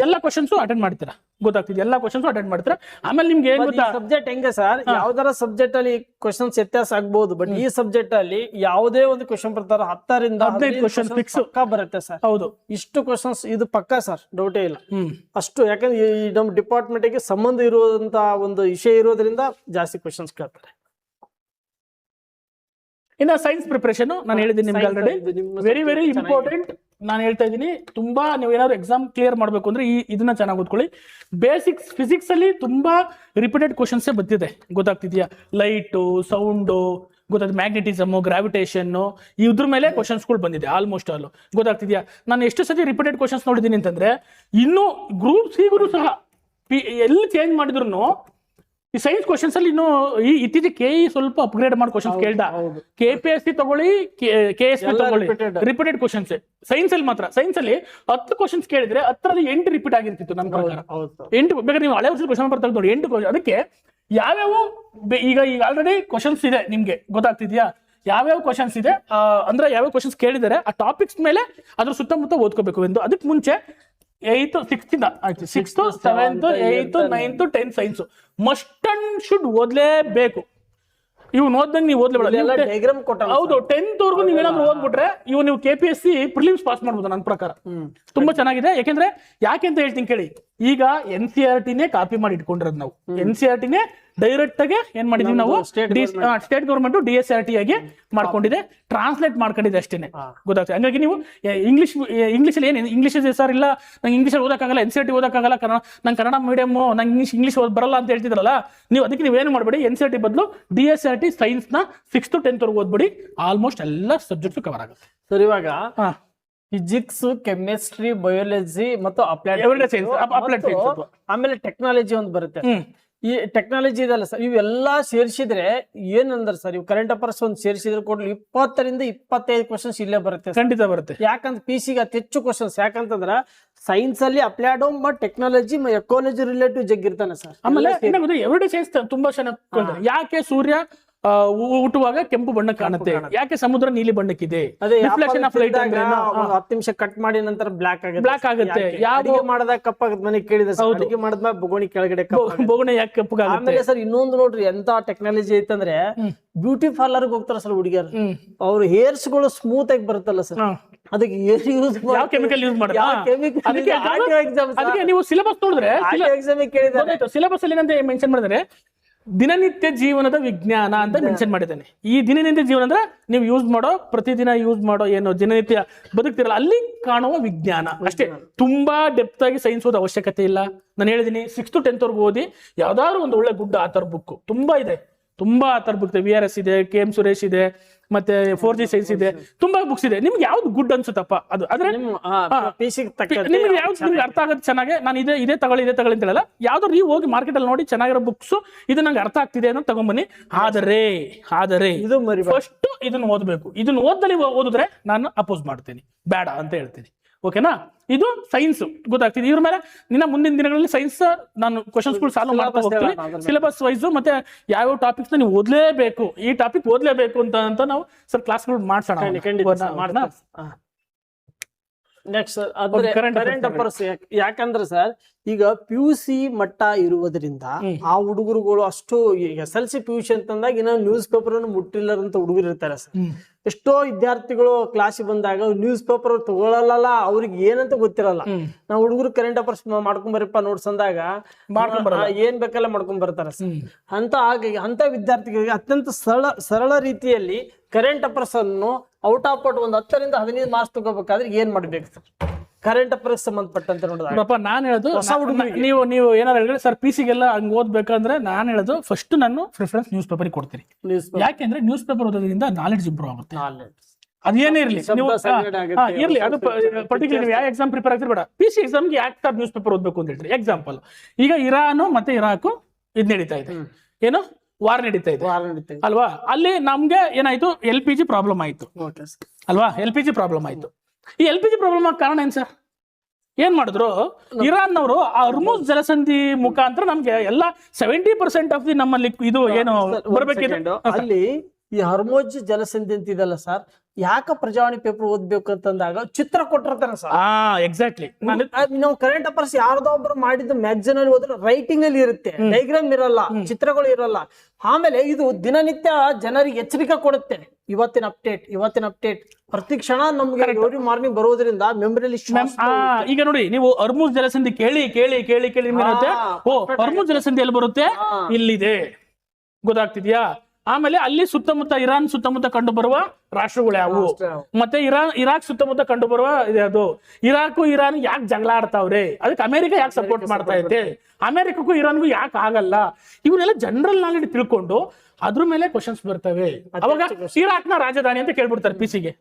ಎಲ್ಲ ಕ್ವಶನ್ಸ್ ಅಟೆಂಡ್ ಮಾಡ್ತೀರಾ, ಗೊತ್ತಾಗ್ತಿದೆ. ಎಲ್ಲ ಕ್ವಶನ್ಸ್ ಅಟೆಂಡ್ ಮಾಡ್ತೀರಾ. ಆಮೇಲೆ ನಿಮ್ಗೆ ಏನ್ ಗೊತ್ತಾ ಸಬ್ಜೆಕ್ಟ್ ಹೆಂಗೆ ಸರ್, ಯಾವ್ದಾರ ಸಬ್ಜೆಕ್ಟ್ ಅಲ್ಲಿ ಕ್ವಶನ್ಸ್ ವ್ಯತ್ಯಾಸ ಆಗ್ಬಹುದು, ಬಟ್ ಈ ಸಬ್ಜೆಕ್ಟ್ ಅಲ್ಲಿ ಯಾವುದೇ ಒಂದು ಕ್ವಶನ್ ಬರ್ತಾರ 10 ರಿಂದ 15 ಕ್ವಶನ್ ಫಿಕ್ಸ್ ಪಕ್ಕ ಬರುತ್ತೆ ಸರ್. ಹೌದು, ಇಷ್ಟು ಕ್ವಶನ್ಸ್ ಇದು ಪಕ್ಕ ಸರ್, ಡೌಟೇ ಇಲ್ಲ ಅಷ್ಟು. ಯಾಕಂದ್ರೆ ಈ ನಮ್ಮ ಡಿಪಾರ್ಟ್ಮೆಂಟ್ ಗೆ ಸಂಬಂಧ ಇರುವಂತ ಒಂದು ವಿಷಯ ಇರೋದ್ರಿಂದ ಜಾಸ್ತಿ ಕ್ವಶನ್ಸ್ ಕೇಳ್ತಾರೆ. ಇನ್ನು ಸೈನ್ಸ್ ಪ್ರಿಪರೇಷನ್ ನಾನು ಹೇಳಿದ್ದೀನಿ ನಿಮ್ಗೆ ಆಲ್ರೆಡಿ, ವೆರಿ ಇಂಪಾರ್ಟೆಂಟ್. ನಾನು ಹೇಳ್ತಾ ಇದ್ದೀನಿ, ತುಂಬಾ ನೀವು ಏನಾದ್ರು ಎಕ್ಸಾಮ್ ಕ್ಲಿಯರ್ ಮಾಡಬೇಕು ಅಂದ್ರೆ ಇದನ್ನ ಚೆನ್ನಾಗಿ ಓದ್ಕೊಳ್ಳಿ. ಬೇಸಿಕ್ಸ್ ಫಿಸಿಕ್ಸ್ ಅಲ್ಲಿ ತುಂಬಾ ರಿಪೀಟೆಡ್ ಕ್ವಶನ್ಸ್ ಬಂದಿದೆ, ಗೊತ್ತಾಗ್ತಿದ್ಯಾ. ಲೈಟು, ಸೌಂಡು, ಗೊತ್ತಾಗ್ತದೆ, ಮ್ಯಾಗ್ನೆಟಿಸಮ್, ಗ್ರಾವಿಟೇಷನ್, ಇದ್ರ ಮೇಲೆ ಕ್ವಶನ್ಸ್ಗಳು ಬಂದಿದೆ ಆಲ್ಮೋಸ್ಟ್ ಆಲ್, ಗೊತ್ತಾಗ್ತಿದ್ಯಾ. ನಾನು ಎಷ್ಟು ಸತಿ ರಿಪೀಟೆಡ್ ಕ್ವಶನ್ಸ್ ನೋಡಿದ್ದೀನಿ ಅಂತಂದ್ರೆ, ಇನ್ನು ಗ್ರೂಪ್ ಸಿಗೂ ಸಹ ಎಲ್ಲಿ ಚೇಂಜ್ ಮಾಡಿದ್ರು ಈ ಸೈನ್ಸ್ ಕ್ವಶನ್ಸ್ ಅಲ್ಲಿ ಇನ್ನು ಇತ್ತೀಚೆಗೆ KE ಸ್ವಲ್ಪ ಅಪ್ಗ್ರೇಡ್ ಮಾಡಿ ಕ್ವಶನ್ಸ್ ಕೇಳ್ದ. KPSC ತಗೊಳ್ಳಿ, KSP ತಗೊಳ್ಳಿ, ರಿಪೀಟೆಡ್ ಕ್ವಶನ್ಸ್ ಸೈನ್ಸ್ ಅಲ್ಲಿ ಮಾತ್ರ. ಸೈನ್ಸ್ ಅಲ್ಲಿ 10 ಕ್ವಶನ್ಸ್ ಕೇಳಿದ್ರೆ 10ರಲ್ಲಿ 8 ರಿಪೀಟ್ ಆಗಿರ್ತಿತ್ತು ನಮ್ಮ ಪ್ರಕಾರ. 8 ಬೇಕಾದ್ರೆ ನೀವು ಹಳೆ ವರ್ಷದ ಕ್ವಶನ್ ಪೇಪರ್ ತೆಗೆದು ನೋಡಿ, 8 ಅದಕ್ಕೆ ಯಾವ್ಯಾವ ಈಗ ಆಲ್ರೆಡಿ ಕ್ವಶನ್ಸ್ ಇದೆ ನಿಮ್ಗೆ, ಗೊತ್ತಾಗ್ತಿದ್ಯಾ. ಯಾವ್ಯಾವ ಕ್ವಶನ್ಸ್ ಇದೆ ಅಂದ್ರೆ ಯಾವ್ಯಾವ ಕ್ವಶನ್ಸ್ ಕೇಳಿದರೆ ಆ ಟಾಪಿಕ್ಸ್ ಮೇಲೆ ಅದ್ರ ಸುತ್ತಮುತ್ತ ಓದ್ಕೋಬೇಕು ಎಂದು. ಅದಕ್ಕೆ ಮುಂಚೆ 8th 6th 7th 8th 9th 10th science must and should ಓದ್ಲೇಬೇಕು. ಇವ್ ಓದ್ದಂಗೆ ನೀವು ಓದ್ಲೇಬೇಡ. ಹೌದು, 10th ವರೆಗೂ ನೀವೇನಾದ್ರು ಓದ್ಬಿಟ್ರೆ ನೀವು KPSC ಪ್ರಿಲಿಮ್ಸ್ ಪಾಸ್ ಮಾಡ್ಬೋದು ನನ್ನ ಪ್ರಕಾರ. ತುಂಬಾ ಚೆನ್ನಾಗಿದೆ. ಯಾಕೆ ಅಂತ ಹೇಳ್ತೀನಿ ಕೇಳಿ. ಈಗ NCERT-ನೇ ಕಾಪಿ ಮಾಡಿ ಇಟ್ಕೊಂಡಿರೋದು ನಾವು. NCERT-ನೇ ಡೈರೆಕ್ಟ್ ಆಗಿ ಏನ್ ಮಾಡಿದೀವಿ ನಾವು, ಸ್ಟೇಟ್ ಗೌರ್ಮೆಂಟ್ DSRT ಆಗಿ ಮಾಡ್ಕೊಂಡಿದೆ, ಟ್ರಾನ್ಸ್ಲೇಟ್ ಮಾಡ್ಕೊಂಡಿದೆ ಅಷ್ಟೇನೆ, ಗೊತ್ತಾಗ್ತದೆ. ಹಂಗಾಗಿ ನೀವು ಇಂಗ್ಲಿಷ್ ಅಲ್ಲಿ ಏನು ಇಂಗ್ಲಿಷ್ ಸರ್ ಇಲ್ಲ ನಂಗೆ ಇಂಗ್ಲಿಷ್ ಓದಕ್ಕಾಗಲ್ಲ, NCERT ಓದಕ್ಕಾಗಲ್ಲ, ನಂಗೆ ಕನ್ನಡ ಮೀಡಿಯಮ್, ನಂಗೆ ಇಂಗ್ಲಿಷ್ ಬರಲ್ಲ ಅಂತ ಹೇಳ್ತಿದ್ರಲ್ಲ ನೀವು. ಅದಕ್ಕೆ ನೀವೇನು ಮಾಡಬೇಡಿ, NCERT ಬದಲು DSRT ಸೈನ್ಸ್ ನ 6th to 10th ವರೆಗೂ ಓದ್ಬಿಡಿ. ಆಲ್ಮೋಸ್ಟ್ ಎಲ್ಲ ಸಬ್ಜೆಕ್ಟ್ಸ್ ಕವರ್ ಆಗುತ್ತೆ ಸರ್. ಇವಾಗ ಫಿಸಿಕ್ಸ್, ಕೆಮಿಸ್ಟ್ರಿ, ಬಯಾಲಜಿ ಮತ್ತು ಅಪ್ಲೈಡ್ ಸೈನ್ಸ್, ಆಮೇಲೆ ಟೆಕ್ನಾಲಜಿ ಒಂದು ಬರುತ್ತೆ. ಈ ಟೆಕ್ನಾಲಜಿ ಇದೆಲ್ಲ ಸರ್, ಇವೆಲ್ಲಾ ಸೇರಿಸಿದ್ರೆ ಏನಂದ್ರೆ ಸರ್, ಇವು ಕರೆಂಟ್ ಅಫೇರ್ಸ್ ಒಂದು ಸೇರಿಸಿದ್ರೆ ಕೊಡ್ಲಿ 20 ರಿಂದ 25 ಕ್ವಶನ್ಸ್ ಇಲ್ಲೇ ಬರುತ್ತೆ, ಖಂಡಿತ ಬರುತ್ತೆ. ಯಾಕಂದ್ರೆ PC-ಗೆ ಅತಿ ಹೆಚ್ಚು ಕ್ವಶನ್ಸ್. ಯಾಕಂತಂದ್ರ ಸೈನ್ಸ್ ಅಲ್ಲಿ ಅಪ್ಲೈಡ್ ಎಕಾಲಜಿ, ಎಕಾಲಜಿ ರಿಲೇಟಿವ್ ಜಗ್ಗಿರ್ತಾನೆ ಸರ್. ಆಮೇಲೆ ಎವ್ರಿಡೇ ಸೈನ್ಸ್ ತುಂಬಾ ಚೆನ್ನಾಗಿ. ಯಾಕೆ ಸೂರ್ಯ ಹುಟ್ಟುವಾಗ ಕೆಂಪು ಬಣ್ಣ ಕಾಣುತ್ತೆ, ಯಾಕೆ ಸಮುದ್ರ ನೀಲಿ ಬಣ್ಣಕ್ಕಿದೆ, ರಿಫ್ಲೆಕ್ಷನ್ ಆಫ್ ಲೈಟ್ ಅಂದ್ರೆ 10 ನಿಮಿಷ ಕಟ್ ಮಾಡಿ ನಂತರ ಬ್ಲಾಕ್ ಆಗುತ್ತೆ. ಯಾವ ಮಾಡಿದಾಗ ಕಪ್ಪಾಗುತ್ತೆ ಮನೆಗೆ ಕೇಳಿದ್ರೆ, ಅಡಿಗೆ ಮಾಡಿದ್ಮೇಲೆ ಬೊಗಣಿ ಕೆಳಗಡೆ ಬೊಗಣೆ ಯಾಕೆ ಕಪ್ಪಗಾಗುತ್ತೆ. ಆಮೇಲೆ ಸರ್ ಇನ್ನೊಂದು ನೋಡ್ರಿ ಎಂತ ಟೆಕ್ನಾಲಜಿ ಐತಂದ್ರೆ, ಬ್ಯೂಟಿ ಪಾರ್ಲರ್ ಹೋಗ್ತಾರ ಸರ್ ಹುಡುಗಿಯರು, ಅವ್ರ ಹೇರ್ಸ್ ಗಳು ಸ್ಮೂತ್ ಆಗಿ ಬರುತ್ತಲ್ಲ ಸರ್, ಅದಕ್ಕೆ ಯಾವ ಕೆಮಿಕಲ್ ಯೂಸ್ ಮಾಡಿದ್ರೆ. ಅದಕ್ಕೆ ನೀವು ಸಿಲೆಬಸ್ ನೋಡಿದ್ರೆ ಸಿಲೆಬಸ್ ಅಲ್ಲಿ ಏನಂತ ಮೆನ್ಷನ್ ಮಾಡಿದ್ರೆ, ದಿನನಿತ್ಯ ಜೀವನದ ವಿಜ್ಞಾನ ಅಂತ ಮೆನ್ಷನ್ ಮಾಡಿದ್ದೇನೆ. ಈ ದಿನನಿತ್ಯ ಜೀವನ ಅಂದ್ರೆ ನೀವು ಯೂಸ್ ಮಾಡೋ, ಪ್ರತಿದಿನ ಯೂಸ್ ಮಾಡೋ, ಏನು ದಿನನಿತ್ಯ ಬದುಕ್ತಿರಲ್ಲ ಅಲ್ಲಿ ಕಾಣುವ ವಿಜ್ಞಾನ ಅಷ್ಟೇ. ತುಂಬಾ ಡೆಪ್ತ್ ಆಗಿ ಸೈನ್ಸ್ ಓದೋ ಅವಶ್ಯಕತೆ ಇಲ್ಲ. ನಾನು ಹೇಳಿದೀನಿ 6th to 10th ವರೆಗೂ ಓದಿ ಯಾವ್ದಾದ್ರು ಒಂದು ಒಳ್ಳೆ ಗುಡ್ ಆಥರ್ ಬುಕ್ ತುಂಬಾ ಇದೆ, ತುಂಬಾ ಆ ಥರ ಬುಕ್ ಇದೆ. VRS ಇದೆ, KM ಸುರೇಶ್ ಇದೆ, ಮತ್ತೆ 4G ಸೈನ್ಸ್ ಇದೆ, ತುಂಬಾ ಬುಕ್ಸ್ ಇದೆ. ನಿಮ್ಗೆ ಯಾವ್ದು ಗುಡ್ ಅನ್ಸುತ್ತಪ್ಪ ಅದು. ಆದ್ರೆ ನಿಮ್ಗೆ ಯಾವ್ದು ನಿಮ್ಗೆ ಅರ್ಥ ಆಗೋದು ಚೆನ್ನಾಗೆ, ನಾನು ಇದೇ ತಗೊಳ್ಳಿ ಅಂತ ಹೇಳಲ್ಲ. ಯಾವ್ದು ನೀವು ಹೋಗಿ ಮಾರ್ಕೆಟ್ ಅಲ್ಲಿ ನೋಡಿ ಚೆನ್ನಾಗಿರೋ ಬುಕ್ಸ್ ಇದು ನಂಗೆ ಅರ್ಥ ಆಗ್ತಿದೆ ಅನ್ನೋ ತಗೊಂಬನ್ನಿ. ಆದರೆ ಫಸ್ಟ್ ಇದನ್ನ ಓದ್ಬೇಕು. ಇದನ್ನ ಓದಿದ್ರೆ ನಾನು ಅಪೋಸ್ ಮಾಡ್ತೀನಿ, ಬೇಡ ಅಂತ ಹೇಳ್ತೀನಿ. ಓಕೆನಾ? ಇದು ಸೈನ್ಸ್ ಗೊತ್ತಾಗ್ತಿದೆ. ಇದ್ರ ಮೇಲೆ ನಿನ್ನ ಮುಂದಿನ ದಿನಗಳಲ್ಲಿ ಸೈನ್ಸ್ ನಾನು ಕ್ವಶನ್ಸ್ಗಳು ಸಾಲ್ವ್ ಮಾಡ್ತಾ ಹೋಗ್ತೀನಿ, ಸಿಲೆಬಸ್ ವೈಸ್. ಮತ್ತೆ ಯಾವ ಟಾಪಿಕ್ಸ್ ನೀವು ಓದ್ಲೇಬೇಕು, ಈ ಟಾಪಿಕ್ ಓದ್ಲೇಬೇಕು ಅಂತ ನಾವು ಸರ್ ಕ್ಲಾಸ್ಗಳು ಮಾಡ್ಸೋಣ. Next current affairs. ಯಾಕಂದ್ರೆ ಸರ್ ಈಗ PUC ಮಟ್ಟ ಇರುವುದರಿಂದ ಆ ಹುಡುಗರುಗಳು ಅಷ್ಟು SLC PUC ಅಂತಂದಾಗ ಇನ್ನ ನ್ಯೂಸ್ ಪೇಪರ್ ಅನ್ನು ಮುಟ್ಟಿಲ್ಲರಂತ ಹುಡುಗರು ಇರ್ತಾರೆ ಸರ್. ಎಷ್ಟೋ ವಿದ್ಯಾರ್ಥಿಗಳು ಕ್ಲಾಸಿಗೆ ಬಂದಾಗ ನ್ಯೂಸ್ ಪೇಪರ್ ತಗೊಳ್ಳಲ್ಲ, ಅವ್ರಿಗೆ ಏನಂತ ಗೊತ್ತಿರಲ್ಲ. ನಾವು ಹುಡುಗರು ಕರೆಂಟ್ ಅಫೇರ್ಸ್ ಮಾಡ್ಕೊಂಬರಪ್ಪ ನೋಟ್ಸ್ ಅಂದಾಗ ಏನ್ ಬೇಕಲ್ಲ ಮಾಡ್ಕೊಂಡ್ ಬರ್ತಾರೆ ಸರ್. ಅಂತ ವಿದ್ಯಾರ್ಥಿಗಳಿಗೆ ಅತ್ಯಂತ ಸರಳ ರೀತಿಯಲ್ಲಿ ಕರೆಂಟ್ ಅಫೇರ್ಸ್ ಅನ್ನು ಔಟ್ ಆಫ್ ಒಂದು 10 ರಿಂದ 15 ಮಾರ್ಕ್ಸ್ ತಗೋಬೇಕಾದ್ರೆ ಏನ್ ಮಾಡ್ಬೇಕು ಸರ್ ಕರೆಂಟ್ ಅಫೇರ್ಸ್ ಸಂಬಂಧಪಟ್ಟಂತೆ ನೋಡಿದಾಗ? ನಾನು ಹೇಳೋದು, ನೀವು ಏನಾರು ಹೇಳಿದ್ರೆ ಸರ್ PC ಗೆಲ್ಲ ಹಂಗ್ ಓದ್ಬೇಕಂದ್ರೆ ನಾನು ಹೇಳೋದು ಫಸ್ಟ್ ನಾನು ಪ್ರಿಫರೆನ್ಸ್ ನ್ಯೂಸ್ ಪೇಪರ್ ಕೊಡ್ತೀನಿ. ಯಾಕೆಂದ್ರೆ ನ್ಯೂಸ್ ಪೇಪರ್ ಓದೋದ್ರಿಂದ ನಾಲೆಡ್ಜ್ ಇಂಪ್ರೂವ್ ಆಗುತ್ತೆ. ಅದೇನೇ ಇರ್ಲಿ ಇರ್ಲಿ, ಅದು ಪರ್ಟಿಕ್ಯುಲರ್ ನೀವು ಯಾವ ಎಕ್ಸಾಮ್ ಪ್ರಿಪೇರ್ ಆಗ್ತಿರ್ ಬೇಡ, PC ಎಕ್ಸಾಮ್ಗೆ ಯಾಕೆ ನ್ಯೂಸ್ ಪೇಪರ್ ಓದ್ಬೇಕು ಅಂತ ಹೇಳ್ರಿ. ಎಕ್ಸಾಂಪಲ್, ಈಗ ಇರಾನ್ ಮತ್ತೆ ಇರಾಕ್ ಇದ್ ನಡೀತಾ ಇದೆ, ಏನು ವಾರ್ ನಡೀತಾ ಇದೆ ಅಲ್ವಾ? ಅಲ್ಲಿ ನಮ್ಗೆ ಏನಾಯ್ತು, LPG ಪ್ರಾಬ್ಲಮ್ ಆಯ್ತು ಅಲ್ವಾ? LPG ಪ್ರಾಬ್ಲಮ್ ಆಯ್ತು. ಈ LPG ಪ್ರಾಬ್ಲಮ್ ಆಗ ಕಾರಣ ಏನ್ ಸರ್? ಏನ್ ಮಾಡಿದ್ರು, ಇರಾನ್ ನವರು ಹರ್ಮುಜ್ ಜಲಸಂಧಿ ಮುಖಾಂತರ ನಮ್ಗೆ ಎಲ್ಲ 70% ಆಫ್ ದಿ ನಮ್ಮಲ್ಲಿ ಇದು ಏನು ಬರ್ಬೇಕಿದೆ. ಅಲ್ಲಿ ಈ ಹರ್ಮುಜ್ ಜಲಸಂಧಿ ಅಂತಿದಲ್ಲ ಸರ್, ಯಾಕ ಪ್ರಜಾವಾಣಿ ಪೇಪರ್ ಓದ್ಬೇಕು ಅಂತಂದಾಗ ಚಿತ್ರ ಕೊಟ್ಟಿರ್ತಾರ ಸರ್. ಎಕ್ಸಾಕ್ಟ್ಲಿ. ನಾವು ಕರೆಂಟ್ ಅಫೇರ್ಸ್ ಯಾರ್ದೋ ಒಬ್ರು ಮಾಡಿದ್ದು ಮ್ಯಾಗಝಿನ್ ಅಲ್ಲಿ ಓದಿದ್ರೆ ರೈಟಿಂಗ್ ಅಲ್ಲಿ ಇರುತ್ತೆ, ಡೈಗ್ರಾಮ್ ಇರಲ್ಲ, ಚಿತ್ರಗಳು ಇರಲ್ಲ. ಆಮೇಲೆ ಇದು ದಿನನಿತ್ಯ ಜನರಿಗೆ ಎಚ್ಚರಿಕೆ ಕೊಡುತ್ತೆ. ಇವತ್ತಿನ ಅಪ್ಡೇಟ್ ಪ್ರತಿ ಕ್ಷಣ ನಮ್ಗೆ ಎವ್ರಿ ಮಾರ್ನಿಂಗ್ ಬರೋದ್ರಿಂದ ಮೆಮೊರಿಯಲ್ಲಿ. ಈಗ ನೋಡಿ, ನೀವು ಹರ್ಮುಜ್ ಜಲಸಂಧಿ ಕೇಳಿ ಹರ್ಮುಜ್ ಜಲಸಂಧಿ ಎಲ್ಲಿ ಬರುತ್ತೆ? ಇಲ್ಲಿದೆ, ಗೊತ್ತಾಗ್ತಿದ್ಯಾ? ಆಮೇಲೆ ಅಲ್ಲಿ ಸುತ್ತಮುತ್ತ ಇರಾನ್ ಸುತ್ತಮುತ್ತ ಕಂಡು ಬರುವ ರಾಷ್ಟ್ರಗಳು ಯಾವುವು, ಮತ್ತೆ ಇರಾಕ್ ಸುತ್ತಮುತ್ತ ಕಂಡು ಬರುವ ಅದು ಇರಾನ್ ಯಾಕೆ ಜಗಳ ಆಡ್ತಾವ್ರೆ, ಅದಕ್ಕೆ ಅಮೆರಿಕ ಯಾಕೆ ಸಪೋರ್ಟ್ ಮಾಡ್ತಾ ಇದೆ, ಅಮೆರಿಕಕ್ಕೂ ಇರಾನ್ಗೂ ಯಾಕೆ ಆಗಲ್ಲ, ಇವನ್ನೆಲ್ಲ ಜನರಲ್ ನಾಲೆಡ್ಜ್ ತಿಳ್ಕೊಂಡು ಅದ್ರ ಮೇಲೆ ಕ್ವಶನ್ಸ್ ಬರ್ತವೆ. ಅವಾಗ ಇರಾಕ್ನ ರಾಜಧಾನಿ ಅಂತ ಕೇಳ್ಬಿಡ್ತಾರೆ PC ಗೆ,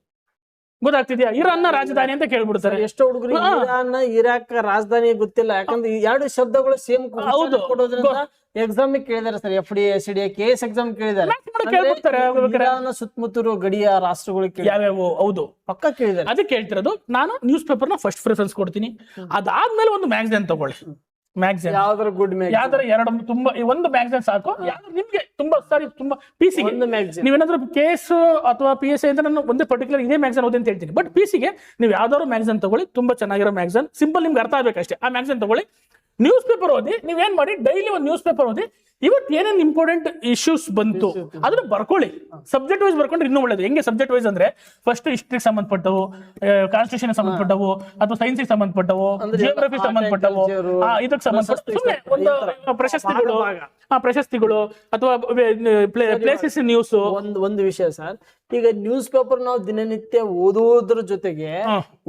ಗೊತ್ತಾಗ್ತಿದ್ಯಾ? ಇರಾನ್ನ ರಾಜಧಾನಿ ಅಂತ ಕೇಳ್ಬಿಡ್ತಾರೆ. ಎಷ್ಟೋ ಹುಡುಗರು ಇರಾಕ್ ರಾಜಧಾನಿ ಗೊತ್ತಿಲ್ಲ, ಯಾಕಂದ್ರೆ ಎರಡು ಶಬ್ದಗಳು ಸೇಮ್ ಕೊಡೋದ್ರಿಂದ ಎಕ್ಸಾಮ್ ಕೇಳಿದಾರೆ sir. FD SD KS exam ಕೇಳಿದಾರೆ. ಸುತ್ತಮುತ್ತಲು ಗಡಿಯ ರಾಷ್ಟ್ರಗಳು ಯಾವ್ಯಾವ, ಹೌದು ಪಕ್ಕ ಕೇಳಿದಾರೆ. ಅದಕ್ಕೆ ಹೇಳ್ತಿರೋದು, ನಾನು ನ್ಯೂಸ್ ಪೇಪರ್ ನ ಫಸ್ಟ್ ಪ್ರಿಫರೆನ್ಸ್ ಕೊಡ್ತೀನಿ. ಅದಾದ್ಮೇಲೆ ಒಂದು ಮ್ಯಾಗಝೈನ್ ತಗೊಳ್ಳಿ. ಮ್ಯಾಗಝೈನ್ ಯಾವ್ದಾರ ಗುಡ್ ಯಾವ್ದಾರ ತುಂಬಾ ಒಂದು ಮ್ಯಾಗಝೈನ್ ಸಾಕು. ನಿಮ್ಗೆ ತುಂಬಾ PC ಗೆ ನೀವೇನಾದ್ರೂ KS ಅಥವಾ PSI ಅಂತ ನಾನು ಒಂದೇ ಪರ್ಟಿಕ್ಯುಲರ್ ಇದೇ ಮ್ಯಾಗಝೈನ್ ಓದಿ ಅಂತ ಹೇಳ್ತೀನಿ. ಬಟ್ PC ಗೆ ನೀವು ಯಾವ್ದಾದ್ರು ಮ್ಯಾಗಝೈನ್ ತಗೊಳ್ಳಿ, ತುಂಬಾ ಚೆನ್ನಾಗಿರೋ ಮ್ಯಾಗಝೈನ್, ಸಿಂಪಲ್ ನಿಮ್ಗೆ ಅರ್ಥ ಆಗ್ಬೇಕಷ್ಟೇ. ಆ ಮ್ಯಾಗಝೈನ್ ತಗೊಳ್ಳಿ, ನ್ಯೂಸ್ ಪೇಪರ್ ಓದಿ. ನೀವೇನ್ ಮಾಡಿ, ಡೈಲಿ ಒಂದು ನ್ಯೂಸ್ ಪೇಪರ್ ಓದಿ. ಇವತ್ತು ಏನೇನು ಇಂಪಾರ್ಟೆಂಟ್ ಇಶ್ಯೂಸ್ ಬಂತು ಅದನ್ನ ಬರ್ಕೊಳ್ಳಿ. ಸಬ್ಜೆಕ್ಟ್ ವೈಸ್ ಬರ್ಕೊಂಡ್ರೆ ಇನ್ನೂ ಒಳ್ಳೇದು. ಹೆಂಗೆ ಸಬ್ಜೆಕ್ಟ್ ವೈಸ್ ಅಂದ್ರೆ, ಫಸ್ಟ್ ಹಿಸ್ಟ್ರಿಗೆ ಸಂಬಂಧಪಟ್ಟವು, ಕಾನ್ಸ್ಟಿಟ್ಯೂಷನ್ ಸಂಬಂಧಪಟ್ಟವು, ಅಥವಾ ಸೈನ್ಸಿಗೆ ಸಂಬಂಧಪಟ್ಟವು, ಜಿಯೋಗ್ರಫಿ ಸಂಬಂಧಪಟ್ಟವು, ಇದಕ್ಕೆ ಸಂಬಂಧಪಟ್ಟ ಒಂದು ಪ್ರಶಸ್ತಿಗಳು ಅಥವಾ ಪ್ಲೇಸಸ್ ನ್ಯೂಸ್. ಒಂದು ವಿಷಯ ಸರ್, ಈಗ ನ್ಯೂಸ್ ಪೇಪರ್ ನಾವು ದಿನನಿತ್ಯ ಓದುವುದ್ರ ಜೊತೆಗೆ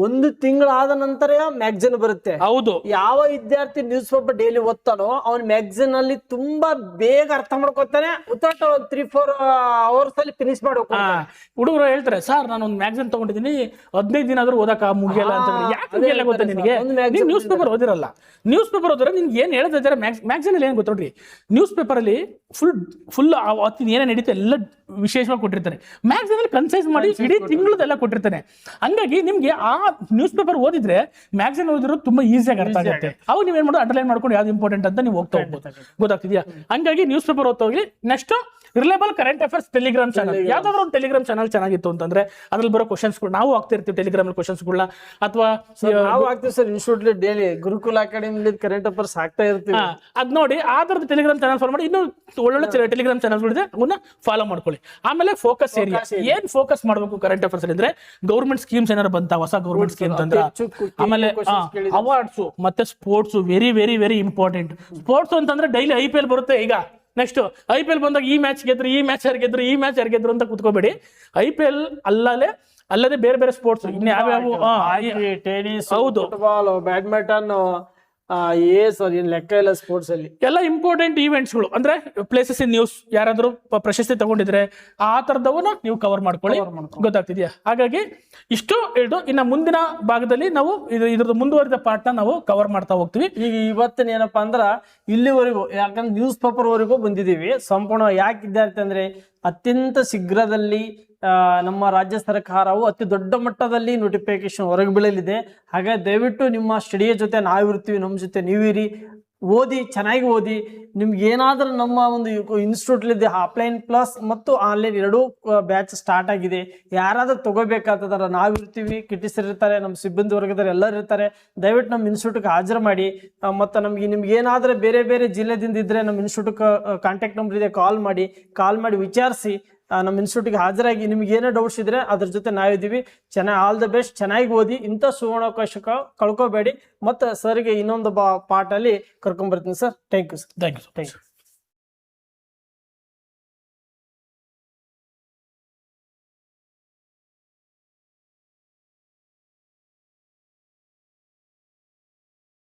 ಒಂದು ತಿಂಗಳಾದ ನಂತರ ಮ್ಯಾಗಝಿನ್ ಬರುತ್ತೆ. ಹೌದು. ಯಾವ ವಿದ್ಯಾರ್ಥಿ ನ್ಯೂಸ್ ಪೇಪರ್ ಡೈಲಿ ಓದ್ತಾನೋ ಅವನ್ ಮ್ಯಾಗಝಿನ್ ಅಲ್ಲಿ ತುಂಬಾ ಬೇಗ ಅರ್ಥ ಮಾಡ್ಕೊತಾನೆ. ವಿತೌಟ್ 3-4 ಅವರ್ಸ್ ಅಲ್ಲಿ ಫಿನಿಶ್ ಮಾಡ್ಬೇಕು. ಹುಡುಗರು ಹೇಳ್ತಾರೆ, ಸರ್ ನಾನು ಒಂದು ಮ್ಯಾಗಝಿನ್ ತಗೊಂಡಿದ್ದೀನಿ, 15 ದಿನ ಆದ್ರೂ ಓದಕ ಮುಗಿಯಲ್ಲ ಅಂತ. ಯಾಕೆ ಮುಗಿಯಲ್ಲ ಗೊತ್ತಾ ನಿನಗೆ? ನ್ಯೂಸ್ ಪೇಪರ್ ಓದಿರಲ್ಲ. ನ್ಯೂಸ್ ಪೇಪರ್ ಓದಿದ್ರೆ ನಿನ್ಗೆ ಏನ್ ಹೇಳಿದ್ರೆ ಮ್ಯಾಗಝಿನ್ ಅಲ್ಲಿ ಏನ್ ಗೊತ್ತೋಡ್ರಿ, ನ್ಯೂಸ್ ಪೇಪರ್ ಅಲ್ಲಿ ಫುಲ್ ಅವತ್ತಿನ ಏನೇ ನಡೀತೆ ಎಲ್ಲ ವಿಶೇಷವಾಗಿ ಕೊಟ್ಟಿರ್ತಾರೆ. ಮ್ಯಾಗಝಿನ್ ಅಲ್ಲಿ ಕನ್ಸೈಸ್ ಮಾಡಿ ಇಡೀ ತಿಂಗಳದೆಲ್ಲ ಕೊಟ್ಟಿರ್ತಾನೆ. ಹಂಗಾಗಿ ನಿಮ್ಗೆ ಆ ನ್ಯೂಸ್ ಪೇಪರ್ ಓದಿದ್ರೆ ಮ್ಯಾಗಝಿನ್ ಓದಿರೋದು ತುಂಬಾ ಈಸಿಯಾಗಿ ಅರ್ಥ ಆಗುತ್ತೆ. ಅವಾಗ ನೀವೇನ್ ಮಾಡೋದು, ಅಂಡರ್ಲೈನ್ ಮಾಡ್ಕೊಂಡು ಯಾವ್ದು ಇಂಪಾರ್ಟೆಂಟ್ ಅಂತ ನೀವು ಹೋಗ್ತಾ ಹೋಗ್ಬೋದು. ಗೊತ್ತಾಗ್ತಿದ್ಯಾ? ಹಂಗಾಗಿ ನ್ಯೂಸ್ ಪೇಪರ್ ಓದ್ತಾ ಹೋಗಿ. Next reliable current affairs Telegram channel. ಯಾವ್ದಾದ್ರು ಒಂದು ಟೆಲಿಗ್ರಾಮ್ ಚಾನಲ್ ಚೆನ್ನಾಗಿತ್ತು ಅಂತಂದ್ರೆ ಅದ್ರಲ್ಲಿ ಬರೋ ಕ್ವಶನ್ಸ್ಗಳು ನಾವು ಆಗ್ತಿರ್ತೀವಿ. ಟೆಲಿಗ್ರಾಮ್ ಕ್ವಶನ್ಸ್ಗಳನ್ನ ಅಥವಾ ನಾವು ಆಗ್ತೀವಿ ಸರ್. ಇನ್ಸ್ಟಿಟ್ಯೂಟ್ ಡೈಲಿ ಗುರುಕುಲ ಅಕಾಡೆಮಿ ಕರೆಂಟ್ ಅಫೇರ್ಸ್ ಆಗ್ತಾ ಇರ್ತೀವಿ. ಅದ್ ನೋಡಿ ಆ ತರದ ಟೆಲಿಗ್ರಾಮ್ ಚಾನಲ್ ಫಾಲೋ ಮಾಡಿ. ಇನ್ನೂ ಒಳ್ಳೊಳ್ಳೆ ಟೆಲಿಗ್ರಾಮ್ ಚಾನಲ್ಗಳಿದೆ, ಅವನ್ನ ಫಾಲೋ ಮಾಡ್ಕೊಳ್ಳಿ. ಆಮೇಲೆ ಫೋಕಸ್ ಏರಿಯಾ ಏನ್ ಫೋಕಸ್ ಮಾಡ್ಬೇಕು ಕರೆಂಟ್ ಅಫೇರ್ಸ್ ಅಂದ್ರೆ, ಗೌರ್ಮೆಂಟ್ ಸ್ಕೀಮ್ಸ್ ಏನಾರು ಬಂತ, ಹೊಸ ಗೌರ್ಮೆಂಟ್ ಸ್ಕೀಮ್ ಅಂದ್ರೆ, ಆಮೇಲೆ ಅವಾರ್ಡ್ಸ್ ಮತ್ತೆ sports very very very important. Sports ಅಂತಂದ್ರೆ ಡೈಲಿ IPL ಬರುತ್ತೆ. ಈಗ ನೆಕ್ಸ್ಟ್ IPL ಬಂದಾಗ ಈ ಮ್ಯಾಚ್ ಗೆದ್ರು, ಈ ಮ್ಯಾಚ್ ಯಾರು ಗೆದ್ರು ಅಂತ ಕುತ್ಕೋಬೇಡಿ. IPL ಅಲ್ಲದೆ ಬೇರೆ ಬೇರೆ ಸ್ಪೋರ್ಟ್ಸ್ ಇನ್ನು ಯಾವ್ಯಾವ, ಟೆನಿಸ್, ಹೌದು, ಫುಟ್ಬಾಲ್, ಬ್ಯಾಡ್ಮಿಂಟನ್, ಸರ್ ಏನ್ ಲೆಕ್ಕ ಇಲ್ಲ ಸ್ಪೋರ್ಟ್ಸ್ ಅಲ್ಲಿ. ಎಲ್ಲ ಇಂಪಾರ್ಟೆಂಟ್ ಈವೆಂಟ್ಸ್ಗಳು ಅಂದ್ರೆ ಪ್ಲೇಸಸ್ ಇನ್ ನ್ಯೂಸ್, ಯಾರಾದ್ರೂ ಪ್ರಶಸ್ತಿ ತಗೊಂಡಿದ್ರೆ ಆ ತರದವನ್ನ ನೀವು ಕವರ್ ಮಾಡ್ಕೊಳ್ಳಿ. ಗೊತ್ತಾಗ್ತಿದ್ಯಾ? ಹಾಗಾಗಿ ಇಷ್ಟು ಹೇಳ್ದು ಇನ್ನ ಮುಂದಿನ ಭಾಗದಲ್ಲಿ ನಾವು ಇದ್ರದ್ದು ಮುಂದುವರಿದ ಪಾರ್ಟ್ ನಾವು ಕವರ್ ಮಾಡ್ತಾ ಹೋಗ್ತೀವಿ. ಈಗ ಇವತ್ತಿನ ಏನಪ್ಪಾ ಅಂದ್ರ ಇಲ್ಲಿವರೆಗೂ, ಯಾಕಂದ್ರೆ ನ್ಯೂಸ್ ಪೇಪರ್ ವರೆಗೂ ಬಂದಿದೀವಿ ಸಂಪೂರ್ಣ. ಯಾಕೆ ವಿದ್ಯಾರ್ಥಿ ಅಂದ್ರೆ ಅತ್ಯಂತ ಶೀಘ್ರದಲ್ಲಿ ನಮ್ಮ ರಾಜ್ಯ ಸರ್ಕಾರವು ಅತಿ ದೊಡ್ಡ ಮಟ್ಟದಲ್ಲಿ ನೋಟಿಫಿಕೇಶನ್ ಹೊರಗೆ ಬೀಳಲಿದೆ. ಹಾಗಾಗಿ ದಯವಿಟ್ಟು ನಿಮ್ಮ ಸ್ಟಡಿಯ ಜೊತೆ ನಾವಿರ್ತೀವಿ, ನಮ್ಮ ಜೊತೆ ನೀವಿರಿ, ಓದಿ, ಚೆನ್ನಾಗಿ ಓದಿ. ನಿಮ್ಗೆ ಏನಾದ್ರೂ ನಮ್ಮ ಒಂದು ಇನ್ಸ್ಟಿಟ್ಯೂಟ್ಲಿದೆ ಆಫ್ಲೈನ್ ಪ್ಲಸ್ ಮತ್ತು ಆನ್ಲೈನ್ ಎರಡೂ ಬ್ಯಾಚ್ ಸ್ಟಾರ್ಟ್ ಆಗಿದೆ. ಯಾರಾದ್ರೂ ತಗೋಬೇಕಾಗ್ತದಾರ ನಾವಿರ್ತೀವಿ, ಕಿಟಿಸರ್ ಇರ್ತಾರೆ, ನಮ್ಮ ಸಿಬ್ಬಂದಿ ವರ್ಗದವ್ರು ಎಲ್ಲರೂ ಇರ್ತಾರೆ. ದಯವಿಟ್ಟು ನಮ್ಮ ಇನ್ಸ್ಟಿಟ್ಯೂಟ್ಗೆ ಹಾಜರು ಮಾಡಿ. ಮತ್ತು ನಿಮ್ಗೆ ಏನಾದರೂ ಬೇರೆ ಬೇರೆ ಜಿಲ್ಲೆದಿಂದ ಇದ್ರೆ ನಮ್ಮ ಇನ್ಸ್ಟಿಟ್ಯೂಟ್ಗೆ ಕಾಂಟ್ಯಾಕ್ಟ್ ನಂಬರ್ ಇದೆ, ಕಾಲ್ ಮಾಡಿ ವಿಚಾರಿಸಿ ನಮ್ಮ ಇನ್ಸ್ಟಿಟ್ಯೂಟ್ಗೆ ಹಾಜರಾಗಿ. ನಿಮ್ಗೆ ಏನೇ ಡೌಟ್ಸ್ ಇದ್ರೆ ಅದ್ರ ಜೊತೆ ನಾವಿದ್ದೀವಿ. ಚೆನ್ನಾಗಿ ಆಲ್ ದ ಬೆಸ್ಟ್, ಚೆನ್ನಾಗಿ ಓದಿ. ಇಂಥ ಸುವರ್ಣಾವಕಾಶ ಕಳ್ಕೋಬೇಡಿ. ಮತ್ತು ಸರ್ಗೆ ಇನ್ನೊಂದು ಪಾಠಲ್ಲಿ ಕರ್ಕೊಂಡ್ಬರ್ತೀನಿ sir. Thank you sir. Thank you.